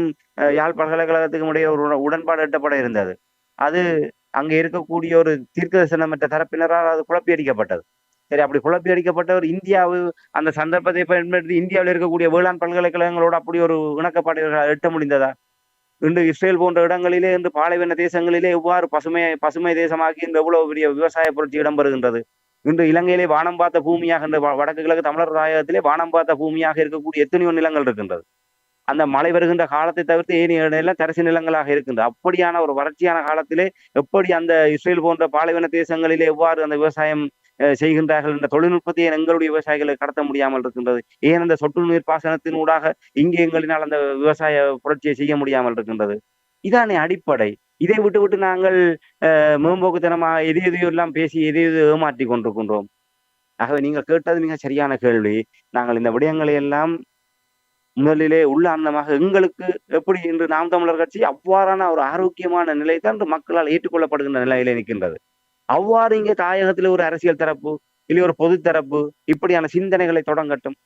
[SPEAKER 2] யாழ் பல்கலைக்கழகத்துக்கும் இடையே ஒரு உடன்பாடு எட்டப்பட இருந்தது. அது அங்கே இருக்கக்கூடிய ஒரு தீர்க்கதரிசனமற்ற தரப்பினரால் அது குழப்பி அடிக்கப்பட்டது. சரி, அப்படி குழப்பி அடிக்கப்பட்ட ஒரு இந்தியாவு அந்த சந்தர்ப்பத்தை பயன்படுத்தி இந்தியாவில் இருக்கக்கூடிய வேளாண் பல்கலைக்கழகங்களோடு அப்படி ஒரு இணக்கப்பாடு எட்ட முடிந்ததா? இன்று இஸ்ரேல் போன்ற இடங்களிலே இன்று பாலைவன தேசங்களிலே எவ்வாறு பசுமை தேசமாக்கி இன்று எவ்வளவு பெரிய விவசாய புரட்சி இடம்பெறுகின்றது. இன்று இலங்கையிலே வானம் பார்த்த பூமியாக இந்த வடக்கு கிழக்கு தமிழர் தாயகத்திலே வானம் பார்த்த பூமியாக இருக்கக்கூடிய எத்தனையோ நிலங்கள் இருக்கின்றது. அந்த மழை வருகின்ற காலத்தை தவிர்த்து ஏனைய எல்லாம் தரிசு நிலங்களாக இருக்கின்றது. அப்படியான ஒரு வறட்சியான காலத்திலே எப்படி அந்த இஸ்ரேல் போன்ற பாலைவன தேசங்களிலே எவ்வாறு அந்த விவசாயம் செய்கின்றார்கள் என்ற தொழில்நுட்பத்தை எங்களுடைய விவசாயிகளை கடத்த முடியாமல் இருக்கின்றது. ஏன் அந்த சொட்டு நீர் பாசனத்தினூடாக இங்கே எங்களினால் அந்த விவசாய புரட்சியை செய்ய முடியாமல் இருக்கின்றது. இதானே அடிப்படை. இதை விட்டு நாங்கள் மேம்போக்குத்தனமாக எதையோ எல்லாம் பேசி எதையோ ஏமாற்றி கொண்டிருக்கின்றோம். ஆகவே நீங்கள் கேட்டது மிக சரியான கேள்வி. நாங்கள் இந்த விடயங்களை எல்லாம் முதலிலே உள்ளார்ந்தமாக எங்களுக்கு எப்படி இன்று நாம் தமிழர் கட்சி அவ்வாறான ஒரு ஆரோக்கியமான நிலை தான் இன்று மக்களால் ஏற்றுக்கொள்ளப்படுகின்ற நிலையிலே நிற்கின்றது. அவ்வாறு இங்கே தாயகத்தில் ஒரு அரசியல் தரப்பு இல்லை ஒரு பொது தரப்பு இப்படியான சிந்தனைகளை தொடங்கட்டும்.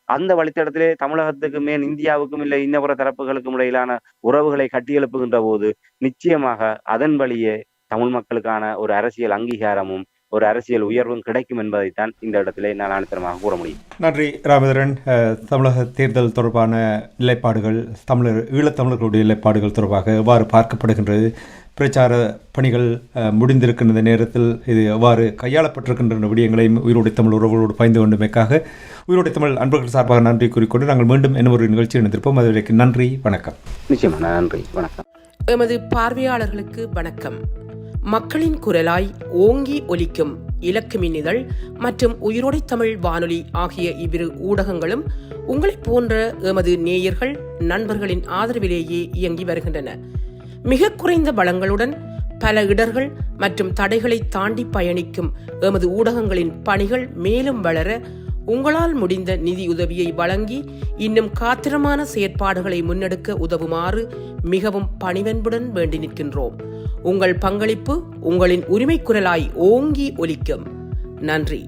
[SPEAKER 2] அந்த வழித்தடத்திலே தமிழகத்துக்கு மேல் இந்தியாவுக்கும் இல்லை இன்னபிற தரப்புகளுக்கும் இடையிலான உறவுகளை கட்டியெழுப்புகின்ற போது நிச்சயமாக அதன் வழியே தமிழ் மக்களுக்கான ஒரு அரசியல் அங்கீகாரமும் ஒரு அரசியல் உயர்வும் கிடைக்கும் என்பதைத்தான் இந்த இடத்திலே நான் ஆணித்தரமாக கூற முடியும்.
[SPEAKER 1] நன்றி ராமேந்திரன். தமிழக தேர்தல் தொடர்பான நிலைப்பாடுகள், ஈழத்தமிழர்களுடைய நிலைப்பாடுகள் தொடர்பாக எவ்வாறு பார்க்கப்படுகின்றது, பிரச்சார பணிகள் முடிந்திருக்கின்ற நேரத்தில் இது எவ்வாறு கையாளப்பட்டிருக்கின்ற விடயங்களையும் உயிரோடை தமிழ் உறவுகளோடு பயந்து கொண்டமைக்காக உயிரோடை தமிழ் அன்பர்கள் சார்பாக நன்றி கூறிக்கொண்டு நாங்கள் மீண்டும் என்ன ஒரு நிகழ்ச்சி இணைந்திருப்போம். அதுவரைக்கு நன்றி, வணக்கம்.
[SPEAKER 2] நிச்சயமாக நன்றி, வணக்கம்.
[SPEAKER 3] எமது பார்வையாளர்களுக்கு வணக்கம். மக்களின் குரலாய் ஓங்கி ஒலிக்கும் இலக்கு மின்னிதழ் மற்றும் உயிரோடை தமிழ் வானொலி ஆகிய இவ்விரு ஊடகங்களும் உங்களைப் போன்ற எமது நேயர்கள் நண்பர்களின் ஆதரவிலேயே இயங்கி வருகின்றன. மிக குறைந்த வளங்களுடன் பல இடர்கள் மற்றும் தடைகளை தாண்டி பயணிக்கும் எமது ஊடகங்களின் பணிகள் மேலும் வளர உங்களால் முடிந்த நிதியுதவியை வழங்கி இன்னும் காத்திரமான செயற்பாடுகளை முன்னெடுக்க உதவுமாறு மிகவும் பணிவன்புடன் வேண்டி நிற்கின்றோம். உங்கள் பங்களிப்பு உங்களின் உரிமை குரலாய் ஓங்கி ஒலிக்கும். நன்றி.